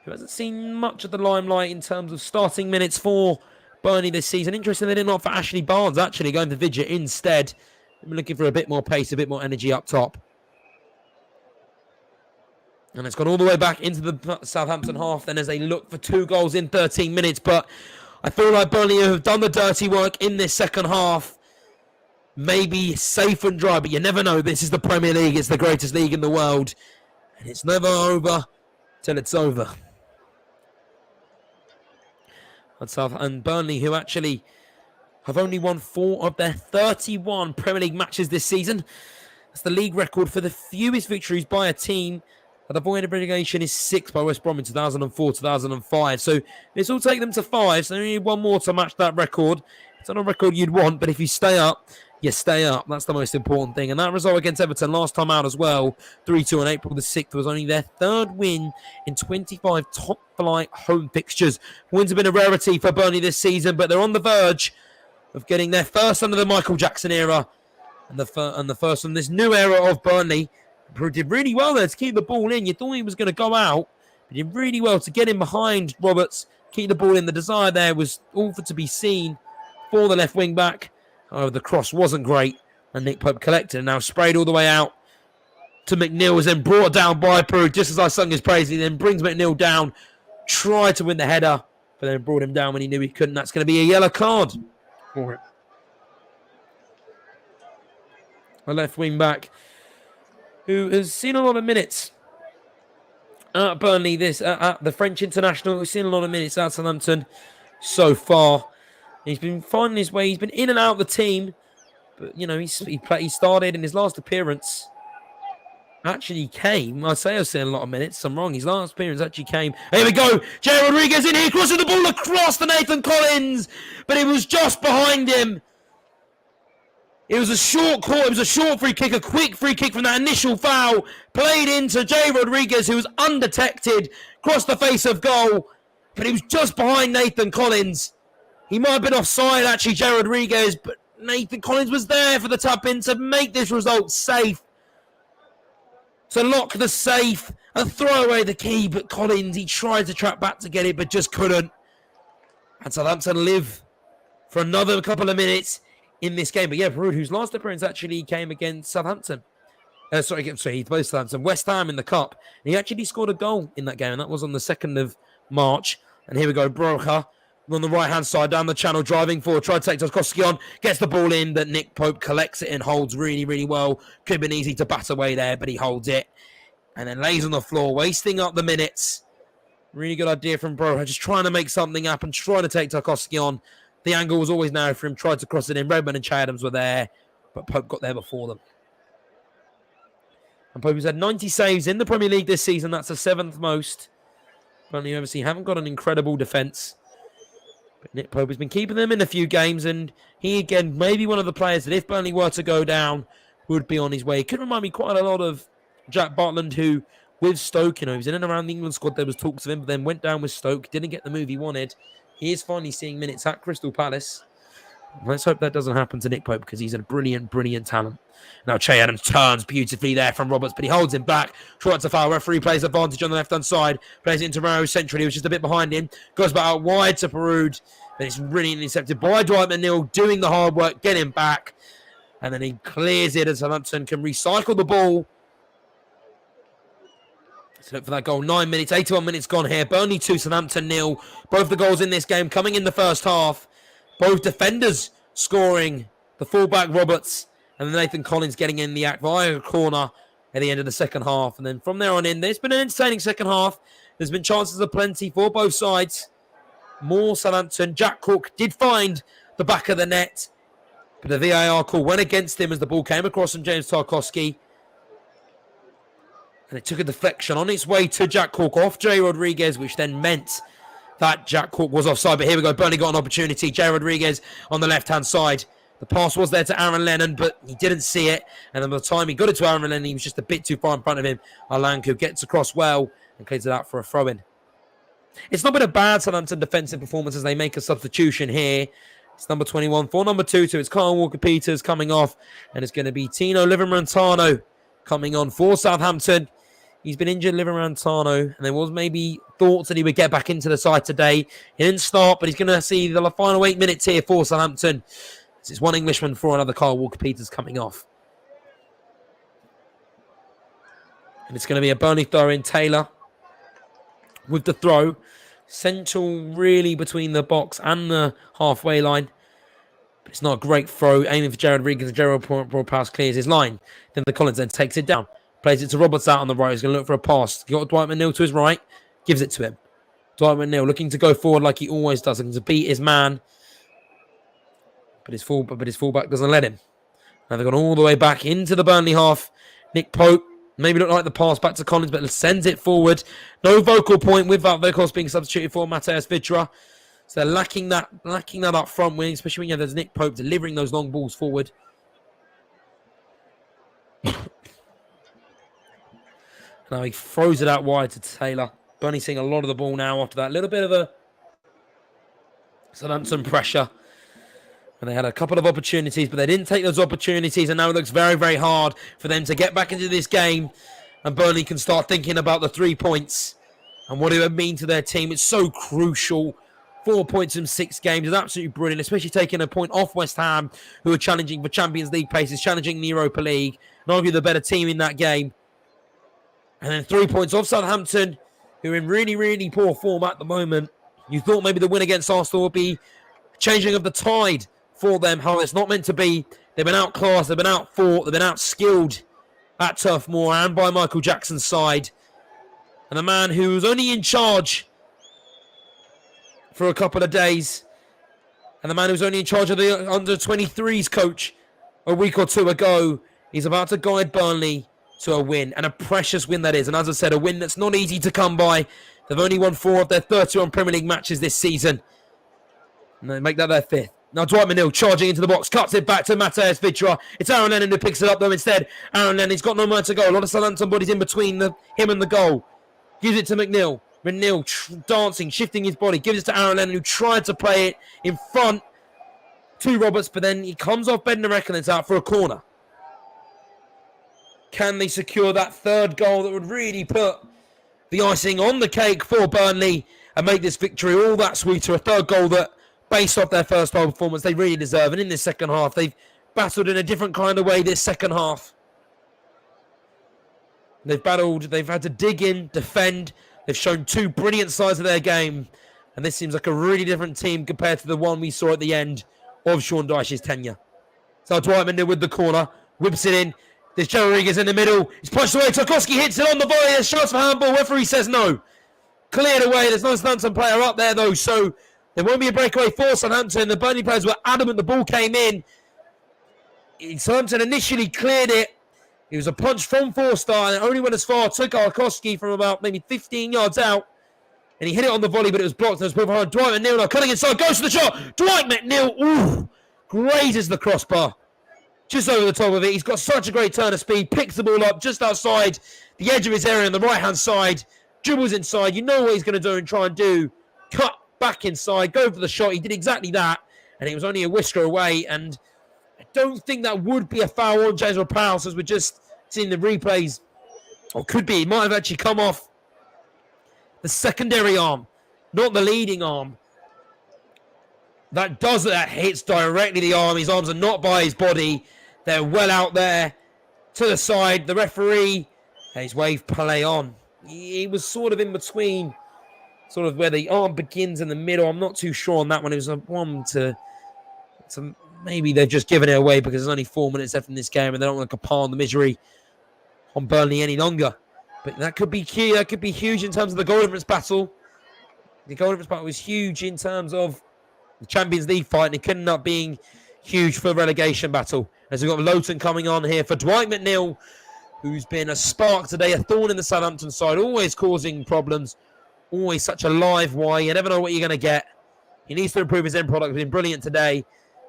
who hasn't seen much of the limelight in terms of starting minutes for Burnley this season. Interesting they didn't opt for Ashley Barnes, actually going to Vidra instead. I'm looking for a bit more pace, a bit more energy up top. And it's gone all the way back into the Southampton half then as they look for 2 goals in 13 minutes. But I feel like Burnley have done the dirty work in this second half. Maybe safe and dry, but you never know. This is the Premier League. It's the greatest league in the world. And it's never over till it's over. And Burnley, who actually have only won 4 of their 31 Premier League matches this season. That's the league record for the fewest victories by a team that avoided relegation is 6 by West Brom in 2004-2005. So this will take them to 5. So they need 1 more to match that record. It's not a record you'd want, but if you stay up, you stay up. That's the most important thing. And that result against Everton last time out as well, 3-2 on April the 6th, was only their 3rd win in 25 top-flight home fixtures. Wins have been a rarity for Burnley this season, but they're on the verge of getting their first under the Michael Jackson era and the first from this new era of Burnley. Did really well there to keep the ball in. You thought he was going to go out, but did really well to get in behind Roberts, keep the ball in. The desire there was all for to be seen for the left wing back. However, the cross wasn't great, and Nick Pope collected and now sprayed all the way out to McNeil. Was then brought down by Peru just as I sung his praise. He then brings McNeil down, tried to win the header, but then brought him down when he knew he couldn't. That's going to be a yellow card for it. A left wing back who has seen a lot of minutes at Burnley, at the French international, who's seen a lot of minutes at Southampton so far. He's been finding his way. He's been in and out of the team, but you know he started in his last appearance. Actually came. I say I've seen a lot of minutes. I'm wrong. His last appearance actually came. Here we go. Jared Rodriguez in here, crossing the ball across to Nathan Collins, but it was just behind him. It was a short call. It was a short free kick, a quick free kick from that initial foul. Played into Jay Rodriguez, who was undetected, crossed the face of goal, but he was just behind Nathan Collins. He might have been offside, actually, Jay Rodriguez, but Nathan Collins was there for the tap-in to make this result safe. To lock the safe and throw away the key, but Collins, he tried to track back to get it, but just couldn't. And Southampton live for another couple of minutes in this game. But yeah, Perud, whose last appearance actually came against Southampton. He played Southampton, West Ham in the Cup. And he actually scored a goal in that game, and that was on the 2nd of March. And here we go, Broca on the right-hand side, down the channel, driving forward, tried to take Wojtkowski on, gets the ball in, but Nick Pope collects it and holds really, really well. Could have been easy to bat away there, but he holds it. And then lays on the floor, wasting up the minutes. Really good idea from Broca, just trying to make something happen, trying to take Tarkowski on. The angle was always narrow for him, tried to cross it in. Redmond and Che Adams were there, but Pope got there before them. And Pope has had 90 saves in the Premier League this season. That's the 7th most. Burnley, obviously, haven't got an incredible defence. Nick Pope has been keeping them in a few games, and he, again, maybe one of the players that if Burnley were to go down, would be on his way. It could remind me quite a lot of Jack Butland, who, with Stoke, he was in and around the England squad. There was talks of him, but then went down with Stoke, didn't get the move he wanted. He is finally seeing minutes at Crystal Palace. Let's hope that doesn't happen to Nick Pope, because he's a brilliant, brilliant talent. Now Che Adams turns beautifully there from Roberts, but he holds him back. Tries to foul. Referee plays advantage on the left-hand side. Plays it into Romero centrally. He was just a bit behind him. Goes back out wide to Perud. But it's really intercepted by Dwight McNeil, doing the hard work, getting back. And then he clears it, and Southampton can recycle the ball. Let's look for that goal. 9 minutes, 81 minutes gone here. Burnley 2, Southampton 0. Both the goals in this game coming in the first half. Both defenders scoring. The fullback Roberts and then Nathan Collins getting in the act via a corner at the end of the second half. And then from there on in, there's been an entertaining second half. There's been chances of plenty for both sides. More Southampton. Jack Cook did find the back of the net, but the VAR call went against him as the ball came across from James Tarkowski. And it took a deflection on its way to Jack Cook off Jay Rodriguez, which then meant that Jack Cook was offside. But here we go. Burnley got an opportunity. Jay Rodriguez on the left-hand side. The pass was there to Aaron Lennon, but he didn't see it. And then by the time he got it to Aaron Lennon, he was just a bit too far in front of him. Alanku gets across well and clears it out for a throw-in. It's not been a bad Southampton defensive performance as they make a substitution here. It's number 21 for number 2. So it's Kyle Walker-Peters coming off. And it's going to be Tino Livramento coming on for Southampton. He's been injured, Livramento, and there was maybe thoughts that he would get back into the side today. He didn't start, but he's going to see the final 8 minutes here for Southampton. It's one Englishman for another Kyle Walker-Peters coming off. And it's going to be a Burnley throw in. Taylor with the throw. Central really between the box and the halfway line. But it's not a great throw. Aiming for Jared Rodriguez. Gerald Pass clears his line. Then the Collins then takes it down. Plays it to Roberts out on the right. He's going to look for a pass. He got Dwight McNeil to his right. Gives it to him. Dwight McNeil looking to go forward like he always does. Looking to beat his man. But his fullback doesn't let him. Now they've gone all the way back into the Burnley half. Nick Pope maybe looked like the pass back to Collins, but sends it forward. No vocal point with that Vokos being substituted for Mateus Vidra. So they're lacking that up front wing, especially when you have there's Nick Pope delivering those long balls forward. Now he throws it out wide to Taylor. Burnley seeing a lot of the ball now after that. Little bit of a Southampton pressure. And they had a couple of opportunities, but they didn't take those opportunities. And now it looks very, very hard for them to get back into this game. And Burnley can start thinking about the 3 points and what it would mean to their team. It's so crucial. 4 points in 6 games is absolutely brilliant, especially taking a point off West Ham, who are challenging for Champions League places, challenging the Europa League, and argue the better team in that game. And then 3 points off Southampton, who are in really, really poor form at the moment. You thought maybe the win against Arsenal would be changing of the tide for them. How it's not meant to be. They've been outclassed, they've been outfought, they've been outskilled at Turf Moor and by Michael Jackson's side. And a man who was only in charge for a couple of days, and the man who was only in charge of the under-23s coach a week or two ago, he's about to guide Burnley to a win, and a precious win that is. And as I said, a win that's not easy to come by. They've only won 4 of their 31 Premier League matches this season, and they make that their 5th. Now Dwight McNeil charging into the box, cuts it back to Mateus Vidra. It's Aaron Lennon who picks it up though instead. Aaron Lennon's got nowhere to go. A lot of Southampton bodies in between him and the goal. Gives it to McNeil. McNeil dancing, shifting his body. Gives it to Aaron Lennon who tried to play it in front to Roberts, but then he comes off Bednarek and it's out for a corner. Can they secure that 3rd goal that would really put the icing on the cake for Burnley and make this victory all that sweeter? A 3rd goal that, based off their first half performance, they really deserve. And in this second half, they've battled in a different kind of way this second half. They've had to dig in, defend. They've shown 2 brilliant sides of their game. And this seems like a really different team compared to the one we saw at the end of Sean Dyche's tenure. So Dwight McNeil with the corner, whips it in. There's Joe Rodriguez in the middle. He's punched away. Tarkowski hits it on the volley. There's shots for handball. Referee says no. Cleared away. There's no Southampton player up there though, so there won't be a breakaway for Southampton. The Burnley players were adamant the ball came in. Southampton initially cleared it. It was a punch from Forster and it only went as far. Took Tarkowski from about maybe 15 yards out and he hit it on the volley, but it was blocked. And it was put behind Dwight McNeil now cutting inside, goes for the shot. Dwight McNeil, ooh, grazes the crossbar. Just over the top of it. He's got such a great turn of speed. Picks the ball up just outside the edge of his area on the right-hand side. Dribbles inside. You know what he's going to do and try and do. Cut back inside. Go for the shot. He did exactly that. And it was only a whisker away. And I don't think that would be a foul on James Ward-Prowse, as we're just seeing the replays. Or could be. It might have actually come off the secondary arm, not the leading arm. That hits directly the arm. His arms are not by his body. They're well out there to the side. The referee, he's waved play on. He was sort of in between, sort of where the arm begins in the middle. I'm not too sure on that one. It was a one to maybe they've just given it away because there's only 4 minutes left in this game and they don't want to pile the misery on Burnley any longer. But that could be key. That could be huge in terms of the goal difference battle. The goal difference battle was huge in terms of the Champions League fight, and it could end up being huge for the relegation battle. As we've got Lowton coming on here for Dwight McNeil, who's been a spark today, a thorn in the Southampton side, always causing problems, always such a live wire. You never know what you're going to get. He needs to improve his end product. He's been brilliant today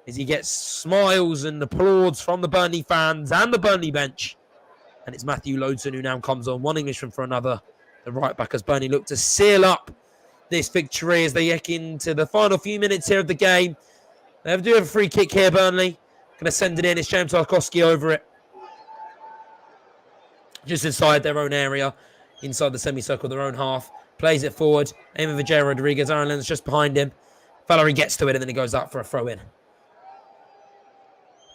as he gets smiles and applause from the Burnley fans and the Burnley bench. And it's Matthew Lowton who now comes on, one Englishman for another. The right back as Burnley look to seal up this victory as they get into the final few minutes here of the game. They do have a free kick here, Burnley. Going to send it in. It's James Tarkowski over it. Just inside their own area, inside the semicircle, their own half. Plays it forward. Aiming for Jay Rodriguez. Aaron Lennon's just behind him. Valerie gets to it and then he goes up for a throw-in.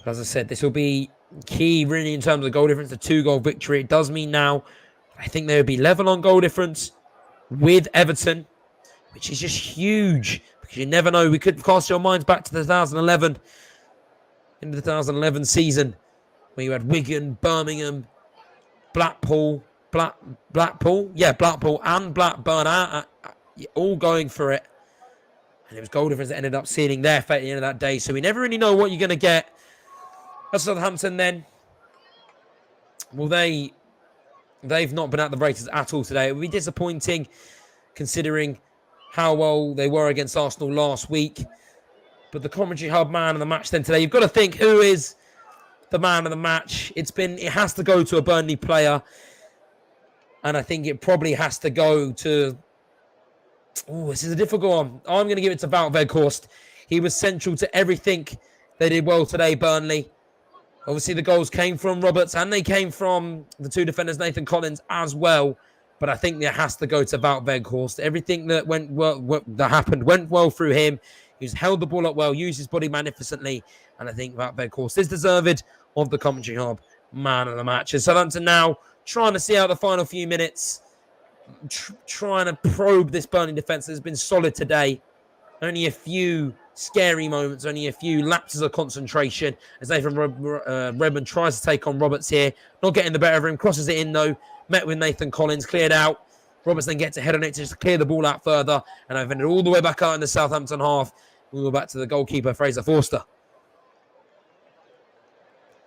As I said, this will be key really in terms of goal difference. The 2-goal victory. It does mean now, I think they would be level on goal difference with Everton, which is just huge because you never know. We could cast your minds back to the 2011 season where you had Wigan, Birmingham, Blackpool and Blackburn all going for it. And it was goal difference that ended up sealing their fate at the end of that day. So we never really know what you're going to get. That's Southampton then. Well, they've not been at the races at all today. It would be disappointing considering how well they were against Arsenal last week. But the commentary hub man of the match then today, you've got to think who is the man of the match. It has to go to a Burnley player. And I think it probably has to go to... Oh, this is a difficult one. I'm going to give it to Wout Weghorst. He was central to everything they did well today, Burnley. Obviously, the goals came from Roberts and they came from the two defenders, Nathan Collins, as well. But I think there has to go to Wout Weghorst. Everything that went well through him. He's held the ball up well, used his body magnificently. And I think Wout Weghorst is deserved of the commentary hub man of the match. And Southampton now trying to see out the final few minutes. Trying to probe this Burnley defence that has been solid today. Only a few scary moments, only a few lapses of concentration as Nathan Redmond tries to take on Roberts here. Not getting the better of him, crosses it in though. Met with Nathan Collins, cleared out. Roberts then gets ahead on it to just clear the ball out further. And I've ended all the way back out in the Southampton half. We go back to the goalkeeper, Fraser Forster.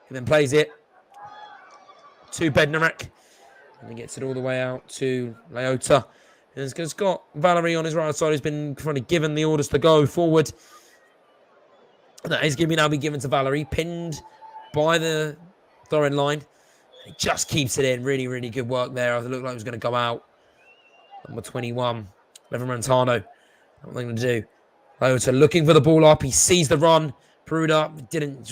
He then plays it to Bednarek. And he gets it all the way out to Leota. And it's got Valerie on his right side who's been kind of given the orders to go forward. And that is now be given to Valerie, pinned by the throwing line. He just keeps it in. Really, really good work there. It looked like it was going to go out. Number 21, Levan Rantano. What they're going to do. Leota looking for the ball up. He sees the run. Peruda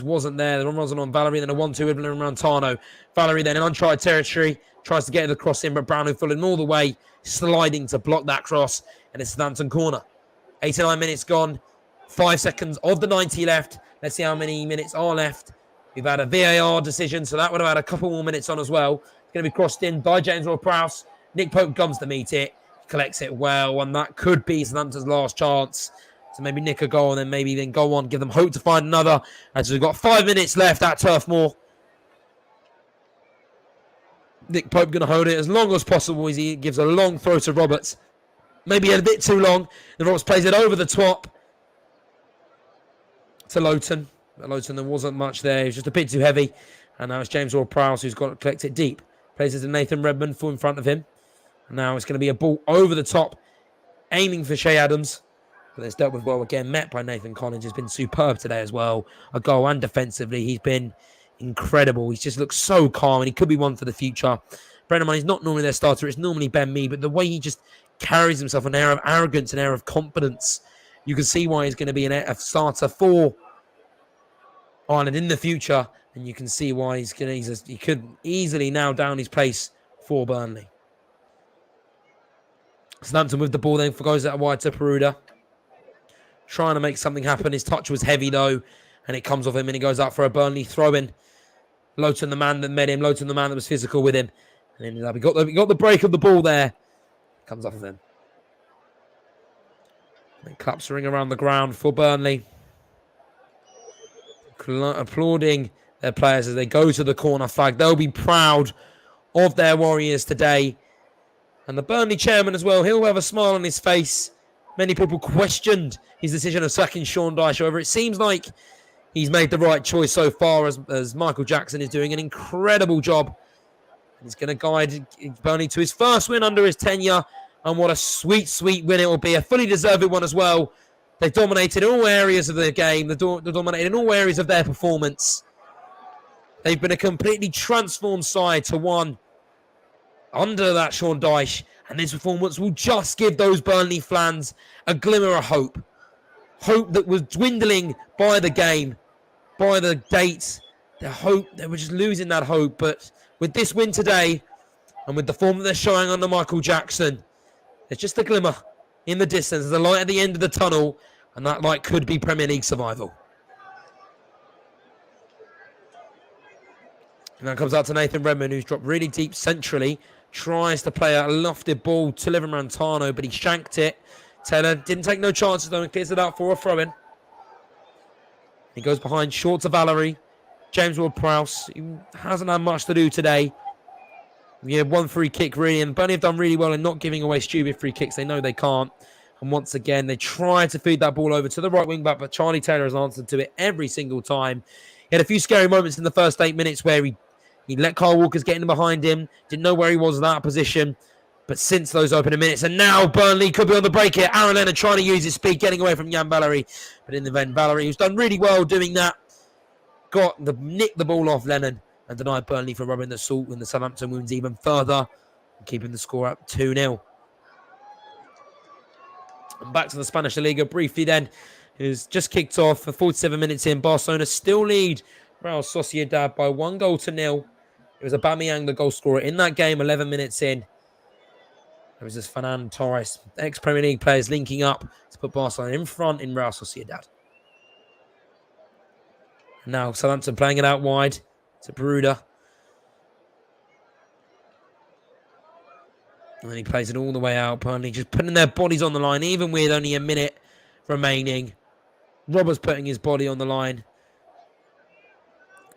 wasn't there. The run wasn't on Valerie. Then a 1-2 with Levan Rantano. Valerie then in untried territory. Tries to get the cross in, but Brownlow following all the way, sliding to block that cross, and it's Southampton corner. 89 minutes gone, 5 seconds of the 90 left. Let's see how many minutes are left. We've had a VAR decision, so that would have had a couple more minutes on as well. It's going to be crossed in by James Ward-Prowse. Nick Pope comes to meet it, collects it well, and that could be Southampton's last chance. So maybe nick a goal and then maybe then go on, give them hope to find another. As we've got 5 minutes left at Turf Moor. Nick Pope going to hold it as long as possible as he gives a long throw to Roberts. Maybe a bit too long. And Roberts plays it over the top to Lowton. But Lowton, there wasn't much there. He was just a bit too heavy. And now it's James Ward-Prowse who's got to collect it deep. Plays it to Nathan Redmond, full in front of him. And now it's going to be a ball over the top aiming for Shea Adams, but it's dealt with well again. Met by Nathan Collins, has been superb today as well. A goal and defensively, he's been incredible. He's just looked so calm, and he could be one for the future. Brendan Money's not normally their starter. It's normally Ben Mee, but the way he just carries himself, an air of arrogance, an air of confidence, you can see why he's going to be a starter for Ireland in the future, and you can see why he could easily now down his place for Burnley. Southampton with the ball then goes out wide to Peruda, trying to make something happen. His touch was heavy though, and it comes off him, and he goes out for a Burnley throw-in. Lowton, the man that met him, Lowton, the man that was physical with him, and ended up he got the break of the ball there. Comes off of him. And claps ring around the ground for Burnley, applauding their players as they go to the corner flag. They'll be proud of their Warriors today. And the Burnley chairman as well, he'll have a smile on his face. Many people questioned his decision of sacking Sean Dyche. However, it seems like he's made the right choice so far, as Michael Jackson is doing an incredible job. He's going to guide Burnley to his first win under his tenure. And what a sweet, sweet win it will be. A fully deserved one as well. They've dominated all areas of the game. They've dominated in all areas of their performance. They've been a completely transformed side to one under that Sean Dyche. And this performance will just give those Burnley fans a glimmer of hope. Hope that was dwindling by the game, by the dates. Their hope, they were just losing that hope. But with this win today, and with the form that they're showing under Michael Jackson, there's just a glimmer in the distance. There's a light at the end of the tunnel, and that light could be Premier League survival. And that comes out to Nathan Redmond, who's dropped really deep centrally. Tries to play a lofted ball to Livan Rantano, but he shanked it. Taylor didn't take no chances though and clears it out for a throw-in. He goes behind, short to Valerie. James Ward-Prowse, he hasn't had much to do today. We had one free kick really, and Burnley have done really well in not giving away stupid free kicks. They know they can't. And once again, they try to feed that ball over to the right wing back, but Charlie Taylor has answered to it every single time. He had a few scary moments in the first 8 minutes where he let Kyle Walker's get in behind him. Didn't know where he was in that position. But since those opening minutes, and now Burnley could be on the break here. Aaron Leonard trying to use his speed, getting away from Jan Valery. But in the end, Valery, who's done really well doing that, nicked the ball off Lennon and denied Burnley from rubbing the salt in the Southampton wounds even further and keeping the score up 2-0. And back to the Spanish La Liga briefly then. Who's just kicked off for 47 minutes in. Barcelona still lead Real Sociedad by 1-0. It was Aubameyang, the goal scorer in that game, 11 minutes in. It was just Fernando Torres, ex-Premier League players linking up to put Barcelona in front in Real Sociedad. Now Southampton playing it out wide to Peruda. And then he plays it all the way out. Burnley just putting their bodies on the line, even with only a minute remaining. Roberts putting his body on the line.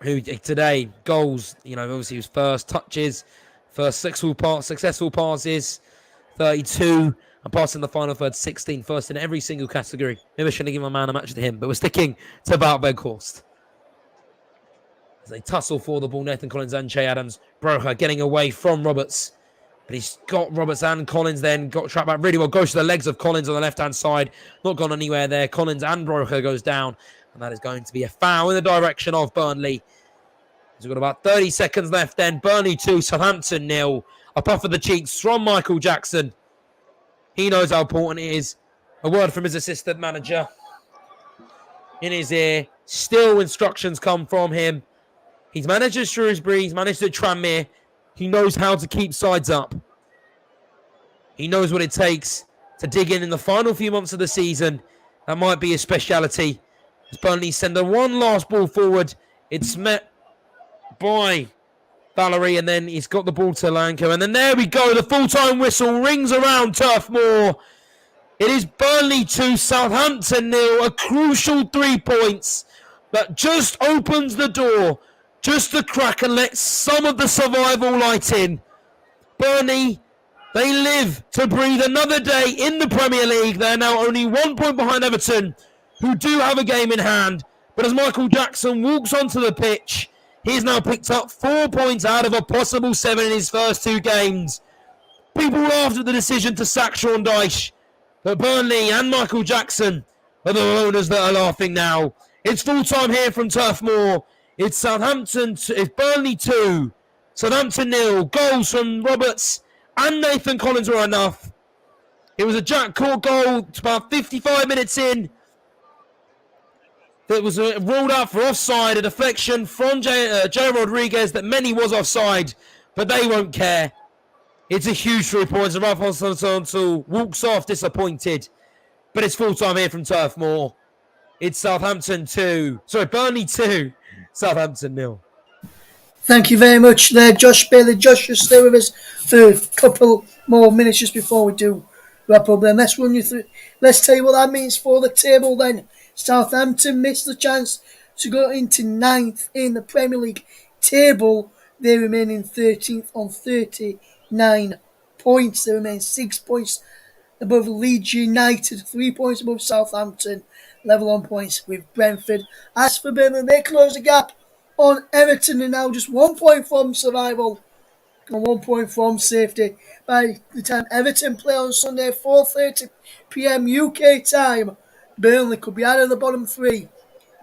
Who today, goals, obviously his first touches, first successful passes, 32, and passing the final third, 16, first in every single category. Maybe I shouldn't give my man a match to him, but we're sticking to Wout Weghorst. As they tussle for the ball, Nathan Collins and Che Adams. Broja getting away from Roberts. But he's got Roberts and Collins then. Got trapped back really well. Goes to the legs of Collins on the left-hand side. Not gone anywhere there. Collins and Broja goes down. And that is going to be a foul in the direction of Burnley. We've got about 30 seconds left then. Burnley 2, Southampton 0. A puff of the cheeks from Michael Jackson. He knows how important it is. A word from his assistant manager in his ear. Still instructions come from him. He's managed at Shrewsbury. He's managed at Tranmere. He knows how to keep sides up. He knows what it takes to dig in the final few months of the season. That might be his speciality. As Burnley send the one last ball forward. It's met by Valerie, and then he's got the ball to Lanko. And then there we go. The full-time whistle rings around Turf Moor. It is Burnley 2, Southampton 0. A crucial 3 points that just opens the door just to crack and let some of the survival light in. Burnley, they live to breathe another day in the Premier League. They're now only 1 point behind Everton, who do have a game in hand. But as Michael Jackson walks onto the pitch, he's now picked up 4 points out of a possible 7 in his first 2 games. People laughed at the decision to sack Sean Dyche. But Burnley and Michael Jackson are the owners that are laughing now. It's full time here from Turf Moor. It's it's Burnley 2, Southampton 0. Goals from Roberts and Nathan Collins were enough. It was a Jack Court goal about 55 minutes in. That was ruled out for offside, a deflection from Jay Rodriguez that many was offside, but they won't care. It's a huge 3 points. Rafa Santos walks off disappointed, but it's full time here from Turf Moor. It's Burnley 2, Southampton 0. Thank you very much there, Josh Bailey. Josh, just stay with us for a couple more minutes just before we do wrap up. Then let's run you through. Let's tell you what that means for the table. Then Southampton missed the chance to go into 9th in the Premier League table. They remain in 13th on 39 points. They remain 6 points above Leeds United, 3 points above Southampton, level on points with Brentford. As for Burnley, they close the gap on Everton and now just 1 point from survival and 1 point from safety. By the time Everton play on Sunday, 4:30 p.m. UK time, Burnley could be out of the bottom 3.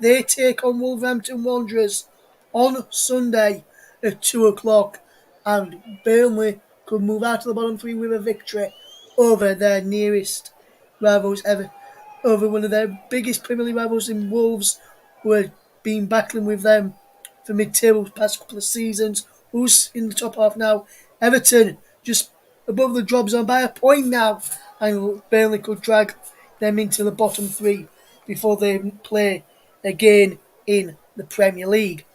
They take on Wolverhampton Wanderers on Sunday at 2 o'clock, and Burnley could move out of the bottom 3 with a victory over their nearest rivals ever, over one of their biggest Premier League rivals in Wolves, who have been battling with them for mid-table the past couple of seasons. Who's in the top half now? Everton just above the drop zone by a point now, and Burnley could drag them into the bottom 3 before they play again in the Premier League.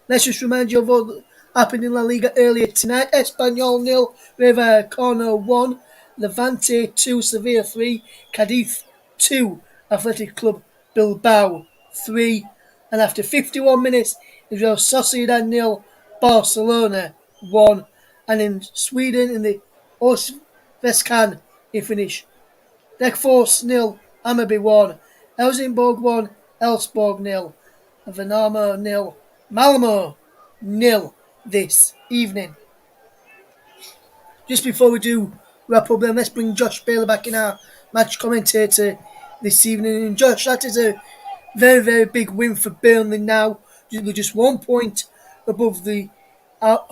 Let's just remind you of what happened in La Liga earlier tonight. Espanyol 0, Rayo Vallecano 1, Levante 2, Sevilla 3, Cadiz 2, Athletic Club Bilbao 3, and after 51 minutes, it was Sociedad 0, Barcelona 1, and in Sweden, in the Allsvenskan, it finished Degerfors 0, Hammarby 1, Helsingborg 1, Elfsborg 0, and Värnamo 0, Malmo 0 this evening. Just before we do wrap up, then let's bring Josh Bailey back in, our match commentator this evening. And Josh, that is a very, very big win for Burnley now. They're just 1 point above the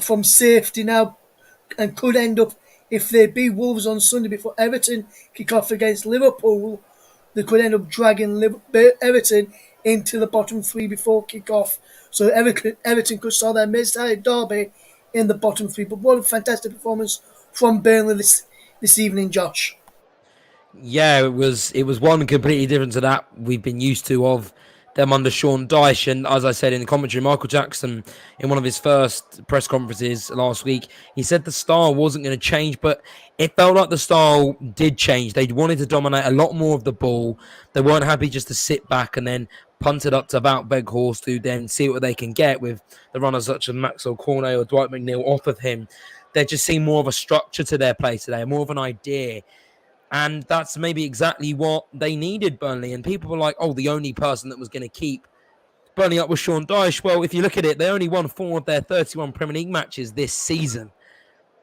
from safety now, and could end up, if they beat Wolves on Sunday before Everton kick off against Liverpool, they could end up dragging Everton into the bottom 3 before kick-off. So Everton could start their Merseyside derby in the bottom 3. But what a fantastic performance from Burnley this evening, Josh. Yeah, it was one completely different to that we've been used to of them under Sean Dyche. And as I said in the commentary, Michael Jackson, in one of his first press conferences last week, he said the style wasn't going to change, but it felt like the style did change. They wanted to dominate a lot more of the ball. They weren't happy just to sit back and then punt it up to Wout Weghorst, to then see what they can get with the runners such as Maxwell Cornet or Dwight McNeil off of him. There just seemed more of a structure to their play today, more of an idea. And that's maybe exactly what they needed, Burnley. And people were like, oh, the only person that was going to keep Burnley up was Sean Dyche. Well, if you look at it, they only won 4 of their 31 Premier League matches this season.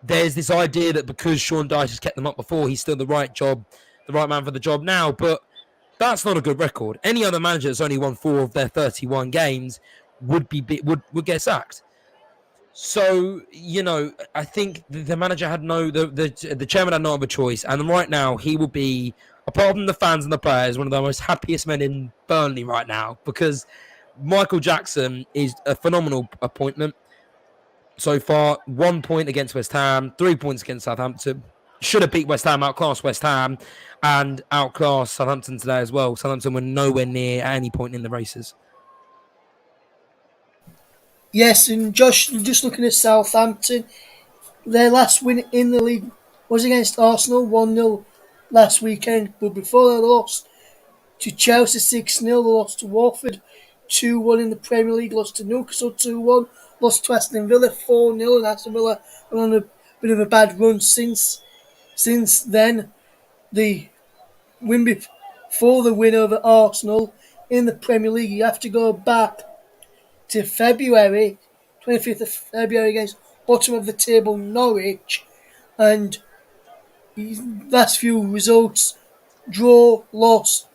There's this idea that because Sean Dyche has kept them up before, he's still the right man for the job now. But that's not a good record. Any other manager that's only won 4 of their 31 games would get sacked. So, I think the manager had the chairman had no other choice. And right now, he will be, apart from the fans and the players, one of the most happiest men in Burnley right now, because Michael Jackson is a phenomenal appointment. So far, 1 point against West Ham, 3 points against Southampton. Should have beat West Ham, outclassed West Ham, and outclassed Southampton today as well. Southampton were nowhere near at any point in the races. Yes, and Josh, just looking at Southampton, their last win in the league was against Arsenal, 1-0 last weekend. But before they lost to Chelsea 6-0, they lost to Watford 2-1 in the Premier League, lost to Newcastle 2-1, lost to Aston Villa 4-0, and Aston Villa are on a bit of a bad run since then. The win before the win over Arsenal in the Premier League, you have to go back to February, 25th of February against bottom of the table Norwich, and last few results draw, loss,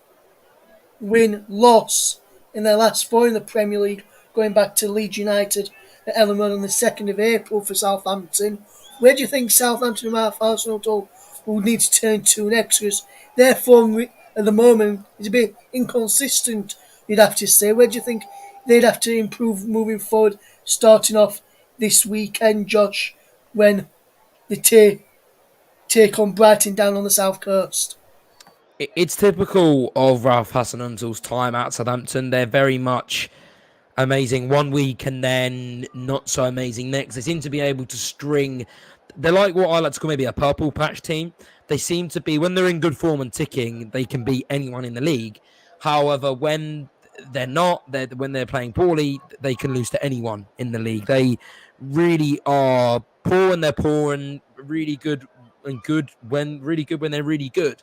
win, loss in their last four in the Premier League, going back to Leeds United at Ellen Road on the 2nd of April for Southampton. Where do you think Southampton and Ralph Arsenal will need to turn to next? Because their form at the moment is a bit inconsistent, you'd have to say. Where do you think they'd have to improve moving forward, starting off this weekend, Josh, when they take on Brighton down on the south coast? It's typical of Ralph Hasenhutl's time at Southampton. They're very much amazing one week and then not so amazing next. They seem to be able to string. They're like what I like to call maybe a purple patch team. They seem to be, when they're in good form and ticking, they can beat anyone in the league. However, when they're not, when they're playing poorly, they can lose to anyone in the league. They really are poor when they're poor and really good and good when they're really good.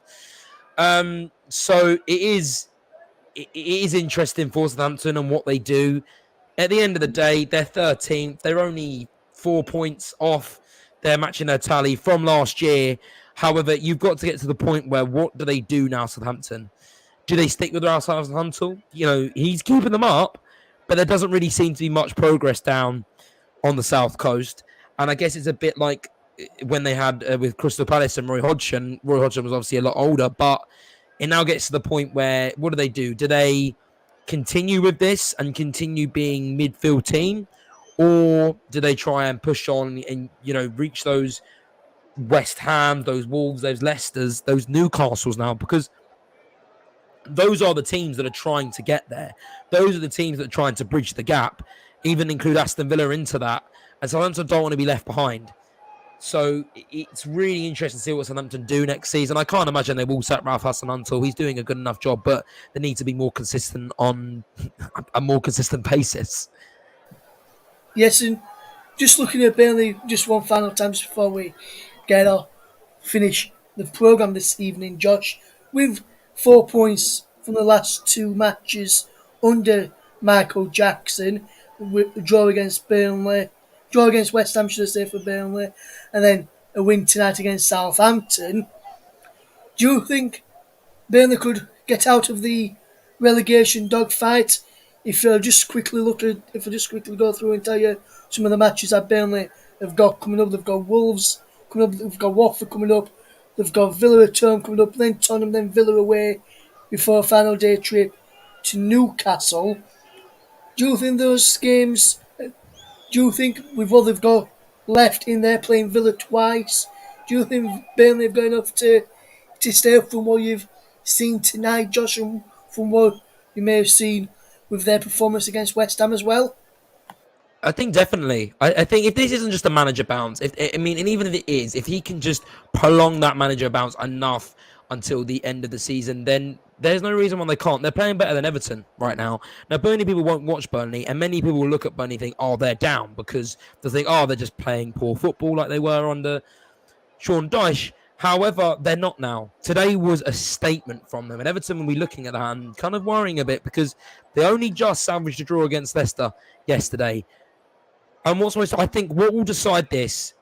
So it is interesting for Southampton and what they do. At the end of the day, they're 13th. They're only 4 points off. They're matching their tally from last year. However, you've got to get to the point where what do they do now, Southampton? Do they stick with Ralph Hasenhüttl? He's keeping them up, but there doesn't really seem to be much progress down on the south coast. And I guess it's a bit like when they had with Crystal Palace and Roy Hodgson. Roy Hodgson was obviously a lot older, but it now gets to the point where what do? Do they continue with this and continue being midfield team, or do they try and push on and reach those West Ham, those Wolves, those Leicesters, those Newcastles now? Because those are the teams that are trying to get there. Those are the teams that are trying to bridge the gap, even include Aston Villa into that. And Southampton don't want to be left behind. So it's really interesting to see what Southampton do next season. I can't imagine they will sack Ralph Hasenhüttl. He's doing a good enough job, but they need to be more consistent on a more consistent basis. Yes, and just looking at Burnley, just one final time before we finish the programme this evening, Josh, with 4 points from the last two matches under Michael Jackson, draw against Burnley, draw against West Ham, should I say, for Burnley, and then a win tonight against Southampton. Do you think Burnley could get out of the relegation dogfight? If I just quickly go through and tell you some of the matches that Burnley have got coming up, they've got Wolves coming up, they've got Watford coming up, they've got Villa at home coming up, then Tottenham, then Villa away before a final day trip to Newcastle. Do you think those games? Do you think with what they've got left in there, playing Villa twice, do you think Burnley have got enough to stay up from what you've seen tonight, Josh, and from what you may have seen with their performance against West Ham as well? I think definitely. I think if this isn't just a manager bounce, and even if it is, if he can just prolong that manager bounce enough until the end of the season, then there's no reason why they can't. They're playing better than Everton right now. Now, Burnley people won't watch Burnley, and many people will look at Burnley and think, oh, they're down, because they think, oh, they're just playing poor football like they were under Sean Dyche. However, they're not now. Today was a statement from them, and Everton will be looking at that and kind of worrying a bit because they only just salvaged a draw against Leicester yesterday. And I think what will decide this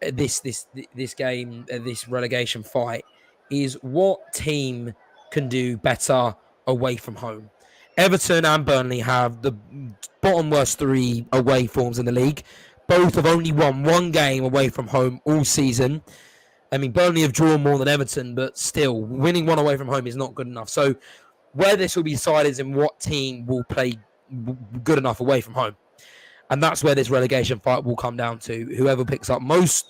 game, this relegation fight, is what team can do better away from home. Everton and Burnley have the bottom worst three away forms in the league. Both have only won one game away from home all season. I mean, Burnley have drawn more than Everton, but still, winning one away from home is not good enough. So where this will be decided is in what team will play good enough away from home. And that's where this relegation fight will come down to. Whoever picks up most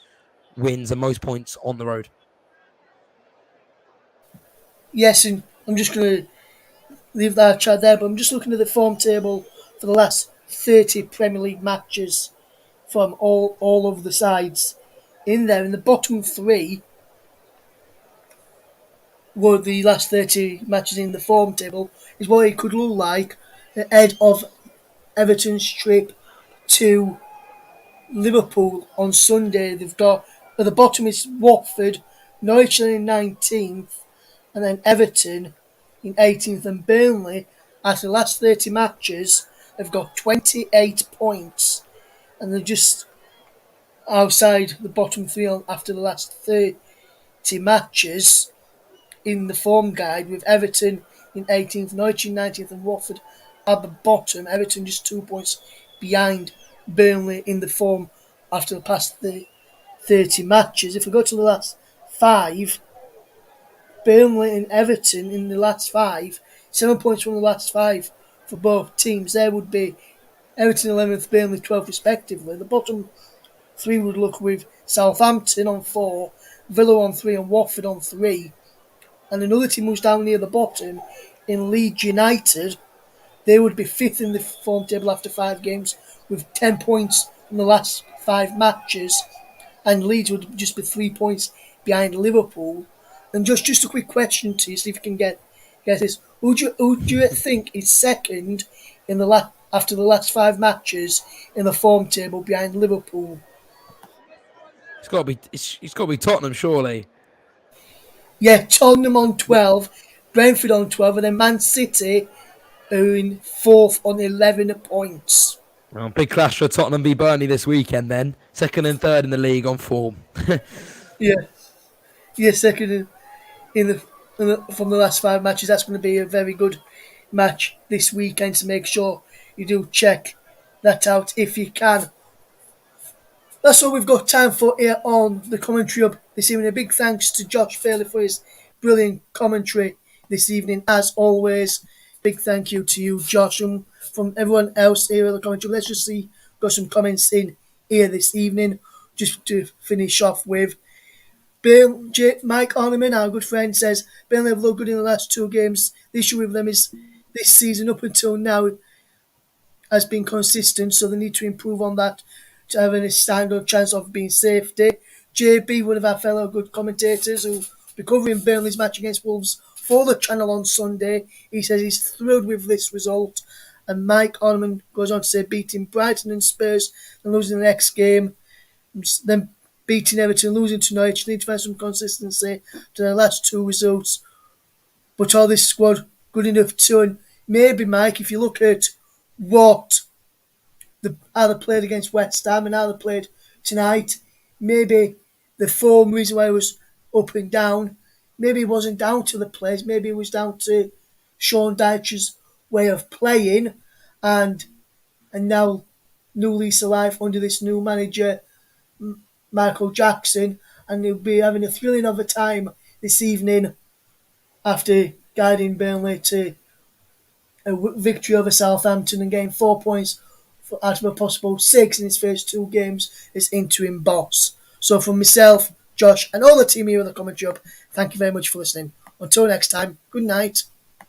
wins and most points on the road. Yes, and I'm just going to leave that chat there, but I'm just looking at the form table for the last 30 Premier League matches from all of the sides. In there, in the bottom three, were the last 30 matches in the form table, is what it could look like ahead of Everton's trip to Liverpool on Sunday. They've got at the bottom is Watford, Norwich in 19th, and then Everton in 18th, and Burnley after the last 30 matches have got 28 points, and they're just outside the bottom three after the last 30 matches. in the form guide with Everton in 18th, Norwich in 19th, and Watford at the bottom. Everton just 2 points behind Burnley in the form after the past 30 matches. If we go to the last five, Burnley and Everton in the last five, 7 points from the last five for both teams. There would be Everton 11th, Burnley 12th respectively. The bottom three would look with Southampton on 4, Villa on 3 and Watford on 3. And another team who's down near the bottom in Leeds United, they would be 5th in the form table after 5 games with 10 points from the last 5 matches. And Leeds would just be 3 points behind Liverpool. And just a quick question to you, see if you can get this. Who do you think is second in the after the last 5 matches in the form table behind Liverpool? It's got to be Tottenham, surely. Yeah, Tottenham on 12, Brentford on 12, and then Man City are in 4th on 11 points. Well, big clash for Tottenham v Burnley this weekend then. Second and third in the league on form. Yeah, second from the last 5 matches. That's going to be a very good match this weekend, to make sure you do check that out if you can. That's all we've got time for here on the commentary up this evening. A big thanks to Josh Fairley for his brilliant commentary this evening. As always, big thank you to you, Josh, and from everyone else here at the commentary. Let's just see, got some comments in here this evening, just to finish off with. Mike Orneman, our good friend, says Burnley have looked good in the last 2 games. The issue with them is this season up until now has been consistent, so they need to improve on that to have any standard chance of being safety. JB, one of our fellow good commentators who will be covering Burnley's match against Wolves for the channel on Sunday, he says he's thrilled with this result. And Mike Orneman goes on to say beating Brighton and Spurs and losing the next game, then beating Everton, losing to Norwich. Need to find some consistency to the last 2 results. But all this squad good enough to, and maybe, Mike, if you look at what how they played against West Ham and how they played tonight, maybe the form reason why it was up and down, maybe it wasn't down to the players, maybe it was down to Sean Dyche's way of playing, and now new lease of life under this new manager, Michael Jackson, and he'll be having a thrilling of a time this evening after guiding Burnley to a victory over Southampton and getting 4 points out of a possible 6 in his first 2 games as interim boss. So from myself, Josh, and all the team here at the Commentary Hub, thank you very much for listening. Until next time, good night.